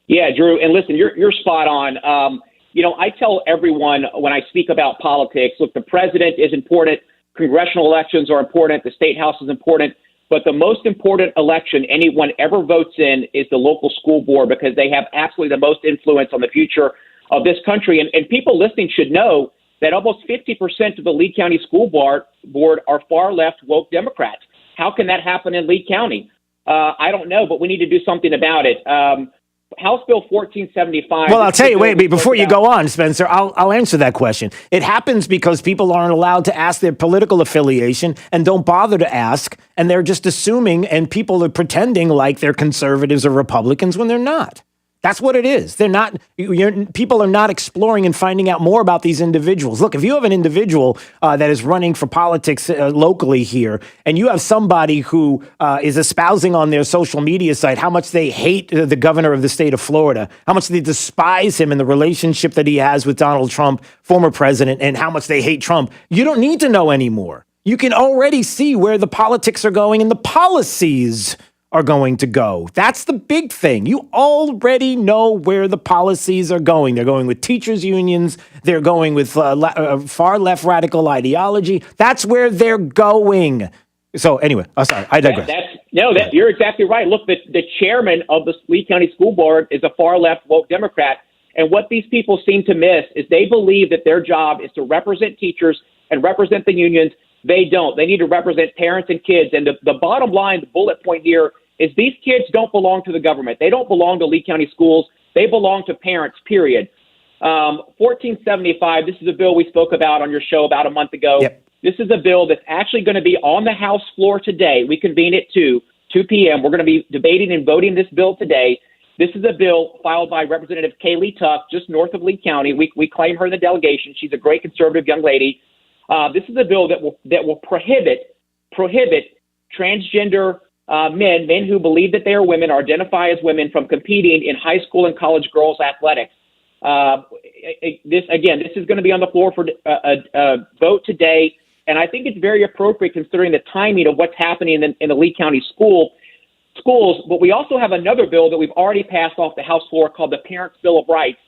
Speaker 2: Yeah, Drew, and listen, you're spot on. I tell everyone when I speak about politics, look, the president is important. Congressional elections are important. The state house is important. But the most important election anyone ever votes in is the local school board, because they have absolutely the most influence on the future of this country. And people listening should know that almost 50% of the Lee County School Board are far left woke Democrats. How can that happen in Lee County? I don't know, but we need to do something about it. House Bill 1475.
Speaker 1: Well, I'll tell you, wait, before you go on, Spencer, I'll answer that question. It happens because people aren't allowed to ask their political affiliation and don't bother to ask, and they're just assuming, and people are pretending like they're conservatives or Republicans when they're not. That's what it is. They're not. People are not exploring and finding out more about these individuals. Look, if you have an individual that is running for politics locally here, and you have somebody who is espousing on their social media site how much they hate the governor of the state of Florida, how much they despise him and the relationship that he has with Donald Trump, former president, and how much they hate Trump, you don't need to know anymore. You can already see where the politics are going and the policies are going to go. That's the big thing. You already know where the policies are going. They're going with teachers' unions. They're going with far left radical ideology. That's where they're going. So anyway, sorry, I digress.
Speaker 2: You're exactly right. Look, the chairman of the Lee County School Board is a far left woke Democrat. And what these people seem to miss is they believe that their job is to represent teachers and represent the unions. They don't. They need to represent parents and kids. And the bottom line, the bullet point here, is these kids don't belong to the government. They don't belong to Lee County schools. They belong to parents, period. 1475, this is a bill we spoke about on your show about a month ago. Yep. This is a bill that's actually going to be on the House floor today. We convene at 2 p.m. We're going to be debating and voting this bill today. This is a bill filed by Representative Kaylee Tuck, just north of Lee County. We claim her in the delegation. She's a great conservative young lady. This is a bill that will prohibit transgender men who believe that they are women or identify as women from competing in high school and college girls athletics. This is going to be on the floor for a vote today, and I think it's very appropriate considering the timing of what's happening in the Lee County schools. But we also have another bill that we've already passed off the House floor called the Parents' Bill of Rights.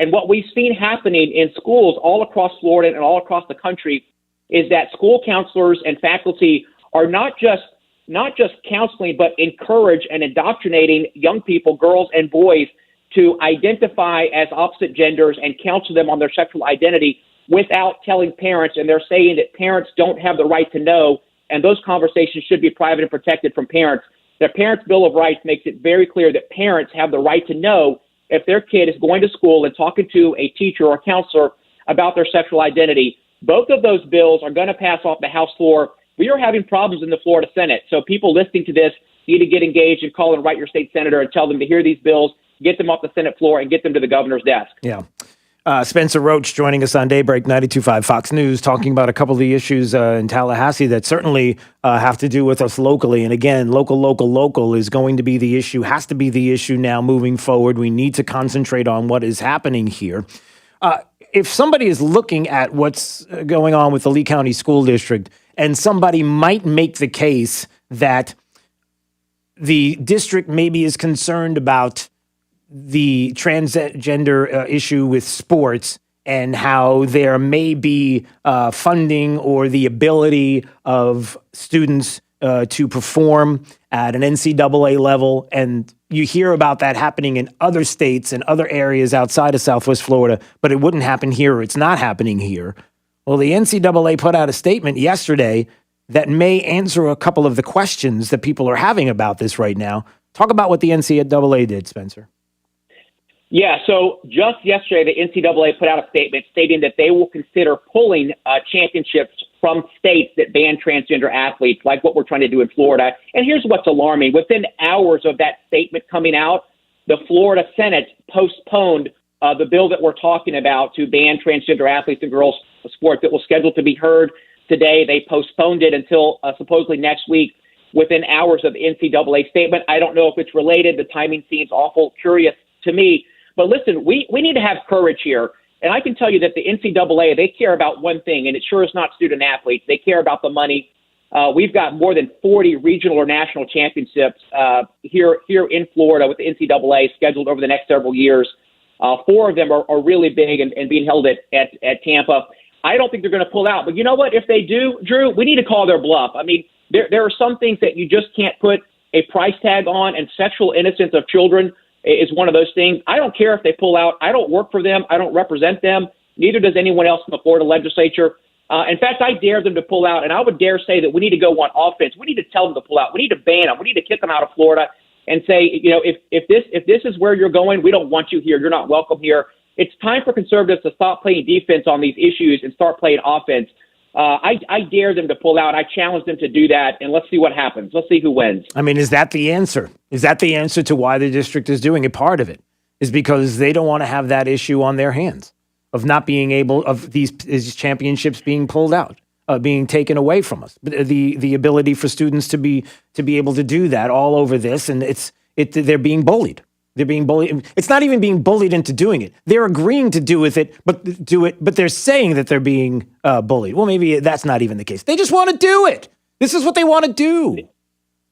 Speaker 2: And what we've seen happening in schools all across Florida and all across the country is that school counselors and faculty are not just counseling, but encourage and indoctrinating young people, girls and boys, to identify as opposite genders and counsel them on their sexual identity without telling parents. And they're saying that parents don't have the right to know, and those conversations should be private and protected from parents. The Parents' Bill of Rights makes it very clear that parents have the right to know if their kid is going to school and talking to a teacher or counselor about their sexual identity. Both of those bills are going to pass off the House floor. We are having problems in the Florida Senate. So people listening to this need to get engaged and call and write your state senator and tell them to hear these bills, get them off the Senate floor, and get them to the governor's desk.
Speaker 1: Yeah. Spencer Roach joining us on Daybreak 92.5 Fox News, talking about a couple of the issues in Tallahassee that certainly have to do with us locally. And again, local is going to be the issue, has to be the issue now moving forward. We need to concentrate on what is happening here. If somebody is looking at what's going on with the Lee County School District, and somebody might make the case that the district maybe is concerned about the transgender issue with sports and how there may be funding or the ability of students to perform at an NCAA level. And you hear about that happening in other states and other areas outside of Southwest Florida, but it wouldn't happen here, or it's not happening here. Well, the NCAA put out a statement yesterday that may answer a couple of the questions that people are having about this right now. Talk about what the NCAA did, Spencer.
Speaker 2: Yeah, so just yesterday, the NCAA put out a statement stating that they will consider pulling championships from states that ban transgender athletes, like what we're trying to do in Florida. And here's what's alarming. Within hours of that statement coming out, the Florida Senate postponed the bill that we're talking about to ban transgender athletes in girls' sports that was scheduled to be heard today. They postponed it until supposedly next week, within hours of the NCAA statement. I don't know if it's related. The timing seems awful curious to me. But listen, we need to have courage here. And I can tell you that the NCAA, they care about one thing, and it sure is not student athletes. They care about the money. We've got more than 40 regional or national championships here in Florida with the NCAA scheduled over the next several years. 4 of them are really big and being held at Tampa. I don't think they're going to pull out. But you know what? If they do, Drew, we need to call their bluff. I mean, there are some things that you just can't put a price tag on, and sexual innocence of children is one of those things. I don't care if they pull out. I don't work for them. I don't represent them. Neither does anyone else in the Florida legislature. In fact, I dare them to pull out, and I would dare say that we need to go on offense. We need to tell them to pull out. We need to ban them. We need to kick them out of Florida and say, you know, if this is where you're going, we don't want you here. You're not welcome here. It's time for conservatives to stop playing defense on these issues and start playing offense. I dare them to pull out. I challenge them to do that, and let's see what happens. Let's see who wins.
Speaker 1: I mean, is that the answer? Is that the answer to why the district is doing it? Part of it is because they don't want to have that issue on their hands of not being able, of these championships being pulled out, being taken away from us. The ability for students to be able to do that all over this, and they're being bullied. They're being bullied. It's not even being bullied into doing it. They're agreeing to do it, but they're saying that they're being bullied. Well, maybe that's not even the case. They just want to do it. This is what they want to do.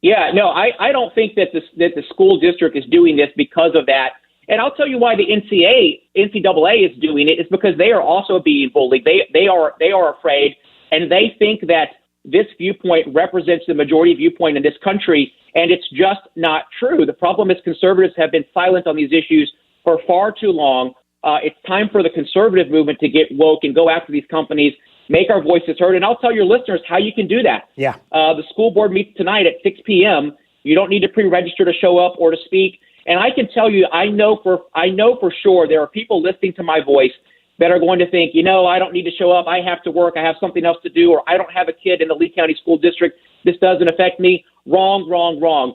Speaker 2: Yeah, no, I don't think that the school district is doing this because of that. And I'll tell you why the NCAA is doing it. It's because they are also being bullied. They are afraid, and they think that this viewpoint represents the majority viewpoint in this country. And it's just not true. The problem is conservatives have been silent on these issues for far too long. It's time for the conservative movement to get woke and go after these companies, make our voices heard. And I'll tell your listeners how you can do that.
Speaker 1: Yeah.
Speaker 2: The school board meets tonight at 6 p.m. You don't need to pre-register to show up or to speak. And I can tell you, I know for sure there are people listening to my voice that are going to think, you know, I don't need to show up. I have to work. I have something else to do, or I don't have a kid in the Lee County School District. This doesn't affect me. Wrong.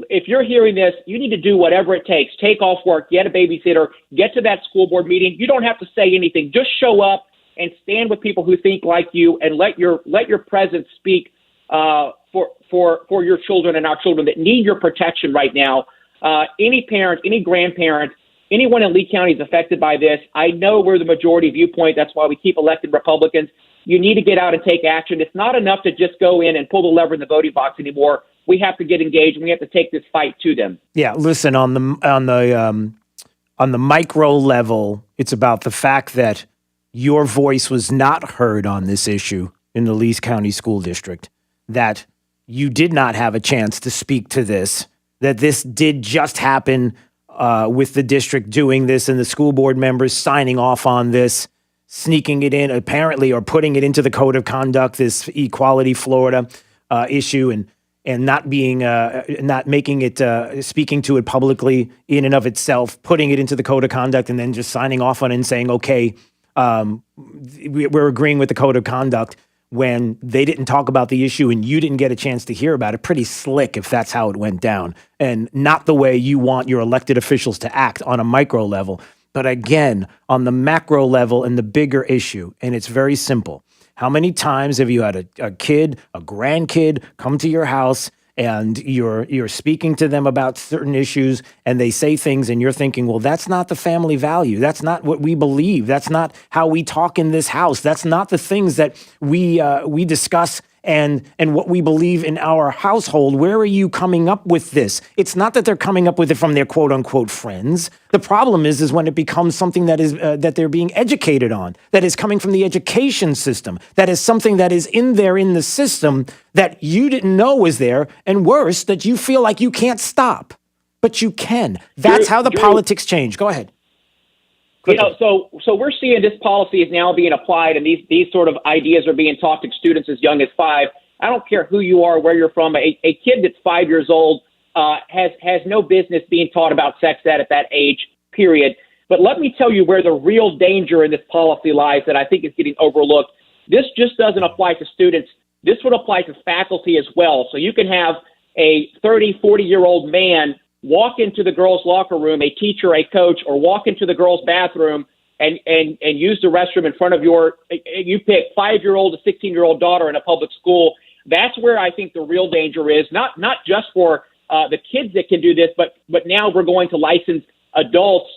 Speaker 2: If you're hearing this, you need to do whatever it takes. Take off work, get a babysitter, get to that school board meeting. You don't have to say anything. Just show up and stand with people who think like you, and let your presence speak for your children and our children that need your protection right now. Any parent, any grandparent, anyone in Lee County is affected by this. I know we're the majority viewpoint. That's why we keep elected Republicans. You need to get out and take action. It's not enough to just go in and pull the lever in the voting box anymore. We have to get engaged, and we have to take this fight to them.
Speaker 1: Yeah, listen, on the micro level, It's about the fact that your voice was not heard on this issue in the Lee's County School District, that you did not have a chance to speak to this, that this did just happen with the district doing this and the school board members signing off on this, sneaking it in apparently, or putting it into the code of conduct, this Equality Florida issue, and not being, not making it, speaking to it publicly in and of itself, putting it into the code of conduct, and then just signing off on it and saying, okay, we're agreeing with the code of conduct, when they didn't talk about the issue and you didn't get a chance to hear about it. Pretty slick if that's how it went down, and not the way you want your elected officials to act on a micro level. But again, on the macro level and the bigger issue, and it's very simple. How many times have you had a kid, a grandkid come to your house and you're speaking to them about certain issues and they say things and you're thinking, well, that's not the family value. That's not what we believe. That's not how we talk in this house. That's not the things that we discuss and what we believe in our household. Where are you coming up with this? It's not that they're coming up with it from their quote unquote friends. The problem is when it becomes something that is that they're being educated on, that is coming from the education system, that is something that is in there in the system that you didn't know was there, and worse, that you feel like you can't stop, but you can. That's how the politics change. Go ahead.
Speaker 2: You know, so we're seeing this policy is now being applied, and these sort of ideas are being taught to students as young as 5. I don't care who you are, where you're from. A kid that's 5 years old has no business being taught about sex ed at that age, period. But let me tell you where the real danger in this policy lies that I think is getting overlooked. This just doesn't apply to students. This would apply to faculty as well. So you can have a 30, 40-year-old man walk into the girls' locker room, a teacher, a coach, or walk into the girls' bathroom and use the restroom in front of you pick 5-year-old to 16-year-old daughter in a public school. That's where I think the real danger is, not just for the kids that can do this, but now we're going to license adults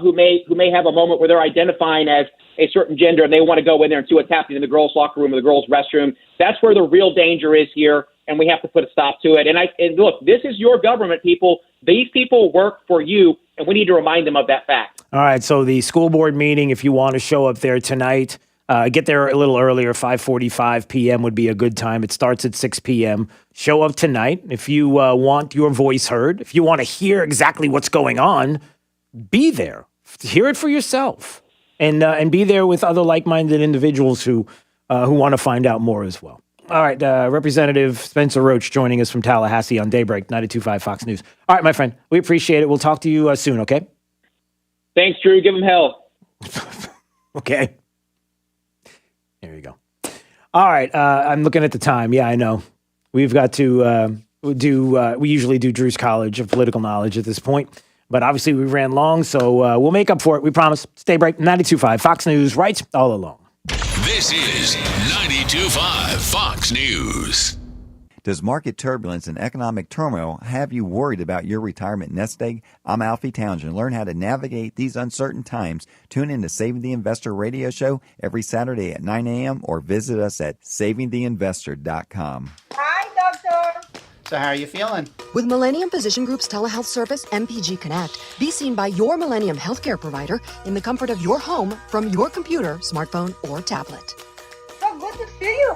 Speaker 2: who may have a moment where they're identifying as a certain gender and they want to go in there and see what's happening in the girls' locker room or the girls' restroom. That's where the real danger is here, and we have to put a stop to it. And look, this is your government, people. These people work for you, and we need to remind them of that fact.
Speaker 1: All right, so the school board meeting, if you want to show up there tonight, get there a little earlier. 5:45 p.m. would be a good time. It starts at 6 p.m. Show up tonight. If you want your voice heard, if you want to hear exactly what's going on, be there. Hear it for yourself, and be there with other like-minded individuals who want to find out more as well. All right, Representative Spencer Roach joining us from Tallahassee on Daybreak, 92.5 Fox News. All right, my friend, we appreciate it. We'll talk to you soon, okay?
Speaker 2: Thanks, Drew. Give him hell.
Speaker 1: Okay. There you go. All right, I'm looking at the time. Yeah, I know. We've got to we usually do Drew's College of Political Knowledge at this point, but obviously we ran long, so we'll make up for it. We promise. Stay Daybreak, 92.5 Fox News, right all along.
Speaker 26: This is 92.5 Fox News.
Speaker 3: Does market turbulence and economic turmoil have you worried about your retirement nest egg? I'm Alfie Townsend. Learn how to navigate these uncertain times. Tune in to Saving the Investor radio show every Saturday at 9 a.m. or visit us at savingtheinvestor.com.
Speaker 4: Hi, doctor. So how are you feeling?
Speaker 9: With Millennium Physician Group's telehealth service, MPG Connect, be seen by your Millennium healthcare provider in the comfort of your home from your computer, smartphone, or tablet.
Speaker 4: So good to see you.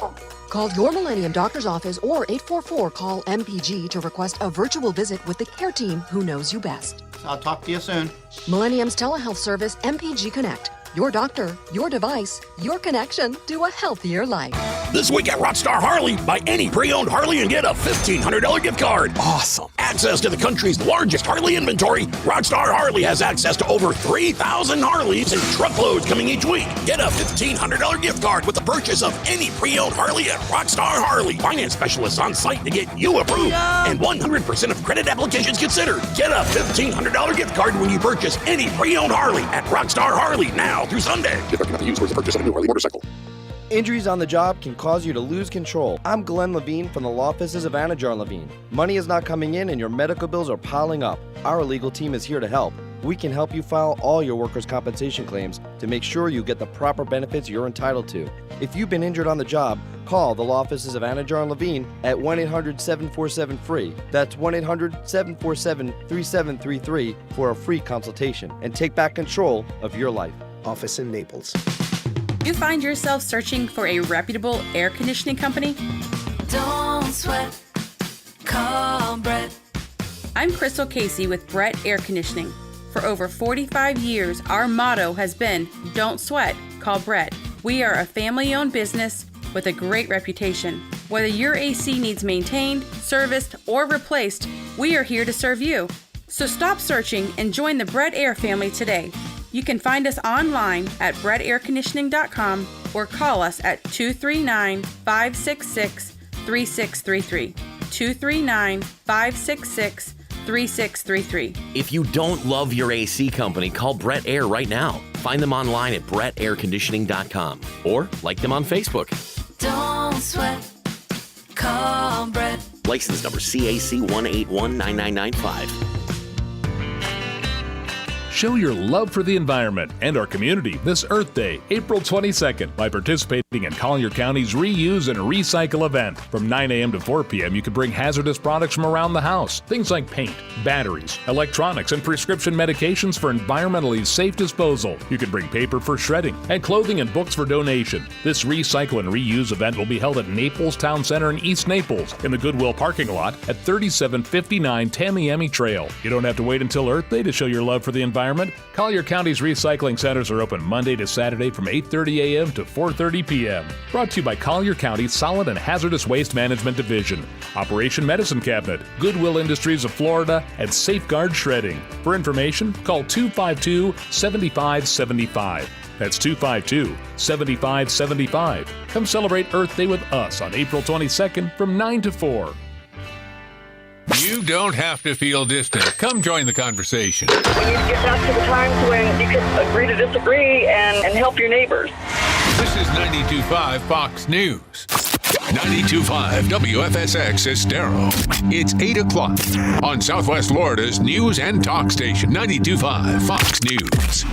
Speaker 9: Call your Millennium doctor's office or 844-CALL-MPG to request a virtual visit with the care team who knows you best.
Speaker 4: I'll talk to you soon.
Speaker 9: Millennium's telehealth service, MPG Connect. Your doctor, your device, your connection to a healthier life.
Speaker 13: This week at Rockstar Harley, buy any pre-owned Harley and get a $1,500 gift card. Awesome. Access to the country's largest Harley inventory. Rockstar Harley has access to over 3,000 Harleys and truckloads coming each week. Get a $1,500 gift card with the purchase of any pre-owned Harley at Rockstar Harley. Finance specialists on site to get you approved. And 100% of credit applications considered. Get a $1,500 gift card when you purchase any pre-owned Harley at Rockstar Harley now through Sunday. Gift cannot be used towards the purchase of a new Harley motorcycle.
Speaker 14: Injuries on the job can cause you to lose control. I'm Glenn Levine from the law offices of Anajar Levine. Money is not coming in and your medical bills are piling up. Our legal team is here to help. We can help you file all your workers' compensation claims to make sure you get the proper benefits you're entitled to. If you've been injured on the job, call the law offices of Anajar Levine at 1-800-747-FREE. That's 1-800-747-3733 for a free consultation and take back control of your life.
Speaker 11: office in Naples.
Speaker 15: You find yourself searching for a reputable air conditioning company?
Speaker 8: Don't sweat. Call Brett.
Speaker 15: I'm Crystal Casey with Brett Air Conditioning. For over 45 years, our motto has been, don't sweat, call Brett. We are a family-owned business with a great reputation. Whether your AC needs maintained, serviced, or replaced, we are here to serve you. So stop searching and join the Brett Air family today. You can find us online at brettairconditioning.com or call us at 239-566-3633. 239-566-3633.
Speaker 16: If you don't love your AC company, call Brett Air right now. Find them online at brettairconditioning.com or like them on Facebook.
Speaker 8: Don't sweat. Call Brett.
Speaker 16: License number CAC 1819995.
Speaker 7: Show your love for the environment and our community this Earth Day, April 22nd, by participating in Collier County's Reuse and Recycle event. From 9 a.m. to 4 p.m., you can bring hazardous products from around the house, things like paint, batteries, electronics, and prescription medications for environmentally safe disposal. You can bring paper for shredding and clothing and books for donation. This Recycle and Reuse event will be held at Naples Town Center in East Naples in the Goodwill parking lot at 3759 Tamiami Trail. You don't have to wait until Earth Day to show your love for the environment. Collier County's recycling centers are open Monday to Saturday from 8:30 a.m. to 4:30 p.m. Brought to you by Collier County Solid and Hazardous Waste Management Division, Operation Medicine Cabinet, Goodwill Industries of Florida, and Safeguard Shredding. For information, call 252-7575. That's 252-7575. Come celebrate Earth Day with us on April 22nd from 9 to 4.
Speaker 26: You don't have to feel distant. Come join the conversation.
Speaker 31: We need to get back to the times when you could agree to disagree and help your neighbors.
Speaker 26: This is 92.5 Fox News. 92.5 WFSX Estero. It's 8 o'clock on Southwest Florida's news and talk station, 92.5 Fox News.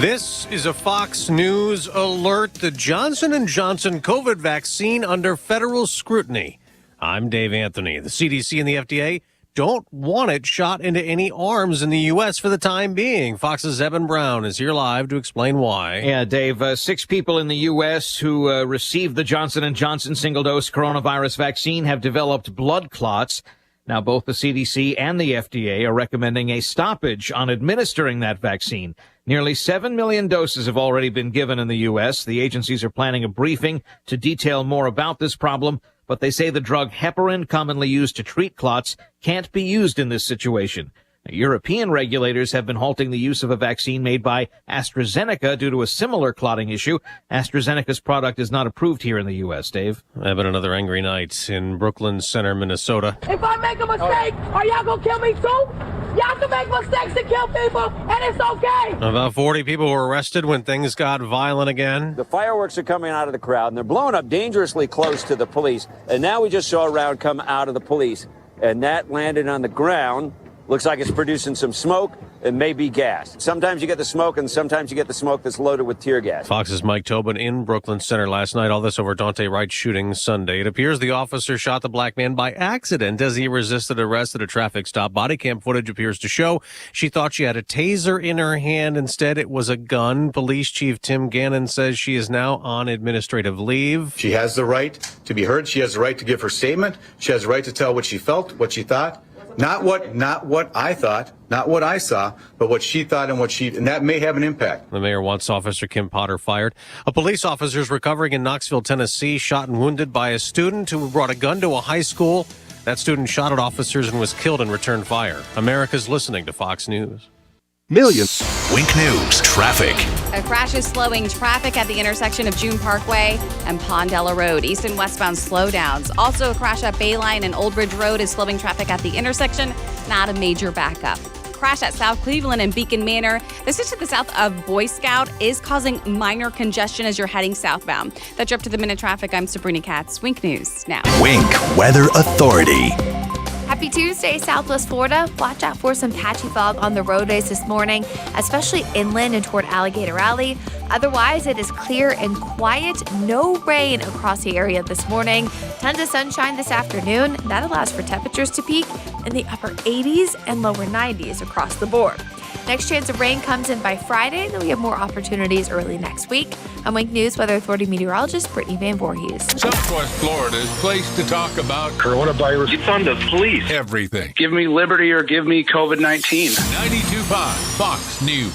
Speaker 17: This is a Fox News alert. The Johnson & Johnson COVID vaccine under federal scrutiny. I'm Dave Anthony. The CDC and the FDA don't want it shot into any arms in the U.S. for the time being. Fox's Evan Brown is here live to explain why.
Speaker 18: Yeah, Dave, 6 people in the U.S. who received the Johnson & Johnson single-dose coronavirus vaccine have developed blood clots. Now, both the CDC and the FDA are recommending a stoppage on administering that vaccine. Nearly 7 million doses have already been given in the U.S. The agencies are planning a briefing to detail more about this problem, but they say the drug heparin, commonly used to treat clots, can't be used in this situation. Now, European regulators have been halting the use of a vaccine made by AstraZeneca due to a similar clotting issue. AstraZeneca's product is not approved here in the U.S., Dave.
Speaker 17: Having another angry night in Brooklyn Center, Minnesota.
Speaker 21: If I make a mistake, are y'all gonna kill me too? Y'all can make mistakes and kill people, and it's okay.
Speaker 17: About 40 people were arrested when things got violent again.
Speaker 24: The fireworks are coming out of the crowd, and they're blowing up dangerously close to the police. And now we just saw a round come out of the police, and that landed on the ground. Looks like it's producing some smoke and maybe gas. Sometimes you get the smoke, and sometimes you get the smoke that's loaded with tear gas.
Speaker 17: Fox's Mike Tobin in Brooklyn Center last night. All this over Daunte Wright shooting Sunday. It appears the officer shot the black man by accident as he resisted arrest at a traffic stop. Body cam footage appears to show she thought she had a taser in her hand. Instead, it was a gun. Police Chief Tim Gannon says she is now on administrative leave.
Speaker 25: She has the right to be heard. She has the right to give her statement. She has the right to tell what she felt, what she thought. Not what I thought, not what I saw, but what she thought and and that may have an impact.
Speaker 17: The mayor wants Officer Kim Potter fired. A police officer is recovering in Knoxville, Tennessee, shot and wounded by a student who brought a gun to a high school. That student shot at officers and was killed and returned fire. America's listening to Fox News.
Speaker 12: Millions. Wink News traffic.
Speaker 24: A crash is slowing traffic at the intersection of June Parkway and Pondella Road. East and westbound slowdowns. Also, a crash at Bayline and Old Bridge Road is slowing traffic at the intersection. Not a major backup. Crash at South Cleveland and Beacon Manor. This is to the south of Boy Scout is causing minor congestion as you're heading southbound. That's up to the minute traffic. I'm Sabrina Katz. Wink News now.
Speaker 12: Wink Weather Authority.
Speaker 23: Happy Tuesday, Southwest Florida. Watch out for some patchy fog on the roadways this morning, especially inland and toward Alligator Alley. Otherwise, it is clear and quiet. No rain across the area this morning. Tons of sunshine this afternoon. That allows for temperatures to peak in the upper 80s and lower 90s across the board. Next chance of rain comes in by Friday, then we have more opportunities early next week. I'm Wink News Weather Authority meteorologist Brittany Van Voorhees.
Speaker 26: Southwest Florida's place to talk about
Speaker 5: coronavirus. It's on the police.
Speaker 26: Everything.
Speaker 5: Give me liberty or give me COVID-19.
Speaker 26: 92.5 Fox News.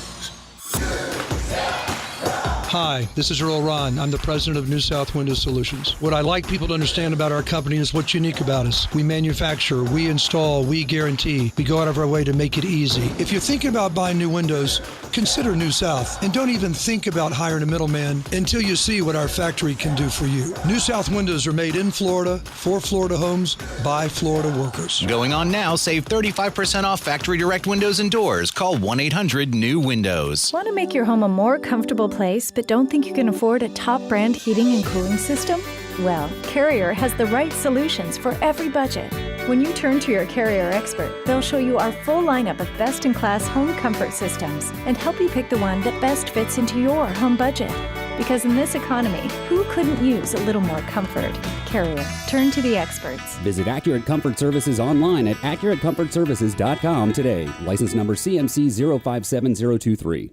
Speaker 6: Hi, this is Earl Ron. I'm the president of New South Window Solutions. What I like people to understand about our company is what's unique about us. We manufacture, we install, we guarantee. We go out of our way to make it easy. If you're thinking about buying new windows, consider New South. And don't even think about hiring a middleman until you see what our factory can do for you. New South Windows are made in Florida, for Florida homes, by Florida workers.
Speaker 10: Going on now, save 35% off factory direct windows and doors. Call 1-800-NEW-WINDOWS.
Speaker 11: Want to make your home a more comfortable place, but don't think you can afford a top brand heating and cooling system? Well, Carrier has the right solutions for every budget. When you turn to your Carrier expert, they'll show you our full lineup of best-in-class home comfort systems and help you pick the one that best fits into your home budget. Because in this economy, who couldn't use a little more comfort? Carrier. Turn to the experts.
Speaker 31: Visit Accurate Comfort Services online at AccurateComfortServices.com today. License number CMC 057023.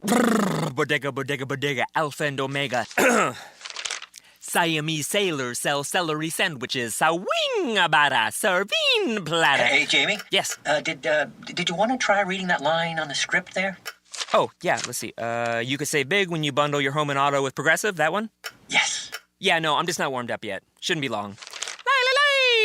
Speaker 19: Bodega, Alpha and Omega. Siamese sailors sell celery sandwiches. Sawing-a-bada, serving platter.
Speaker 20: Hey, Jamie?
Speaker 19: Yes?
Speaker 20: Did you want to try reading that line on the script there?
Speaker 19: Oh, yeah, let's see. You could save big when you bundle your home and auto with Progressive, that one?
Speaker 20: Yes.
Speaker 19: Yeah, no, I'm just not warmed up yet. Shouldn't be long.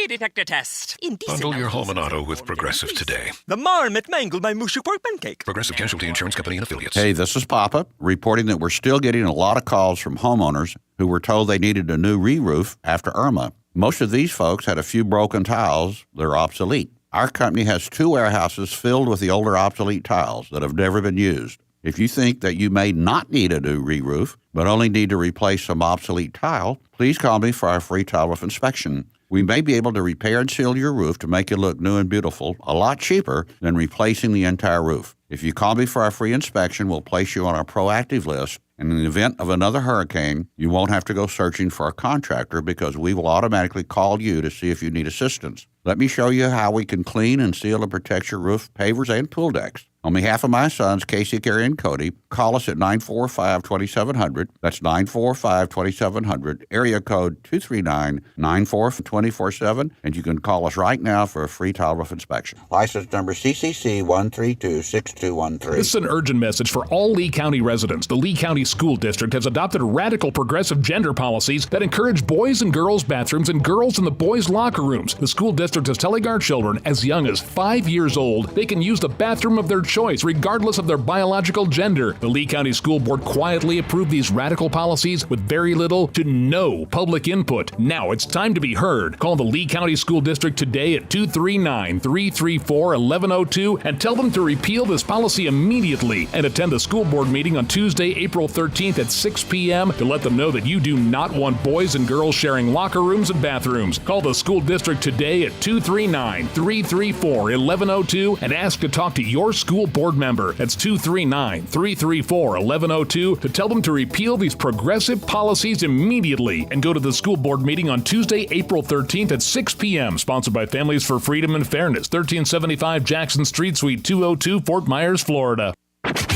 Speaker 19: Detector test.
Speaker 26: Bundle your home and auto with Progressive today.
Speaker 19: The marmot mangled my mushu pork pancake.
Speaker 26: Progressive Casualty Insurance Company and Affiliates.
Speaker 22: Hey, this is Papa, reporting that we're still getting a lot of calls from homeowners who were told they needed a new re-roof after Irma. Most of these folks had a few broken tiles that are obsolete. Our company has 2 warehouses filled with the older obsolete tiles that have never been used. If you think that you may not need a new re-roof, but only need to replace some obsolete tile, please call me for our free tile roof inspection. We may be able to repair and seal your roof to make it look new and beautiful, a lot cheaper than replacing the entire roof. If you call me for our free inspection, we'll place you on our proactive list. And in the event of another hurricane, you won't have to go searching for a contractor because we will automatically call you to see if you need assistance. Let me show you how we can clean and seal and protect your roof, pavers, and pool decks. On behalf of my sons, Casey, Carrie, and Cody, call us at 945-2700. That's 945-2700, area code 239-94-24-7. And you can call us right now for a free tile roof inspection. License number CCC 1326213.
Speaker 7: This is an urgent message for all Lee County residents. The Lee County School District has adopted radical progressive gender policies that encourage boys and girls bathrooms and girls in the boys' locker rooms. The school district is telling our children as young as 5 years old they can use the bathroom of their choice regardless of their biological gender. The Lee County School Board quietly approved these radical policies with very little to no public input. Now it's time to be heard. Call the Lee County School District today at 239-334-1102 and tell them to repeal this policy immediately, and attend the school board meeting on Tuesday, April 13th at 6 p.m. to let them know that you do not want boys and girls sharing locker rooms and bathrooms. Call the school district today at 239-334-1102 and ask to talk to your school board member. That's 239-334-1102 to tell them to repeal these progressive policies immediately, and go to the school board meeting on Tuesday, April 13th at 6 p.m. Sponsored by Families for Freedom and Fairness, 1375 Jackson Street, Suite 202, Fort Myers, Florida.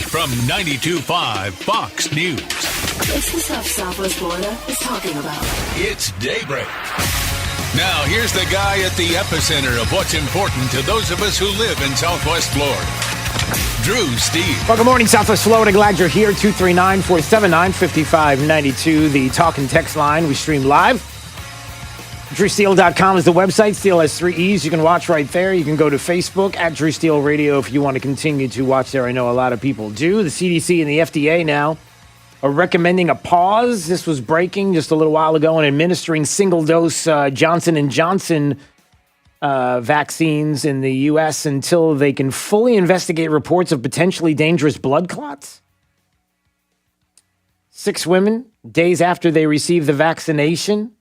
Speaker 26: From 92.5 Fox News.
Speaker 8: It's the stuff Southwest Florida is talking about.
Speaker 26: It's Daybreak. Now, here's the guy at the epicenter of what's important to those of us who live in Southwest Florida. Drew Steve.
Speaker 1: Well, good morning, Southwest Florida. Glad you're here. 239-479-5592, the talk and text line. We stream live. DrewSteele.com is the website. Steele has 3 E's. You can watch right there. You can go to Facebook at Drew Steele Radio if you want to continue to watch there. I know a lot of people do. The CDC and the FDA now are recommending a pause. This was breaking just a little while ago in administering single-dose Johnson & Johnson vaccines in the U.S. until they can fully investigate reports of potentially dangerous blood clots. 6 women, days after they received the vaccination,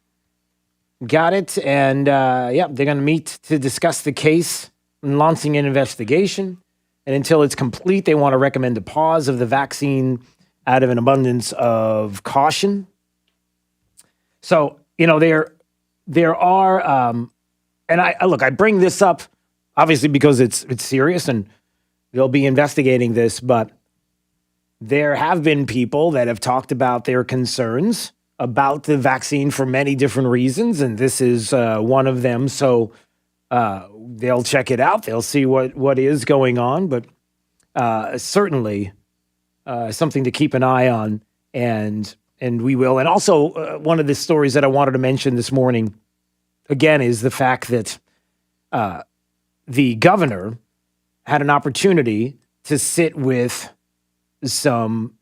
Speaker 1: got it. And, they're going to meet to discuss the case and launching an investigation. And until it's complete, they want to recommend a pause of the vaccine out of an abundance of caution. So, there are... And I bring this up obviously because it's serious, and they'll be investigating this, but there have been people that have talked about their concerns about the vaccine for many different reasons, and this is one of them. So they'll check it out. They'll see what is going on, but certainly something to keep an eye on, and we will. And also, one of the stories that I wanted to mention this morning, again, is the fact that the governor had an opportunity to sit with some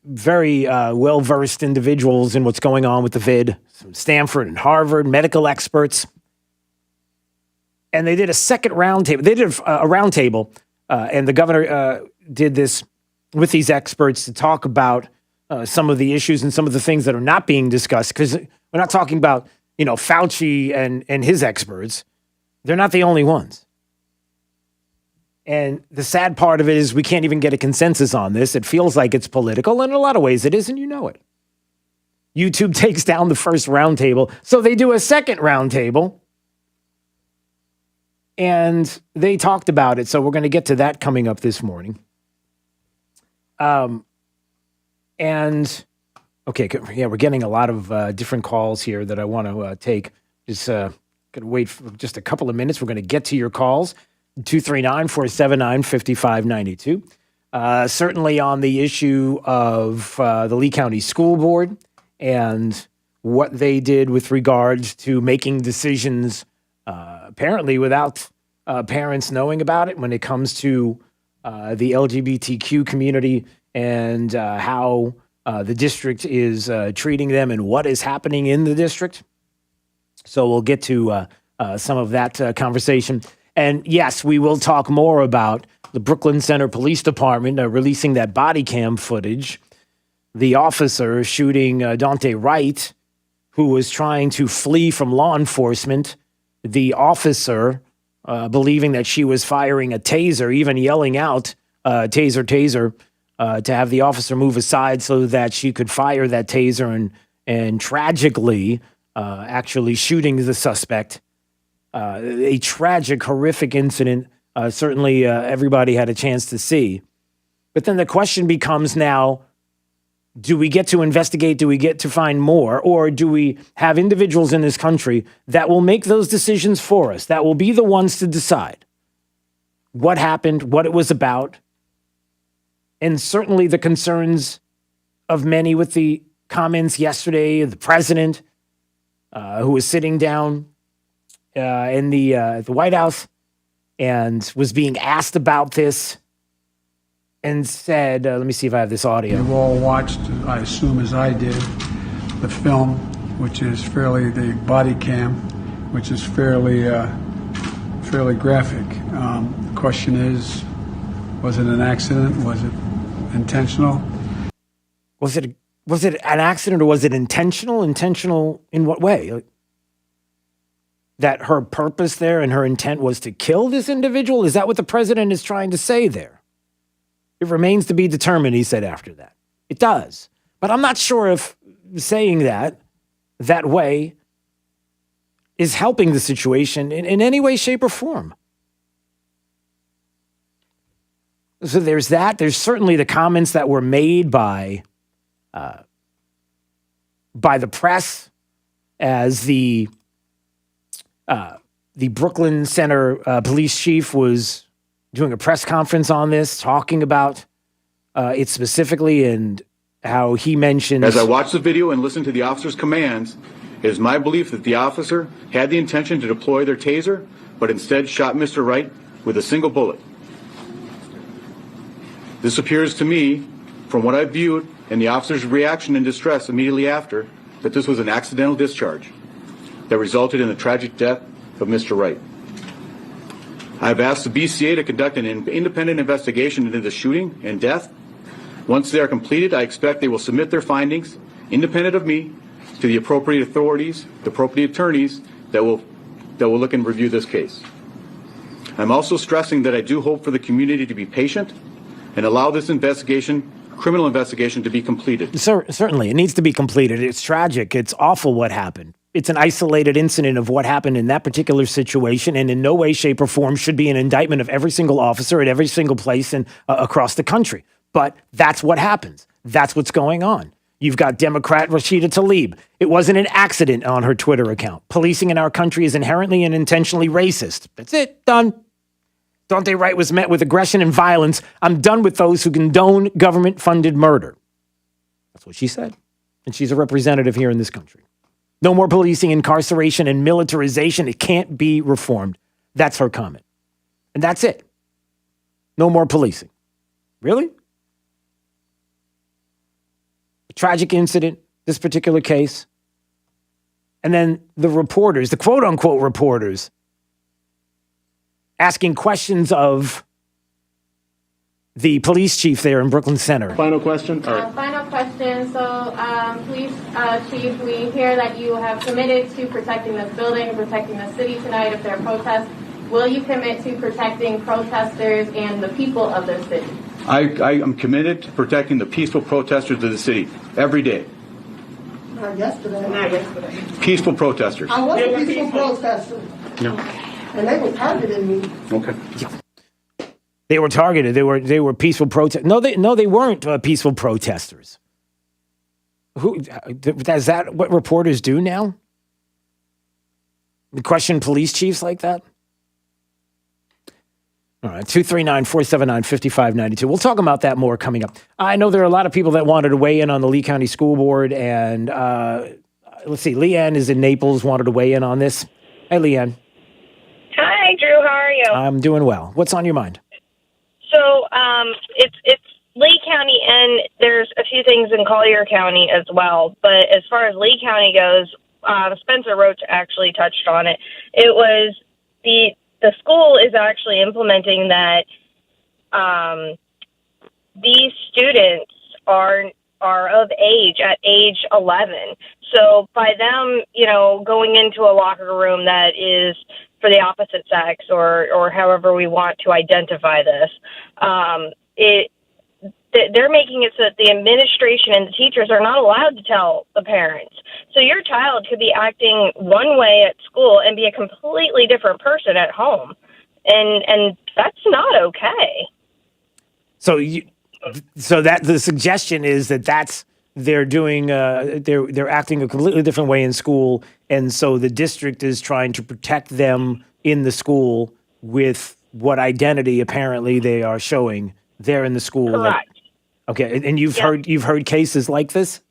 Speaker 1: very well-versed individuals in what's going on with the vid, some Stanford and Harvard medical experts. And they did a second roundtable. They did a roundtable, and the governor did this with these experts to talk about some of the issues and some of the things that are not being discussed. Because we're not talking about, Fauci and his experts. They're not the only ones. And the sad part of it is we can't even get a consensus on this. It feels like it's political, and in a lot of ways it is, and you know it. YouTube takes down the first roundtable, so they do a second roundtable, and they talked about it. So we're going to get to that coming up this morning. Okay, yeah, we're getting a lot of different calls here that I want to take. Just going to wait for just a couple of minutes. We're going to get to your calls. 239-479-5592. Certainly on the issue of the Lee County School Board and what they did with regards to making decisions, apparently without parents knowing about it when it comes to the LGBTQ community and how the district is treating them and what is happening in the district. So we'll get to some of that conversation. And yes, we will talk more about the Brooklyn Center Police Department releasing that body cam footage. The officer shooting Daunte Wright, who was trying to flee from law enforcement. The officer believing that she was firing a taser, even yelling out, taser, taser, to have the officer move aside so that she could fire that taser and tragically actually shooting the suspect. A tragic, horrific incident. Certainly everybody had a chance to see. But then the question becomes now, do we get to investigate? Do we get to find more? Or do we have individuals in this country that will make those decisions for us, that will be the ones to decide what happened, what it was about, and certainly the concerns of many with the comments yesterday of the president who was sitting down in the White House and was being asked about this and said, let me see if I have this audio.
Speaker 2: You've all watched, I assume as I did, the film, which is the body cam, which is fairly graphic. The question is, was it an accident? Was it intentional?
Speaker 1: Was it an accident or was it intentional? Intentional in what way? That her purpose there and her intent was to kill this individual? Is that what the president is trying to say there? It remains to be determined, he said after that. It does. But I'm not sure if saying that way is helping the situation in any way, shape, or form. So there's that. There's certainly the comments that were made by the press as the Brooklyn Center police chief was doing a press conference on this, talking about it specifically and how he mentioned...
Speaker 25: As I watched the video and listened to the officer's commands, it is my belief that the officer had the intention to deploy their taser, but instead shot Mr. Wright with a single bullet. This appears to me, from what I viewed and the officer's reaction and distress immediately after, that this was an accidental discharge that resulted in the tragic death of Mr. Wright. I have asked the BCA to conduct an independent investigation into the shooting and death. Once they are completed, I expect they will submit their findings, independent of me, to the appropriate authorities, the appropriate attorneys that will look and review this case. I'm also stressing that I do hope for the community to be patient and allow this criminal investigation, to be completed.
Speaker 1: Certainly, it needs to be completed. It's tragic. It's awful what happened. It's an isolated incident of what happened in that particular situation, and in no way, shape, or form should be an indictment of every single officer at every single place across the country. But that's what happens. That's what's going on. You've got Democrat Rashida Tlaib. It wasn't an accident on her Twitter account. Policing in our country is inherently and intentionally racist. That's it. Done. Daunte Wright was met with aggression and violence. I'm done with those who condone government-funded murder. That's what she said. And she's a representative here in this country. No more policing, incarceration, and militarization. It can't be reformed. That's her comment. And that's it. No more policing. Really? A tragic incident, this particular case. And then the reporters, the quote-unquote reporters, asking questions of the police chief there in Brooklyn Center.
Speaker 3: Final question? All
Speaker 4: right. Final question. So, Police Chief, we hear that you have committed to protecting this building, protecting the city tonight if there are protests. Will you commit to protecting protesters and the people of the city?
Speaker 25: I am committed to protecting the peaceful protesters of the city every day.
Speaker 4: Not yesterday. Not yesterday.
Speaker 25: Peaceful protesters.
Speaker 4: I was a peaceful protester.
Speaker 25: No.
Speaker 4: And they were targeting me.
Speaker 25: Okay.
Speaker 1: They were targeted. They were peaceful protesters. No, they weren't peaceful protesters. Who is that? What reporters do now? Question police chiefs like that? All right, 239-479-5592. We'll talk about that more coming up. I know there are a lot of people that wanted to weigh in on the Lee County School Board, and let's see, Leanne is in Naples, wanted to weigh in on this. Hey, Leanne.
Speaker 9: Hi, Drew. How are you?
Speaker 1: I'm doing well. What's on your mind?
Speaker 9: So, it's Lee County, and there's a few things in Collier County as well. But as far as Lee County goes, Spencer Roach actually touched on it. It was the school is actually implementing that these students are of age at age 11. So by them, going into a locker room that is for the opposite sex or however we want to identify this, they're making it so that the administration and the teachers are not allowed to tell the parents. So your child could be acting one way at school and be a completely different person at home. And that's not okay.
Speaker 1: So that the suggestion is that they're doing they're acting a completely different way in school, and so the district is trying to protect them in the school with what identity apparently they are showing there in the school.
Speaker 9: Correct.
Speaker 1: Okay, and you've heard cases like this?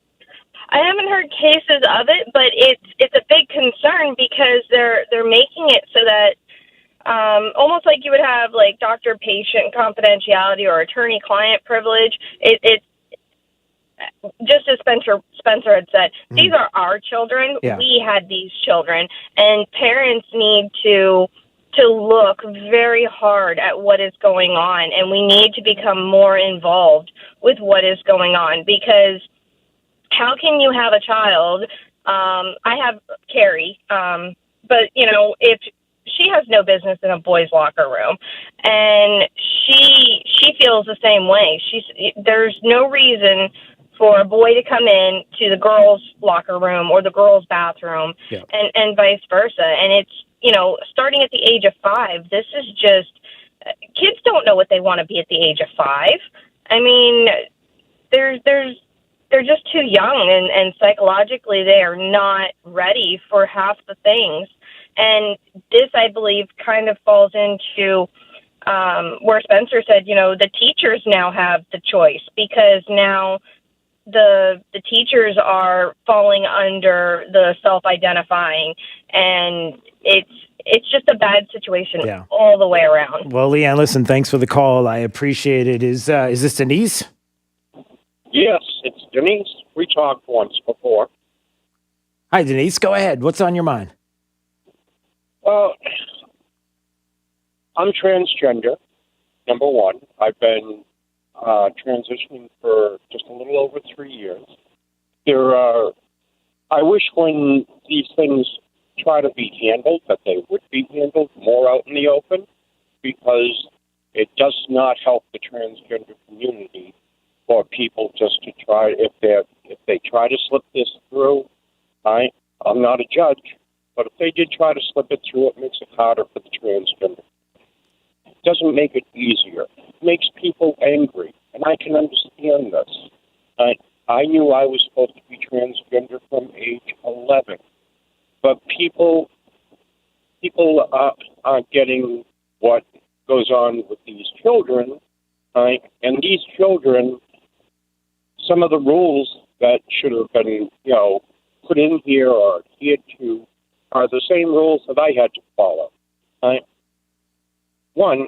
Speaker 9: I haven't heard cases of it, but it's a big concern because they're making it so that almost like you would have like doctor-patient confidentiality or attorney-client privilege. It's just as Spencer had said, these are our children. Yeah. We had these children, and parents need to look very hard at what is going on, and we need to become more involved with what is going on, because how can you have a child? I have Carrie, but if she has no business in a boys' locker room, and she feels the same way. There's no reason for a boy to come in to the girls' locker room or the girls' bathroom, and vice versa. And it's starting at the age of 5. This is just kids don't know what they want to be at the age of 5. I mean, they're just too young, and psychologically they are not ready for half the things. And this, I believe, kind of falls into where Spencer said, the teachers now have the choice, because now the teachers are falling under the self-identifying, and it's just a bad situation all the way around.
Speaker 1: Well, Leanne, listen, thanks for the call. I appreciate it. Is this Denise?
Speaker 13: Yes, it's Denise. We talked once before.
Speaker 1: Hi, Denise. Go ahead. What's on your mind?
Speaker 13: Well, I'm transgender, number one. I've been transitioning for just a little over 3 years. I wish when these things try to be handled, that they would be handled more out in the open, because it does not help the transgender community for people just to try, if they try to slip this through. I I'm not a judge, but if they did try to slip it through, it makes it harder for the transgender. It doesn't make it easier. It makes people angry, and I can understand this. I knew I was supposed to be transgender from age 11, but people aren't getting what goes on with these children, right? And these children, some of the rules that should have been, put in here or adhered to are the same rules that I had to follow. Right? One,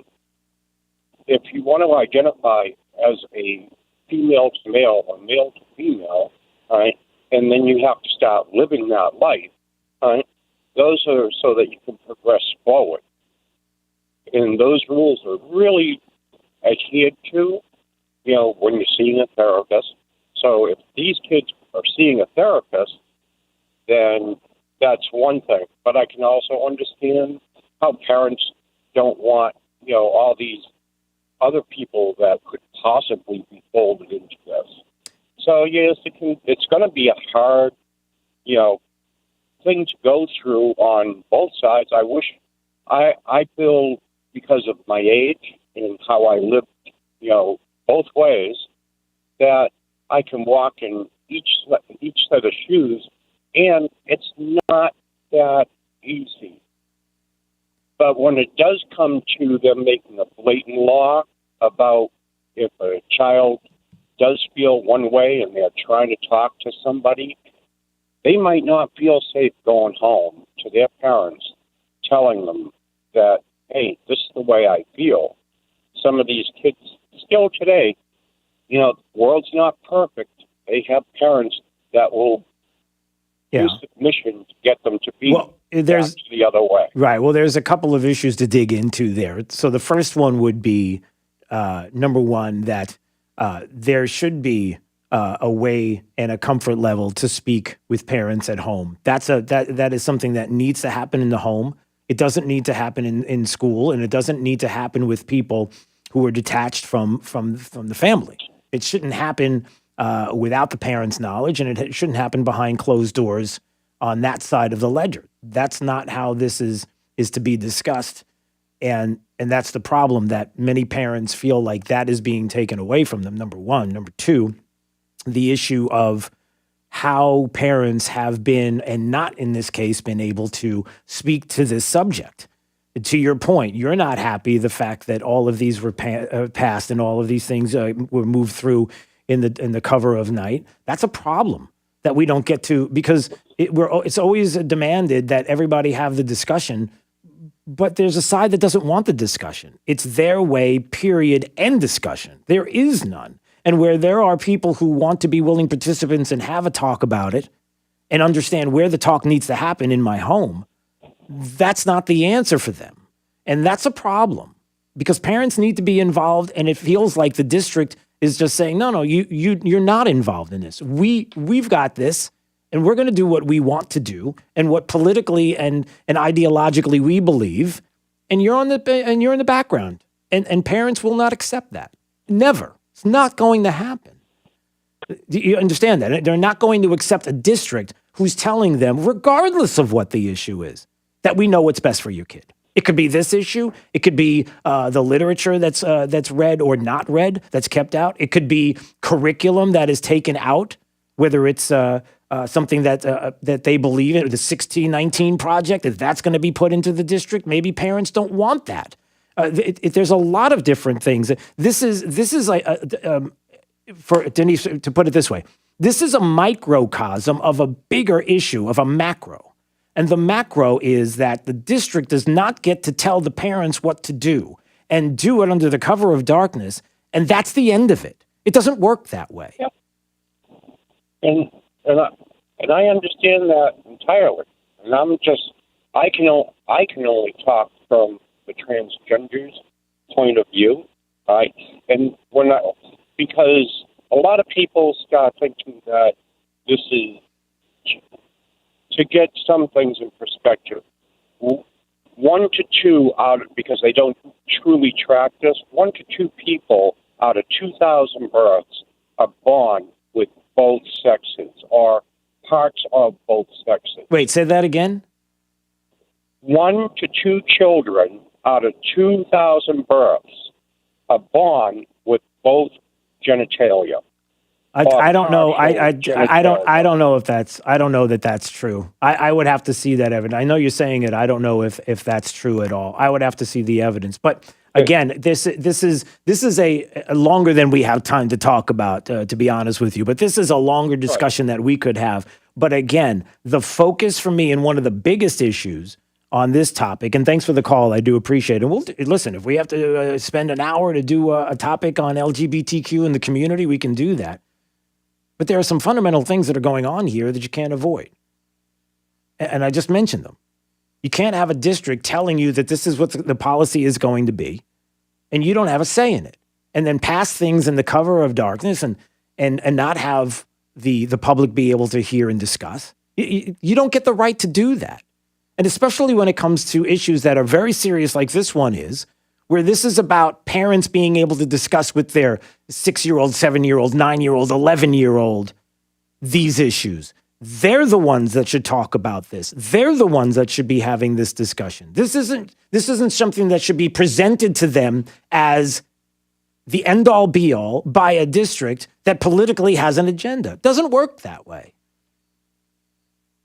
Speaker 13: if you want to identify as a female to male or male to female, right, and then you have to start living that life, right, those are so that you can progress forward. And those rules are really adhered to, when you're seeing a therapist. So if these kids are seeing a therapist, then that's one thing. But I can also understand how parents don't want, all these other people that could possibly be folded into this. So yes, it's going to be a hard, thing to go through on both sides. I feel because of my age and how I lived, both ways, that I can walk in each set of shoes, and it's not that easy. But when it does come to them making a blatant law about if a child does feel one way and they're trying to talk to somebody, they might not feel safe going home to their parents telling them that, hey, this is the way I feel. Some of these kids still today, the world's not perfect. They have parents that will use submission to get them to be back to the other way.
Speaker 1: Right. Well, there's a couple of issues to dig into there. So the first one would be, number one, that there should be a way and a comfort level to speak with parents at home. That is something that needs to happen in the home. It doesn't need to happen in school, and it doesn't need to happen with people who are detached from the family. It shouldn't happen without the parents' knowledge, and it shouldn't happen behind closed doors on that side of the ledger. That's not how this is to be discussed, and that's the problem, that many parents feel like that is being taken away from them, number one. Number two, the issue of how parents have been, and not in this case, been able to speak to this subject. To your point, you're not happy the fact that all of these were passed and all of these things were moved through in the cover of night. That's a problem that we don't get to, because it's always demanded that everybody have the discussion, but there's a side that doesn't want the discussion. It's their way, period, end discussion. There is none. And where there are people who want to be willing participants and have a talk about it and understand where the talk needs to happen in my home, that's not the answer for them. And that's a problem, because parents need to be involved, and it feels like the district is just saying, no, you're not involved in this. We've got this, and we're going to do what we want to do and what politically and ideologically we believe, and you're in the background. And parents will not accept that. Never. It's not going to happen. Do you understand that? They're not going to accept a district who's telling them, regardless of what the issue is, that we know what's best for your kid. It could be this issue. It could be the literature that's read or not read, that's kept out. It could be curriculum that is taken out, whether it's something that they believe in, the 1619 project, if that's going to be put into the district. Maybe parents don't want that. There's a lot of different things. This is like, for Denise, to put it this way, this is a microcosm of a bigger issue, of a macro. And the macro is that the district does not get to tell the parents what to do and do it under the cover of darkness. And that's the end of it. It doesn't work that way.
Speaker 13: Yep. And I understand that entirely. And I can only talk from the transgender's point of view, right? And because a lot of people start thinking that this is, to get some things in perspective, 1 to 2 because they don't truly track this, 1 to 2 people out of 2,000 births are born with both sexes, or parts of both sexes.
Speaker 1: Wait, say that again?
Speaker 13: 1 to 2 children out of 2,000 births are born with both genitalia.
Speaker 1: I don't know. I don't know if that's. I don't know that that's true. I would have to see that evidence. I know you're saying it. I don't know if that's true at all. I would have to see the evidence. But again, this is a longer than we have time to talk about. To be honest with you, but this is a longer discussion that we could have. But again, the focus for me and one of the biggest issues on this topic, and thanks for the call, I do appreciate it. And we'll listen, if we have to spend an hour to do a topic on LGBTQ in the community, we can do that. But there are some fundamental things that are going on here that you can't avoid. And I just mentioned them. You can't have a district telling you that this is what the policy is going to be, and you don't have a say in it. And then pass things in the cover of darkness and not have the public be able to hear and discuss. You don't get the right to do that. And especially when it comes to issues that are very serious like this one is, where this is about parents being able to discuss with their 6-year-old, 7-year-old, 9-year-old, 11-year-old these issues. They're the ones that should talk about this. They're the ones that should be having this discussion. This isn't something that should be presented to them as the end-all be-all by a district that politically has an agenda. It doesn't work that way.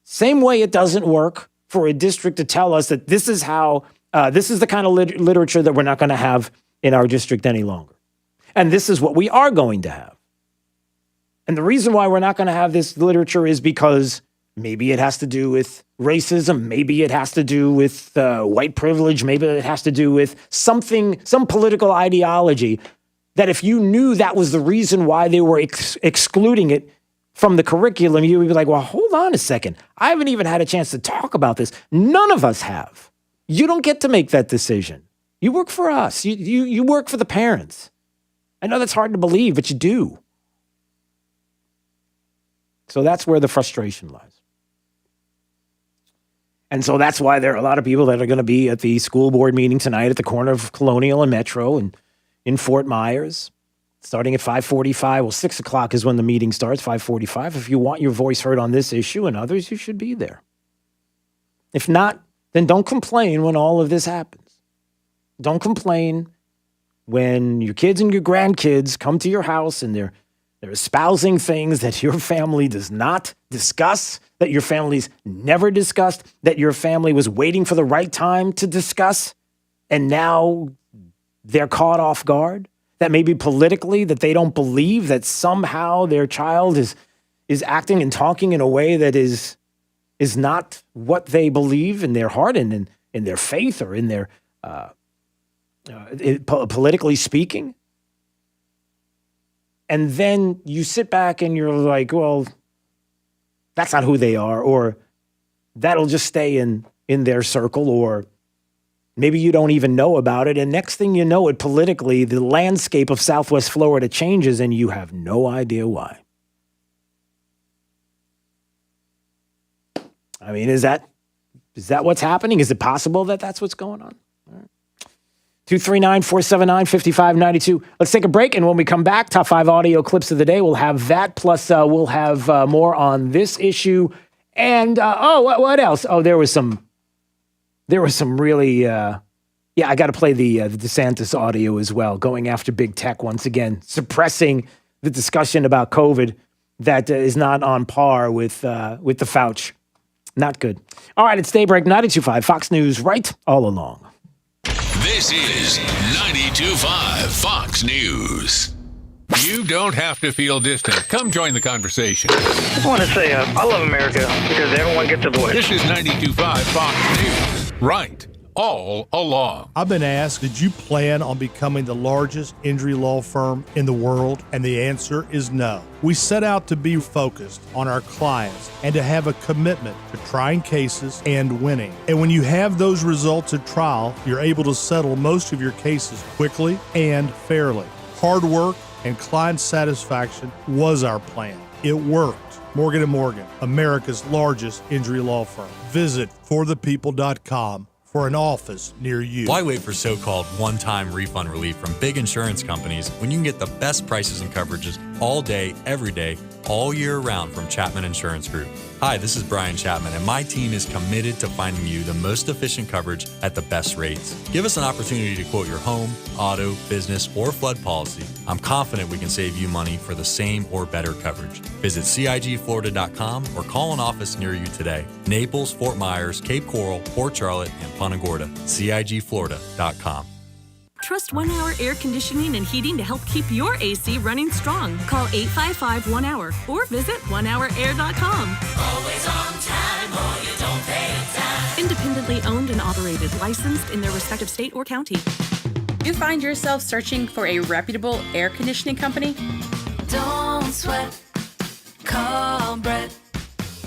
Speaker 1: Same way it doesn't work for a district to tell us that this is how, this is the kind of literature that we're not going to have in our district any longer. And this is what we are going to have. And the reason why we're not going to have this literature is because maybe it has to do with racism. Maybe it has to do with white privilege. Maybe it has to do with something, some political ideology that if you knew that was the reason why they were excluding it from the curriculum, you would be like, well, hold on a second. I haven't even had a chance to talk about this. None of us have. You don't get to make that decision. You work for us. You work for the parents. I know that's hard to believe, but you do. So that's where the frustration lies. And so that's why there are a lot of people that are going to be at the school board meeting tonight at the corner of Colonial and Metro and in Fort Myers, starting at 5:45. Well, 6 o'clock is when the meeting starts, 5:45. If you want your voice heard on this issue and others, you should be there. If not, then don't complain when all of this happens. Don't complain when your kids and your grandkids come to your house and they're espousing things that your family does not discuss, that your family's never discussed, that your family was waiting for the right time to discuss, and now they're caught off guard. That maybe politically that they don't believe that somehow their child is acting and talking in a way that is not what they believe in their heart and in their faith or in their politically speaking. And then you sit back and you're like, well, that's not who they are, or that'll just stay in their circle, or maybe you don't even know about it. And next thing you know it politically, the landscape of Southwest Florida changes and you have no idea why. I mean, is that what's happening? Is it possible that that's what's going on? All right. 239-479-5592. Let's take a break. And when we come back, top 5 audio clips of the day, we'll have that. Plus we'll have more on this issue. And, what else? Oh, there was some really, I got to play the DeSantis audio as well, going after big tech once again, suppressing the discussion about COVID that is not on par with the Fauci. Not good. All right, it's Daybreak 92.5, Fox News, right all along.
Speaker 26: This is 92.5 Fox News.
Speaker 3: You don't have to feel distant. Come join the conversation.
Speaker 14: I just want to say I love America because everyone gets a voice.
Speaker 3: This is 92.5 Fox News. Right. All along.
Speaker 15: I've been asked, did you plan on becoming the largest injury law firm in the world? And the answer is no. We set out to be focused on our clients and to have a commitment to trying cases and winning. And when you have those results at trial, you're able to settle most of your cases quickly and fairly. Hard work and client satisfaction was our plan. It worked. Morgan & Morgan, America's largest injury law firm. Visit forthepeople.com for an office near you.
Speaker 16: Why wait for so-called one-time refund relief from big insurance companies when you can get the best prices and coverages all day, every day, all year round from Chapman Insurance Group? Hi, this is Brian Chapman, and my team is committed to finding you the most efficient coverage at the best rates. Give us an opportunity to quote your home, auto, business, or flood policy. I'm confident we can save you money for the same or better coverage. Visit CIGFlorida.com or call an office near you today. Naples, Fort Myers, Cape Coral, Port Charlotte, and Punta Gorda. CIGFlorida.com.
Speaker 5: Trust 1 Hour Air Conditioning and Heating to help keep your AC running strong. Call 855-1-HOUR or visit onehourair.com.
Speaker 8: Always on time or you don't pay a dime.
Speaker 5: Independently owned and operated, licensed in their respective state or county.
Speaker 12: You find yourself searching for a reputable air conditioning company?
Speaker 8: Don't sweat. Call Brett.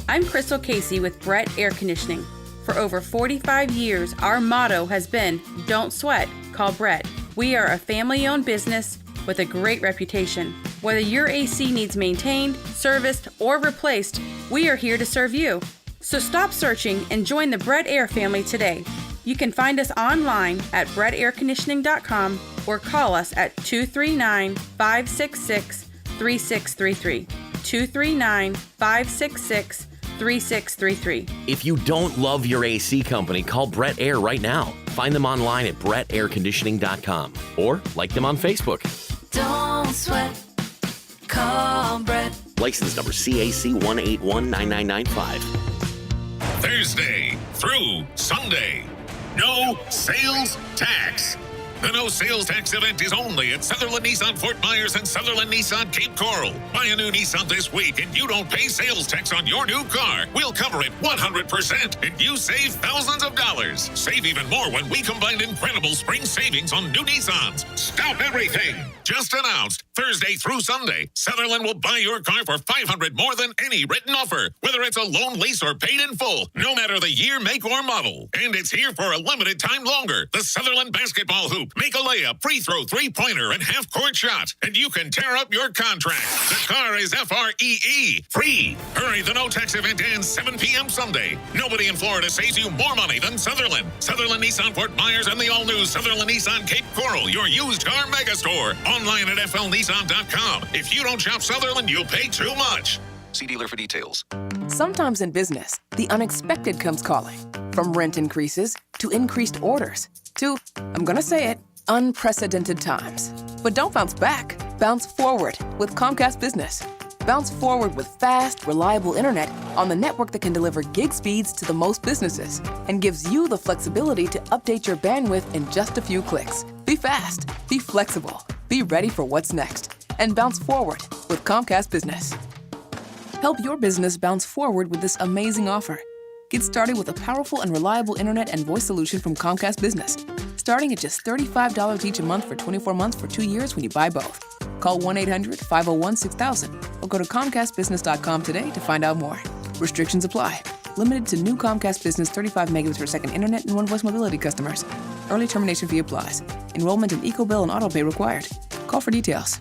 Speaker 12: I'm Crystal Casey with Brett Air Conditioning. For over 45 years, our motto has been, don't sweat, call Brett. We are a family-owned business with a great reputation. Whether your AC needs maintained, serviced, or replaced, we are here to serve you. So stop searching and join the Brett Air family today. You can find us online at brettairconditioning.com or call us at 239-566-3633. 239-566-3633.
Speaker 17: If you don't love your AC company, call Brett Air right now. Find them online at brettairconditioning.com or like them on Facebook.
Speaker 8: Don't sweat. Call Brett.
Speaker 17: License number CAC 1819995.
Speaker 26: Thursday through Sunday. No sales tax. The no sales tax event is only at Sutherland Nissan Fort Myers and Sutherland Nissan Cape Coral. Buy a new Nissan this week and you don't pay sales tax on your new car. We'll cover it 100% and you save thousands of dollars. Save even more when we combine incredible spring savings on new Nissans. Stop everything. Just announced Thursday through Sunday. Sutherland will buy your car for $500 more than any written offer, whether it's a loan, lease, or paid in full, no matter the year, make, or model. And it's here for a limited time longer. The Sutherland basketball hoop. Make a layup, free throw, three-pointer, and half-court shot, and you can tear up your contract. The car is FREE, free. Hurry, the no-tax event ends 7 p.m. Sunday. Nobody in Florida saves you more money than Sutherland. Sutherland Nissan Fort Myers and the all-new Sutherland Nissan Cape Coral, your used car megastore. Online at flnissan.com. If you don't shop Sutherland, you'll pay too much.
Speaker 18: See dealer for details.
Speaker 21: Sometimes in business, the unexpected comes calling. From rent increases to increased orders to, I'm gonna say it, unprecedented times. But don't bounce back. Bounce forward with Comcast Business. Bounce forward with fast, reliable internet on the network that can deliver gig speeds to the most businesses and gives you the flexibility to update your bandwidth in just a few clicks. Be fast, be flexible, be ready for what's next, and bounce forward with Comcast Business. Help your business bounce forward with this amazing offer. Get started with a powerful and reliable internet and voice solution from Comcast Business, starting at just $35 each a month for 24 months for 2 years when you buy both. Call 1-800-501-6000 or go to ComcastBusiness.com today to find out more. Restrictions apply. Limited to new Comcast Business 35 megabits per second internet and one voice mobility customers. Early termination fee applies. Enrollment in EcoBill and autopay required. Call for details.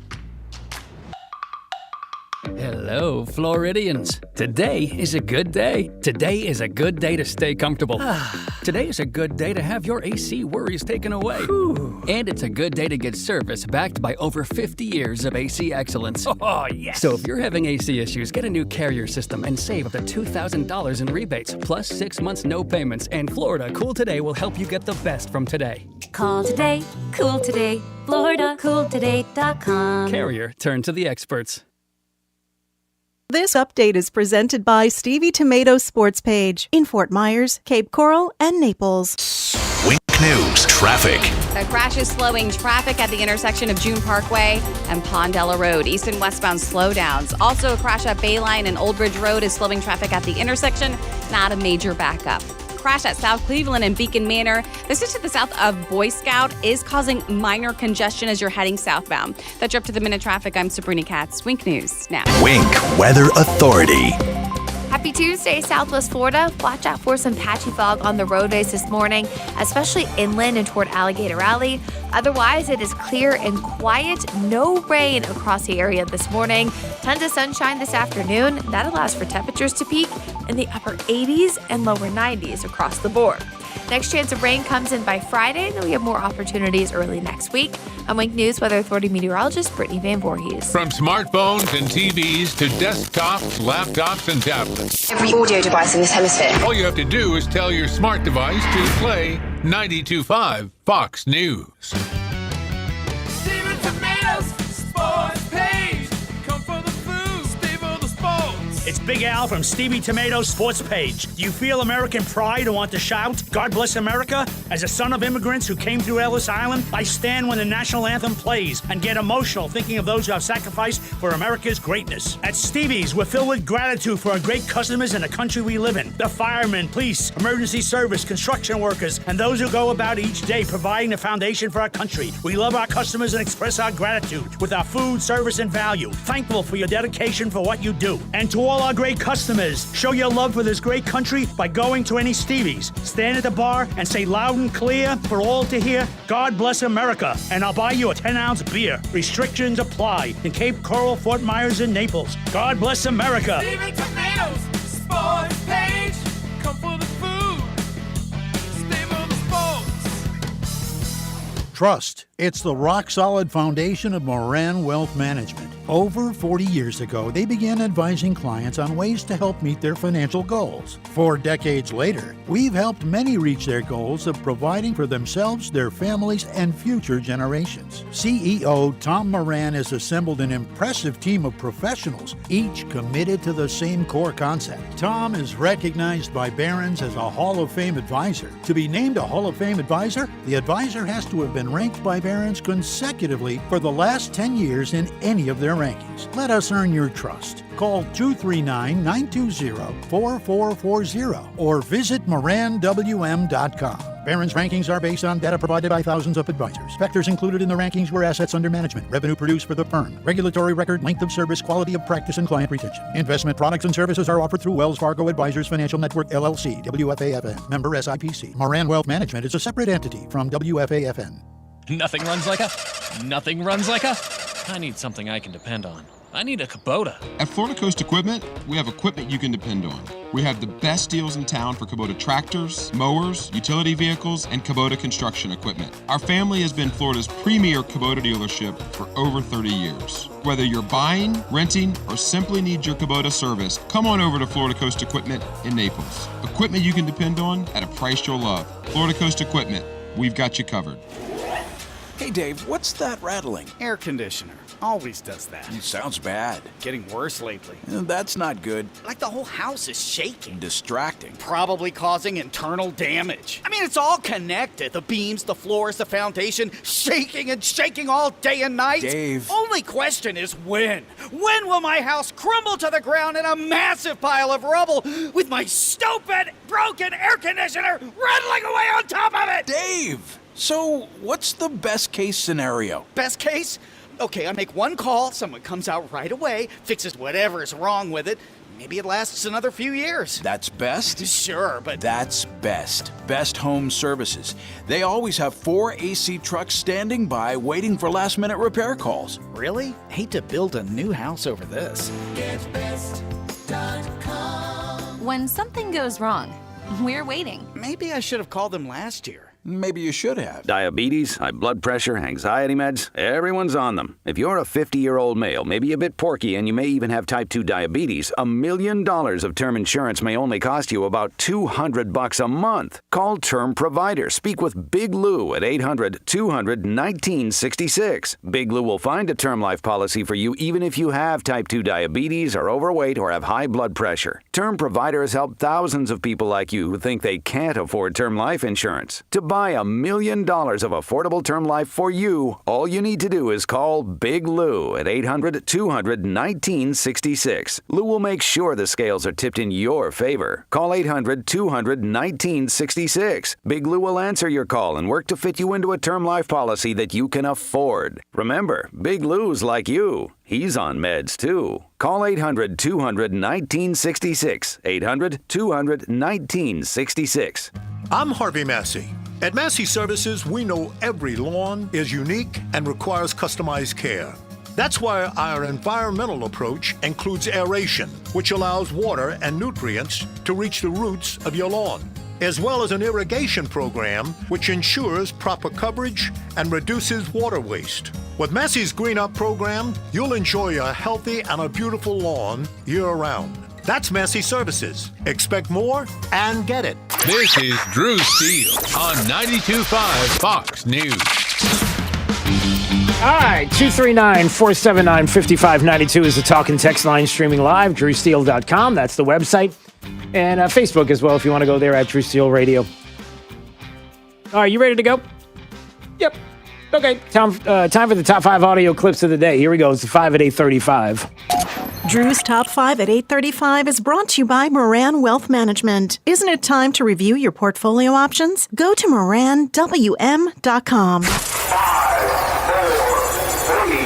Speaker 23: Hello, Floridians. Today is a good day. Today is a good day to stay comfortable. Today is a good day to have your AC worries taken away. And it's a good day to get service backed by over 50 years of AC excellence.
Speaker 24: Oh, yes.
Speaker 23: So if you're having AC issues, get a new Carrier system and save up to $2,000 in rebates, plus 6 months no payments. And Florida Cool Today will help you get the best from today.
Speaker 31: Call today, cool today, FloridaCoolToday.com.
Speaker 23: Carrier, turn to the experts.
Speaker 27: This update is presented by Stevie Tomato's Sports Page in Fort Myers, Cape Coral, and Naples.
Speaker 26: Wink News traffic.
Speaker 28: A crash is slowing traffic at the intersection of June Parkway and Pondella Road. East and westbound slowdowns. Also, a crash at Bayline and Old Ridge Road is slowing traffic at the intersection. Not a major backup. Crash at South Cleveland and Beacon Manor. This is to the south of Boy Scout, is causing minor congestion as you're heading southbound. That's your up to the minute traffic. I'm Sabrina Katz. Wink News now.
Speaker 26: Wink Weather Authority.
Speaker 29: Happy Tuesday, Southwest Florida. Watch out for some patchy fog on the roadways this morning, especially inland and toward Alligator Alley. Otherwise, it is clear and quiet. No rain across the area this morning. Tons of sunshine this afternoon. That allows for temperatures to peak in the upper 80s and lower 90s across the board. Next chance of rain comes in by Friday, then we have more opportunities early next week. I'm Wink News Weather Authority meteorologist Brittany Van Voorhees.
Speaker 3: From smartphones and TVs to desktops, laptops, and tablets.
Speaker 2: Every audio device in this hemisphere.
Speaker 3: All you have to do is tell your smart device to play 92.5 Fox News.
Speaker 6: Steven Tomatoes sports page. Come for the food, stay for the sports.
Speaker 7: It's Big Al from Stevie Tomatoes Sports Page. Do you feel American pride and want to shout, God bless America? As a son of immigrants who came through Ellis Island, I stand when the national anthem plays and get emotional thinking of those who have sacrificed for America's greatness. At Stevie's, we're filled with gratitude for our great customers and the country we live in. The firemen, police, emergency service, construction workers, and those who go about each day providing the foundation for our country. We love our customers and express our gratitude with our food, service, and value. Thankful for your dedication for what you do. And to all our great customers, show your love for this great country by going to any Stevie's. Stand at the bar and say loud and clear for all to hear, God bless America, and I'll buy you a 10-ounce beer. Restrictions apply in Cape Coral, Fort Myers, and Naples. God bless America.
Speaker 6: Steven Tomatoes sports page. Come for the food, stay for the sports.
Speaker 10: Trust. It's the rock-solid foundation of Moran Wealth Management. Over 40 years ago, they began advising clients on ways to help meet their financial goals. 4 decades later, we've helped many reach their goals of providing for themselves, their families, and future generations. CEO Tom Moran has assembled an impressive team of professionals, each committed to the same core concept. Tom is recognized by Barron's as a Hall of Fame advisor. To be named a Hall of Fame advisor, the advisor has to have been ranked by Barron's consecutively for the last 10 years in any of their rankings. Let us earn your trust. Call 239-920-4440 or visit moranwm.com. Barron's rankings are based on data provided by thousands of advisors. Factors included in the rankings were assets under management, revenue produced for the firm, regulatory record, length of service, quality of practice, and client retention. Investment products and services are offered through Wells Fargo Advisors Financial Network, LLC, WFAFN, member SIPC. Moran Wealth Management is a separate entity from WFAFN.
Speaker 11: Nothing runs like a... I need something I can depend on. I need a Kubota.
Speaker 18: At Florida Coast Equipment, we have equipment you can depend on. We have the best deals in town for Kubota tractors, mowers, utility vehicles, and Kubota construction equipment. Our family has been Florida's premier Kubota dealership for over 30 years. Whether you're buying, renting, or simply need your Kubota service, come on over to Florida Coast Equipment in Naples. Equipment you can depend on at a price you'll love. Florida Coast Equipment, we've got you covered.
Speaker 19: Hey, Dave, what's that rattling?
Speaker 20: Air conditioner. Always does that.
Speaker 19: Sounds bad.
Speaker 20: Getting worse lately.
Speaker 19: That's not good.
Speaker 20: Like the whole house is shaking.
Speaker 19: Distracting.
Speaker 20: Probably causing internal damage. I mean, it's all connected. The beams, the floors, the foundation, shaking and shaking all day and night.
Speaker 19: Dave.
Speaker 20: Only question is when. When will my house crumble to the ground in a massive pile of rubble with my stupid, broken air conditioner rattling away on top of it?
Speaker 19: Dave! So, what's the best case scenario?
Speaker 20: Best case? Okay, I make one call, someone comes out right away, fixes whatever's wrong with it. Maybe it lasts another few years.
Speaker 19: That's best?
Speaker 20: Sure, but...
Speaker 19: That's Best. Best Home Services. They always have 4 AC trucks standing by waiting for last-minute repair calls.
Speaker 20: Really? Hate to build a new house over this.
Speaker 22: GetBest.com. When something goes wrong, we're waiting.
Speaker 20: Maybe I should have called them last year.
Speaker 19: Maybe you should have.
Speaker 24: Diabetes, high blood pressure, anxiety meds, everyone's on them. If you're a 50-year-old male, maybe a bit porky, and you may even have type 2 diabetes, $1 million of term insurance may only cost you about $200 a month. Call Term Provider. Speak with Big Lou at 800-200-1966. Big Lou will find a term life policy for you even if you have type 2 diabetes, are overweight, or have high blood pressure. Term Provider has helped thousands of people like you who think they can't afford term life insurance. To buy $1 million of affordable term life for you, all you need to do is call Big Lou at 800-200-1966. Lou will make sure the scales are tipped in your favor. Call 800-200-1966. Big Lou will answer your call and work to fit you into a term life policy that you can afford. Remember, Big Lou's like you. He's on meds, too. Call 800-200-1966. 800-200-1966.
Speaker 30: I'm Harvey Massey. At Massey Services, we know every lawn is unique and requires customized care. That's why our environmental approach includes aeration, which allows water and nutrients to reach the roots of your lawn. as well as an irrigation program which ensures proper coverage and reduces water waste. With Massey's Green Up program, you'll enjoy a healthy and a beautiful lawn year-round. That's Massey Services. Expect more and get it.
Speaker 3: This is Drew Steele on 92.5 Fox News.
Speaker 1: All right, 239-479-5592 is the talk and text line, streaming live, drewsteele.com. That's the website. And Facebook as well, if you want to go there at Drew Steele Radio. All right, you ready to go? Yep. Okay, time for the top 5 audio clips of the day. Here we go. It's the 5 at 8:35.
Speaker 27: Drew's Top 5 at 8:35 is brought to you by Moran Wealth Management. Isn't it time to review your portfolio options? Go to moranwm.com.
Speaker 2: 5, 4, 3, 2,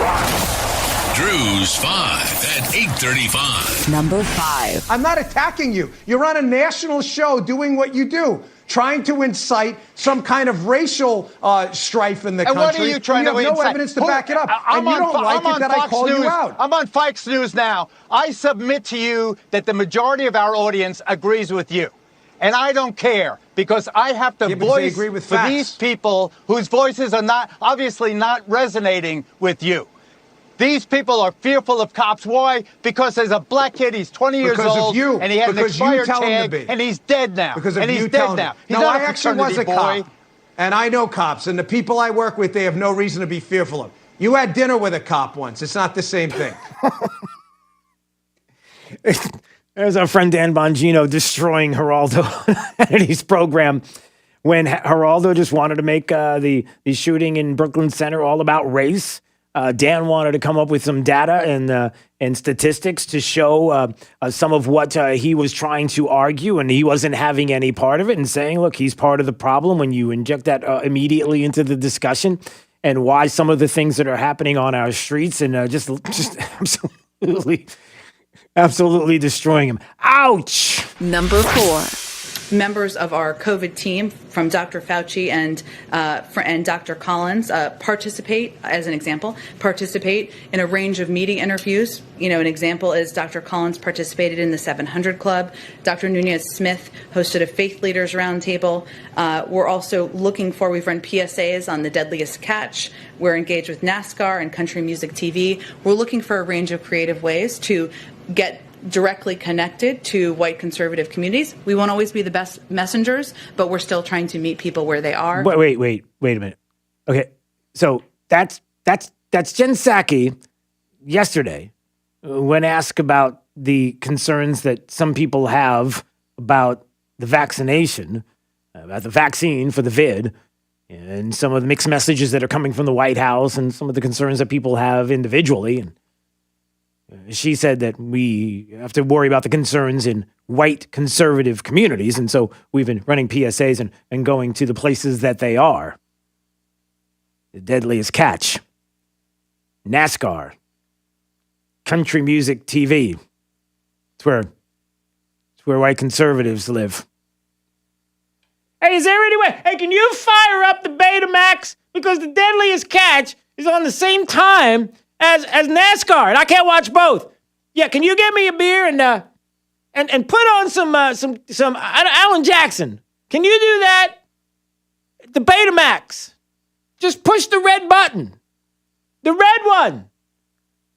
Speaker 2: 1.
Speaker 26: Drew's 5 at 8:35.
Speaker 4: Number 5.
Speaker 5: I'm not attacking you. You're on a national show doing what you do, trying to incite some kind of racial strife in the country.
Speaker 9: And what are you trying to incite?
Speaker 5: You have no evidence to back it up. And you don't like it that I call you out.
Speaker 9: I'm on Fox News now. I submit to you that the majority of our audience agrees with you. And I don't care, because I have to voice for these people whose voices are obviously not resonating with you. These people are fearful of cops. Why? Because there's a black kid, he's 20 years old, and he had an expired tag, and he's dead now.
Speaker 5: Because he's dead now. No, I actually was a cop, and I know cops, and the people I work with, they have no reason to be fearful of. You had dinner with a cop once. It's not the same thing.
Speaker 1: There's our friend Dan Bongino destroying Geraldo Kennedy's program when Geraldo just wanted to make the shooting in Brooklyn Center all about race. Dan wanted to come up with some data and statistics to show some of what he was trying to argue, and he wasn't having any part of it, and saying, look, he's part of the problem when you inject that immediately into the discussion, and why some of the things that are happening on our streets, and just absolutely destroying him. Ouch!
Speaker 4: Number 4.
Speaker 12: Members of our COVID team, from Dr. Fauci and Dr. Collins, participate in a range of media interviews. You know, an example is Dr. Collins participated in the 700 Club. Dr. Nunez-Smith hosted a faith leaders roundtable. We're also we've run PSAs on the deadliest catch. We're engaged with NASCAR and Country Music TV. We're looking for a range of creative ways to get directly connected to white conservative communities. We won't always be the best messengers, but we're still trying to meet people where they are.
Speaker 1: Wait a minute. Okay, so that's Jen Psaki yesterday when asked about the concerns that some people have about the vaccination, about the vaccine for the vid, and some of the mixed messages that are coming from the White House, and some of the concerns that people have individually. And she said that we have to worry about the concerns in white conservative communities, and so we've been running PSAs and going to the places that they are. The deadliest catch. NASCAR. Country Music TV. It's where white conservatives live. Hey, is there any way? Hey, can you fire up the Betamax? Because the deadliest catch is on the same time as NASCAR, and I can't watch both. Yeah, can you get me a beer and put on some Alan Jackson? Can you do that? The Betamax. Just push the red button. The red one.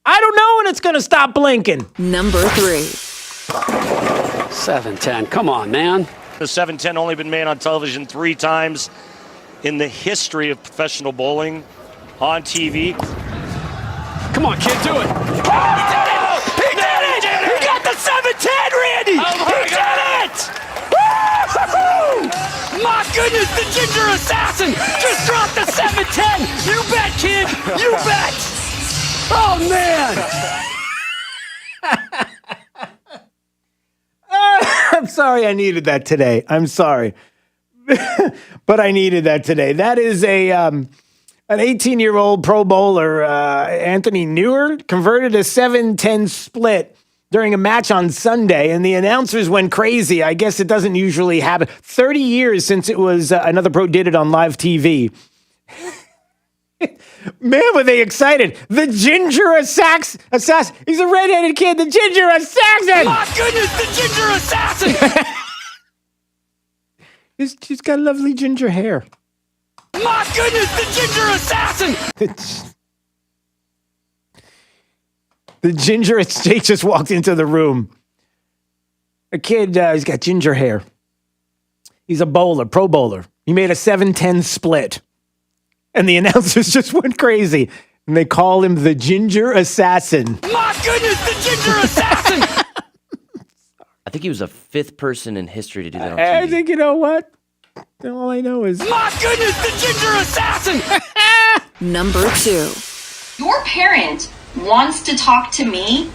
Speaker 1: I don't know when it's going to stop blinking.
Speaker 4: Number 3.
Speaker 31: 710. Come on, man.
Speaker 13: The 710 only been made on television 3 times in the history of professional bowling on TV.
Speaker 31: Come on, kid, do it.
Speaker 13: Oh, he did it! He got the 710, Randy! He did it!
Speaker 31: Woo-hoo-hoo! My goodness, the ginger assassin just dropped the 710. You bet, kid. You bet. Oh, man.
Speaker 1: I'm sorry I needed that today. I'm sorry. But I needed that today. That is an 18-year-old Pro Bowler, Anthony Newer, converted a 7-10 split during a match on Sunday, and the announcers went crazy. I guess it doesn't usually happen. 30 years since it was another pro did it on live TV. Man, were they excited. The ginger assassin. He's a redheaded kid. The ginger assassin.
Speaker 31: My goodness, the ginger assassin.
Speaker 1: She's got lovely ginger hair.
Speaker 31: My goodness, the ginger assassin!
Speaker 1: The ginger Jake just walked into the room. A kid, he's got ginger hair. He's a bowler, pro bowler. He made a 7-10 split. And the announcers just went crazy. And they call him the ginger assassin.
Speaker 31: My goodness, the ginger assassin!
Speaker 2: I think he was the 5th person in history to do that on
Speaker 1: I
Speaker 2: TV.
Speaker 1: think, you know what? All I know is...
Speaker 31: My goodness, the ginger assassin!
Speaker 4: Number 2.
Speaker 8: Your parent wants to talk to me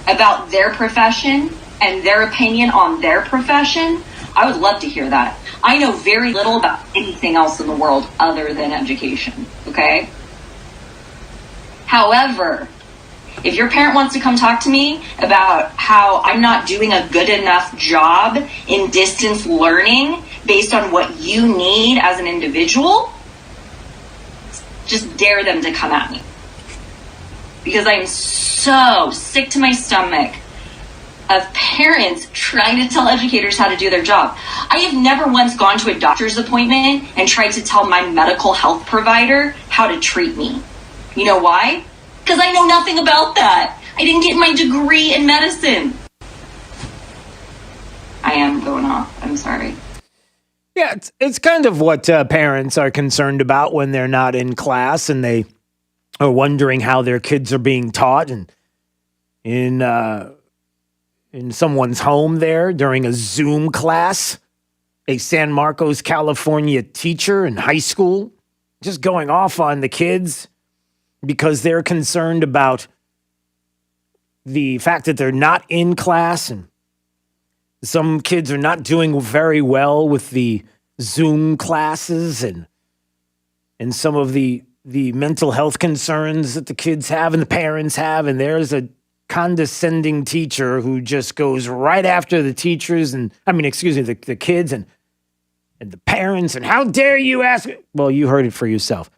Speaker 8: about their profession and their opinion on their profession. I would love to hear that. I know very little about anything else in the world other than education, okay? However, if your parent wants to come talk to me about how I'm not doing a good enough job in distance learning based on what you need as an individual, just dare them to come at me. Because I'm so sick to my stomach of parents trying to tell educators how to do their job. I have never once gone to a doctor's appointment and tried to tell my medical health provider how to treat me. You know why? Because I know nothing about that. I didn't get my degree in medicine. I am going off. I'm sorry.
Speaker 1: Yeah, it's kind of what parents are concerned about when they're not in class and they are wondering how their kids are being taught and in someone's home there during a Zoom class. A San Marcos, California teacher in high school just going off on the kids because they're concerned about the fact that they're not in class, and some kids are not doing very well with the Zoom classes and some of the mental health concerns that the kids have and the parents have. And there's a condescending teacher who just goes right after the teachers and, the kids and the parents. And how dare you ask? Well, you heard it for yourself.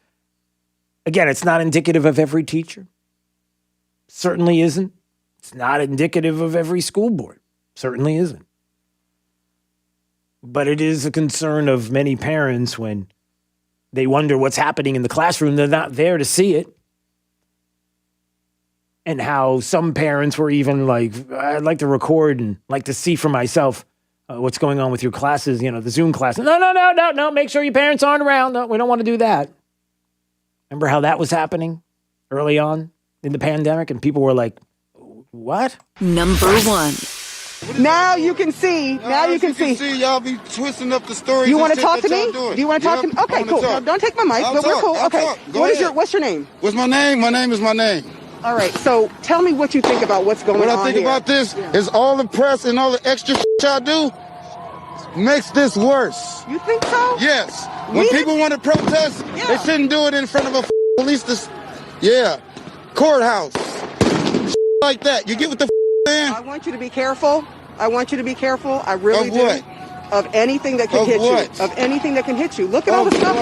Speaker 1: Again, it's not indicative of every teacher. Certainly isn't. It's not indicative of every school board. Certainly isn't. But it is a concern of many parents when they wonder what's happening in the classroom. They're not there to see it. And how some parents were even like, I'd like to record and like to see for myself what's going on with your classes, the Zoom class. No, make sure your parents aren't around. No, we don't want to do that. Remember how that was happening early on in the pandemic? And people were like, what?
Speaker 4: Number 1.
Speaker 14: Now you can see. Now you can see.
Speaker 15: Y'all be twisting up the stories.
Speaker 14: You want to talk to me? Do you want to talk to me? Okay, cool. No, don't take my mic, but we're cool. Okay. What's your name?
Speaker 15: What's my name? My name is my name.
Speaker 14: All right. So tell me what you think about what's going on here.
Speaker 15: What I think about this is all the press and all the extra y'all do makes this worse.
Speaker 14: You think so?
Speaker 15: Yes. When people want to protest, they shouldn't do it in front of a police. Courthouse. Like that. You get what the saying?
Speaker 14: I want you to be careful. I really do.
Speaker 15: What?
Speaker 14: Of anything that can hit you. Of anything that can hit you. Look at all the stuff.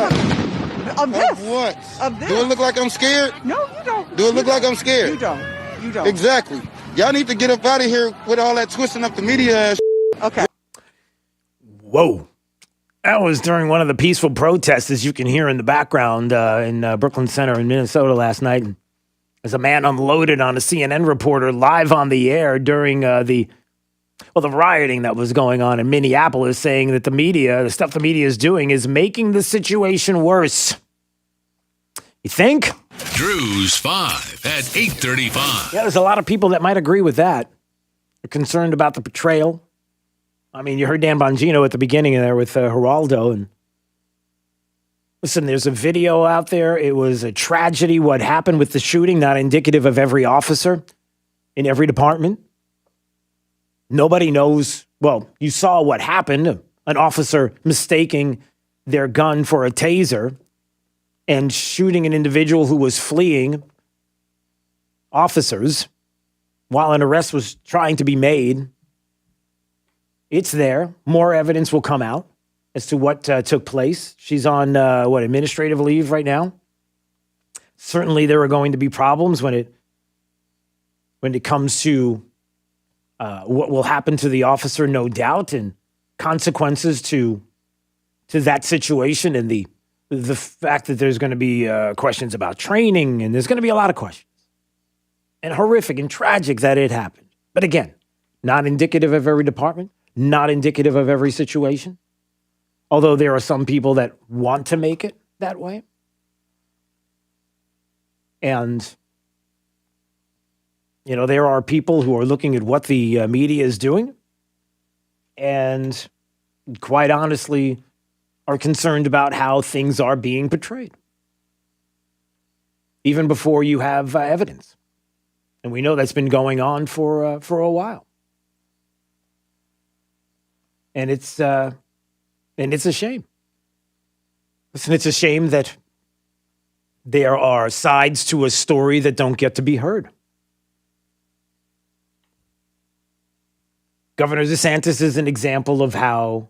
Speaker 14: Of this.
Speaker 15: Of what?
Speaker 14: Of this.
Speaker 15: Do it look like I'm scared?
Speaker 14: No, you don't.
Speaker 15: Do it look like I'm scared?
Speaker 14: You don't.
Speaker 15: Exactly. Y'all need to get up out of here with all that twisting up the media ass.
Speaker 14: Okay.
Speaker 1: Whoa. That was during one of the peaceful protests, as you can hear in the background in Brooklyn Center in Minnesota last night. As a man unloaded on a CNN reporter live on the air during the rioting that was going on in Minneapolis, saying that the stuff the media is doing is making the situation worse. You think?
Speaker 26: Drew's 5 at 8:35.
Speaker 1: Yeah, there's a lot of people that might agree with that. They're concerned about the portrayal. I mean, you heard Dan Bongino at the beginning there with Geraldo. And listen, there's a video out there. It was a tragedy what happened with the shooting, not indicative of every officer in every department. Nobody knows. Well, you saw what happened. An officer mistaking their gun for a taser and shooting an individual who was fleeing officers while an arrest was trying to be made. It's there. More evidence will come out as to what took place. She's on, administrative leave right now. Certainly there are going to be problems when it comes to what will happen to the officer, no doubt, and consequences to to that situation and the fact that there's going to be questions about training, and there's going to be a lot of questions. And horrific and tragic that it happened. But again, not indicative of every department, not indicative of every situation. Although there are some people that want to make it that way. And, you know, there are people who are looking at what the media is doing and quite honestly are concerned about how things are being portrayed. Even before you have evidence. And we know that's been going on for a while. And it's a shame. Listen, it's a shame that there are sides to a story that don't get to be heard. Governor DeSantis is an example of how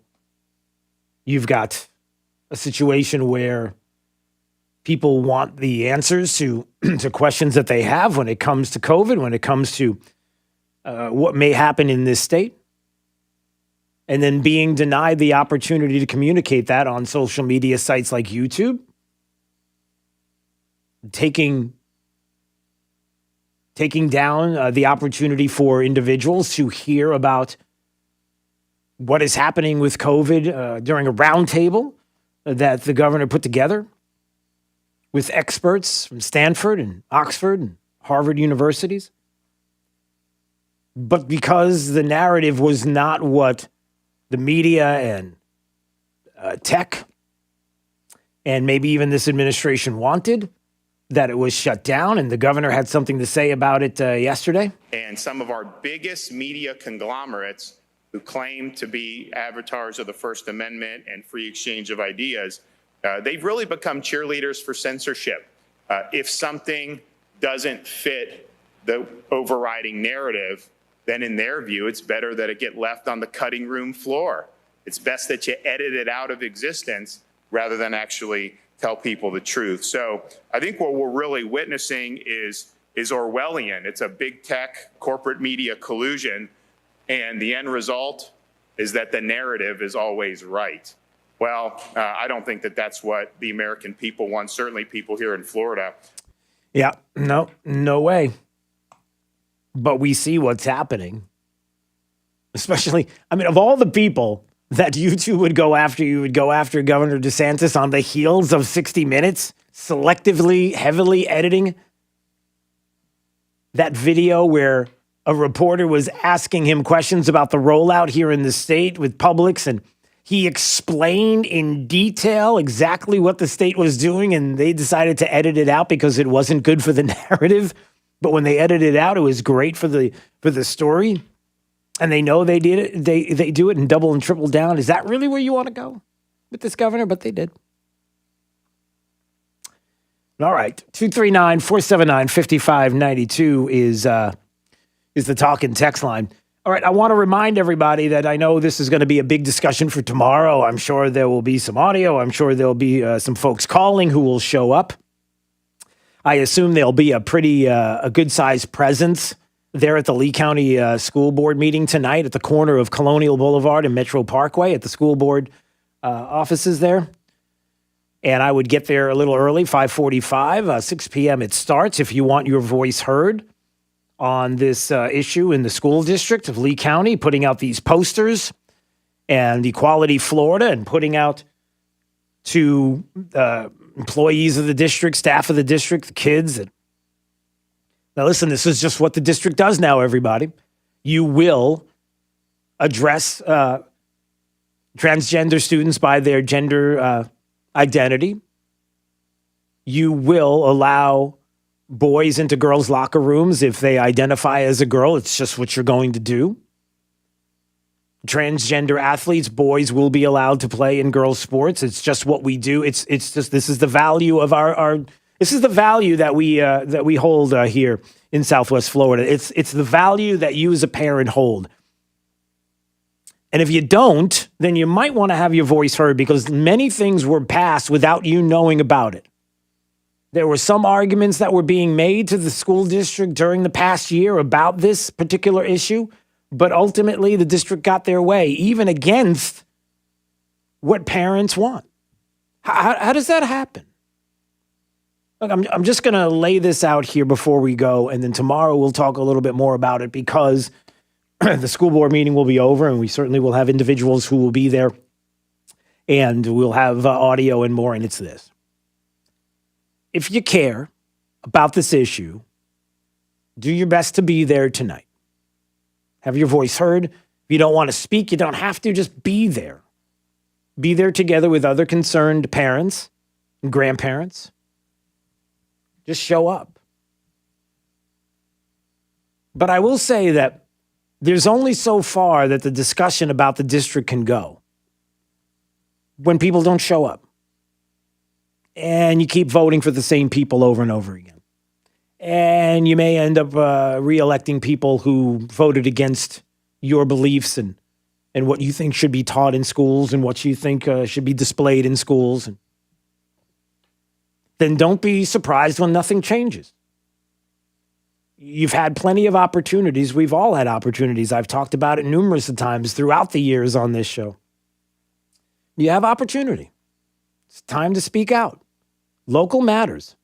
Speaker 1: you've got a situation where people want the answers to questions that they have when it comes to COVID, when it comes to what may happen in this state, and then being denied the opportunity to communicate that on social media sites like YouTube, taking down the opportunity for individuals to hear about what is happening with COVID during a roundtable that the governor put together with experts from Stanford and Oxford and Harvard universities. But because the narrative was not what the media and tech and maybe even this administration wanted, that it was shut down, and the governor had something to say about it yesterday.
Speaker 6: And some of our biggest media conglomerates who claim to be avatars of the First Amendment and free exchange of ideas, they've really become cheerleaders for censorship. If something doesn't fit the overriding narrative, then in their view, it's better that it get left on the cutting room floor. It's best that you edit it out of existence rather than actually tell people the truth. So I think what we're really witnessing is Orwellian. It's a big tech corporate media collusion, and the end result is that the narrative is always right. Well, I don't think that that's what the American people want, certainly people here in Florida.
Speaker 1: Yeah, no way. But we see what's happening. Especially, I mean, of all the people that YouTube would go after, you would go after Governor DeSantis on the heels of 60 Minutes, selectively, heavily editing that video where a reporter was asking him questions about the rollout here in the state with Publix, and he explained in detail exactly what the state was doing, and they decided to edit it out because it wasn't good for the narrative. But when they edited it out, it was great for the story. And they know they did it. They do it and double and triple down. Is that really where you want to go with this governor? But they did. All right. 239-479-5592 is the talk and text line. All right. I want to remind everybody that I know this is going to be a big discussion for tomorrow. I'm sure there will be some audio. I'm sure there'll be some folks calling who will show up. I assume there'll be a pretty a good-sized presence there at the Lee County School Board meeting tonight at the corner of Colonial Boulevard and Metro Parkway at the school board offices there. And I would get there a little early, 5:45, 6 p.m. it starts. If you want your voice heard on this issue in the school district of Lee County, putting out these posters and Equality Florida and putting out to employees of the district, staff of the district, the kids. Now, listen, this is just what the district does now, everybody. You will address transgender students by their gender identity. You will allow boys into girls' locker rooms if they identify as a girl. It's just what you're going to do. Transgender athletes, boys will be allowed to play in girls' sports. It's just what we do. It's just, this is the value of our this is the value that we hold here in Southwest Florida. It's the value that you as a parent hold. And if you don't, then you might want to have your voice heard, because many things were passed without you knowing about it. There were some arguments that were being made to the school district during the past year about this particular issue, but ultimately the district got their way, even against what parents want. How does that happen? Look, I'm just going to lay this out here before we go, and then tomorrow we'll talk a little bit more about it because the school board meeting will be over, and we certainly will have individuals who will be there, and we'll have audio and more, and it's this. If you care about this issue, do your best to be there tonight. Have your voice heard. If you don't want to speak, you don't have to. Just be there. Be there together with other concerned parents and grandparents. Just show up. But I will say that there's only so far that the discussion about the district can go when people don't show up. And you keep voting for the same people over and over again. And you may end up re-electing people who voted against your beliefs and what you think should be taught in schools and what you think should be displayed in schools. And then don't be surprised when nothing changes. You've had plenty of opportunities. We've all had opportunities. I've talked about it numerous times throughout the years on this show. You have opportunity. It's time to speak out. Local matters.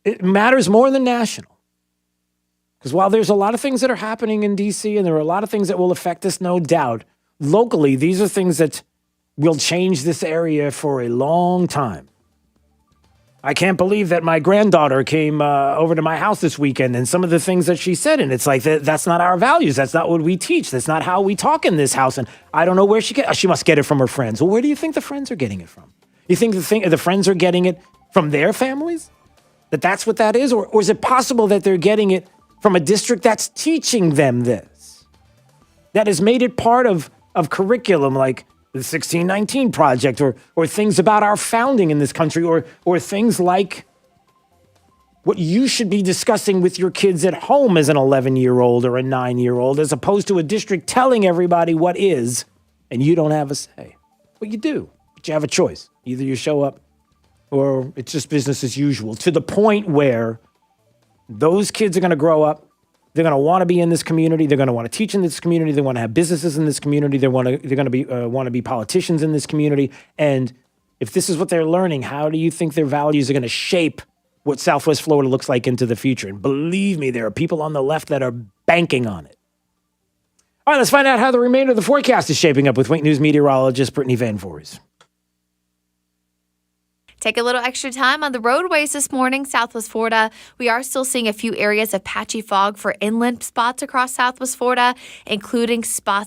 Speaker 1: It matters more than national. Because while there's a lot of things that are happening in D.C. and there are a lot of things that will affect us, no doubt, locally, these are things that will change this area for a long time. I can't believe that my granddaughter came over to my house this weekend and some of the things that she said, and it's like, that's not our values. That's not what we teach. That's not how we talk in this house. And I don't know where she must get it from her friends. Well, where do you think the friends are getting it from? You think the friends are getting it from their families? That's what that is? Or is it possible that they're getting it from a district that's teaching them this? That has made it part of curriculum like the 1619 Project or things about our founding in this country or things like what you should be discussing with your kids at home as an 11-year-old or a 9-year-old, as opposed to a district telling everybody what is, and you don't have a say. Well, you do, but you have a choice. Either you show up or it's just business as usual, to the point where those kids are going to grow up. They're going to want to be in this community. They're going to want to teach in this community. They want to have businesses in this community. They're going to want to be politicians in this community. And if this is what they're learning, how do you think their values are going to shape what Southwest Florida looks like into the future? And believe me, there are people on the left that are banking on it. All right, let's find out how the remainder of the forecast is shaping up with Wink News meteorologist Brittany Van Voorhees.
Speaker 7: Take a little extra time on the roadways this morning, Southwest Florida. We are still seeing a few areas of patchy fog for inland spots across Southwest Florida, including spots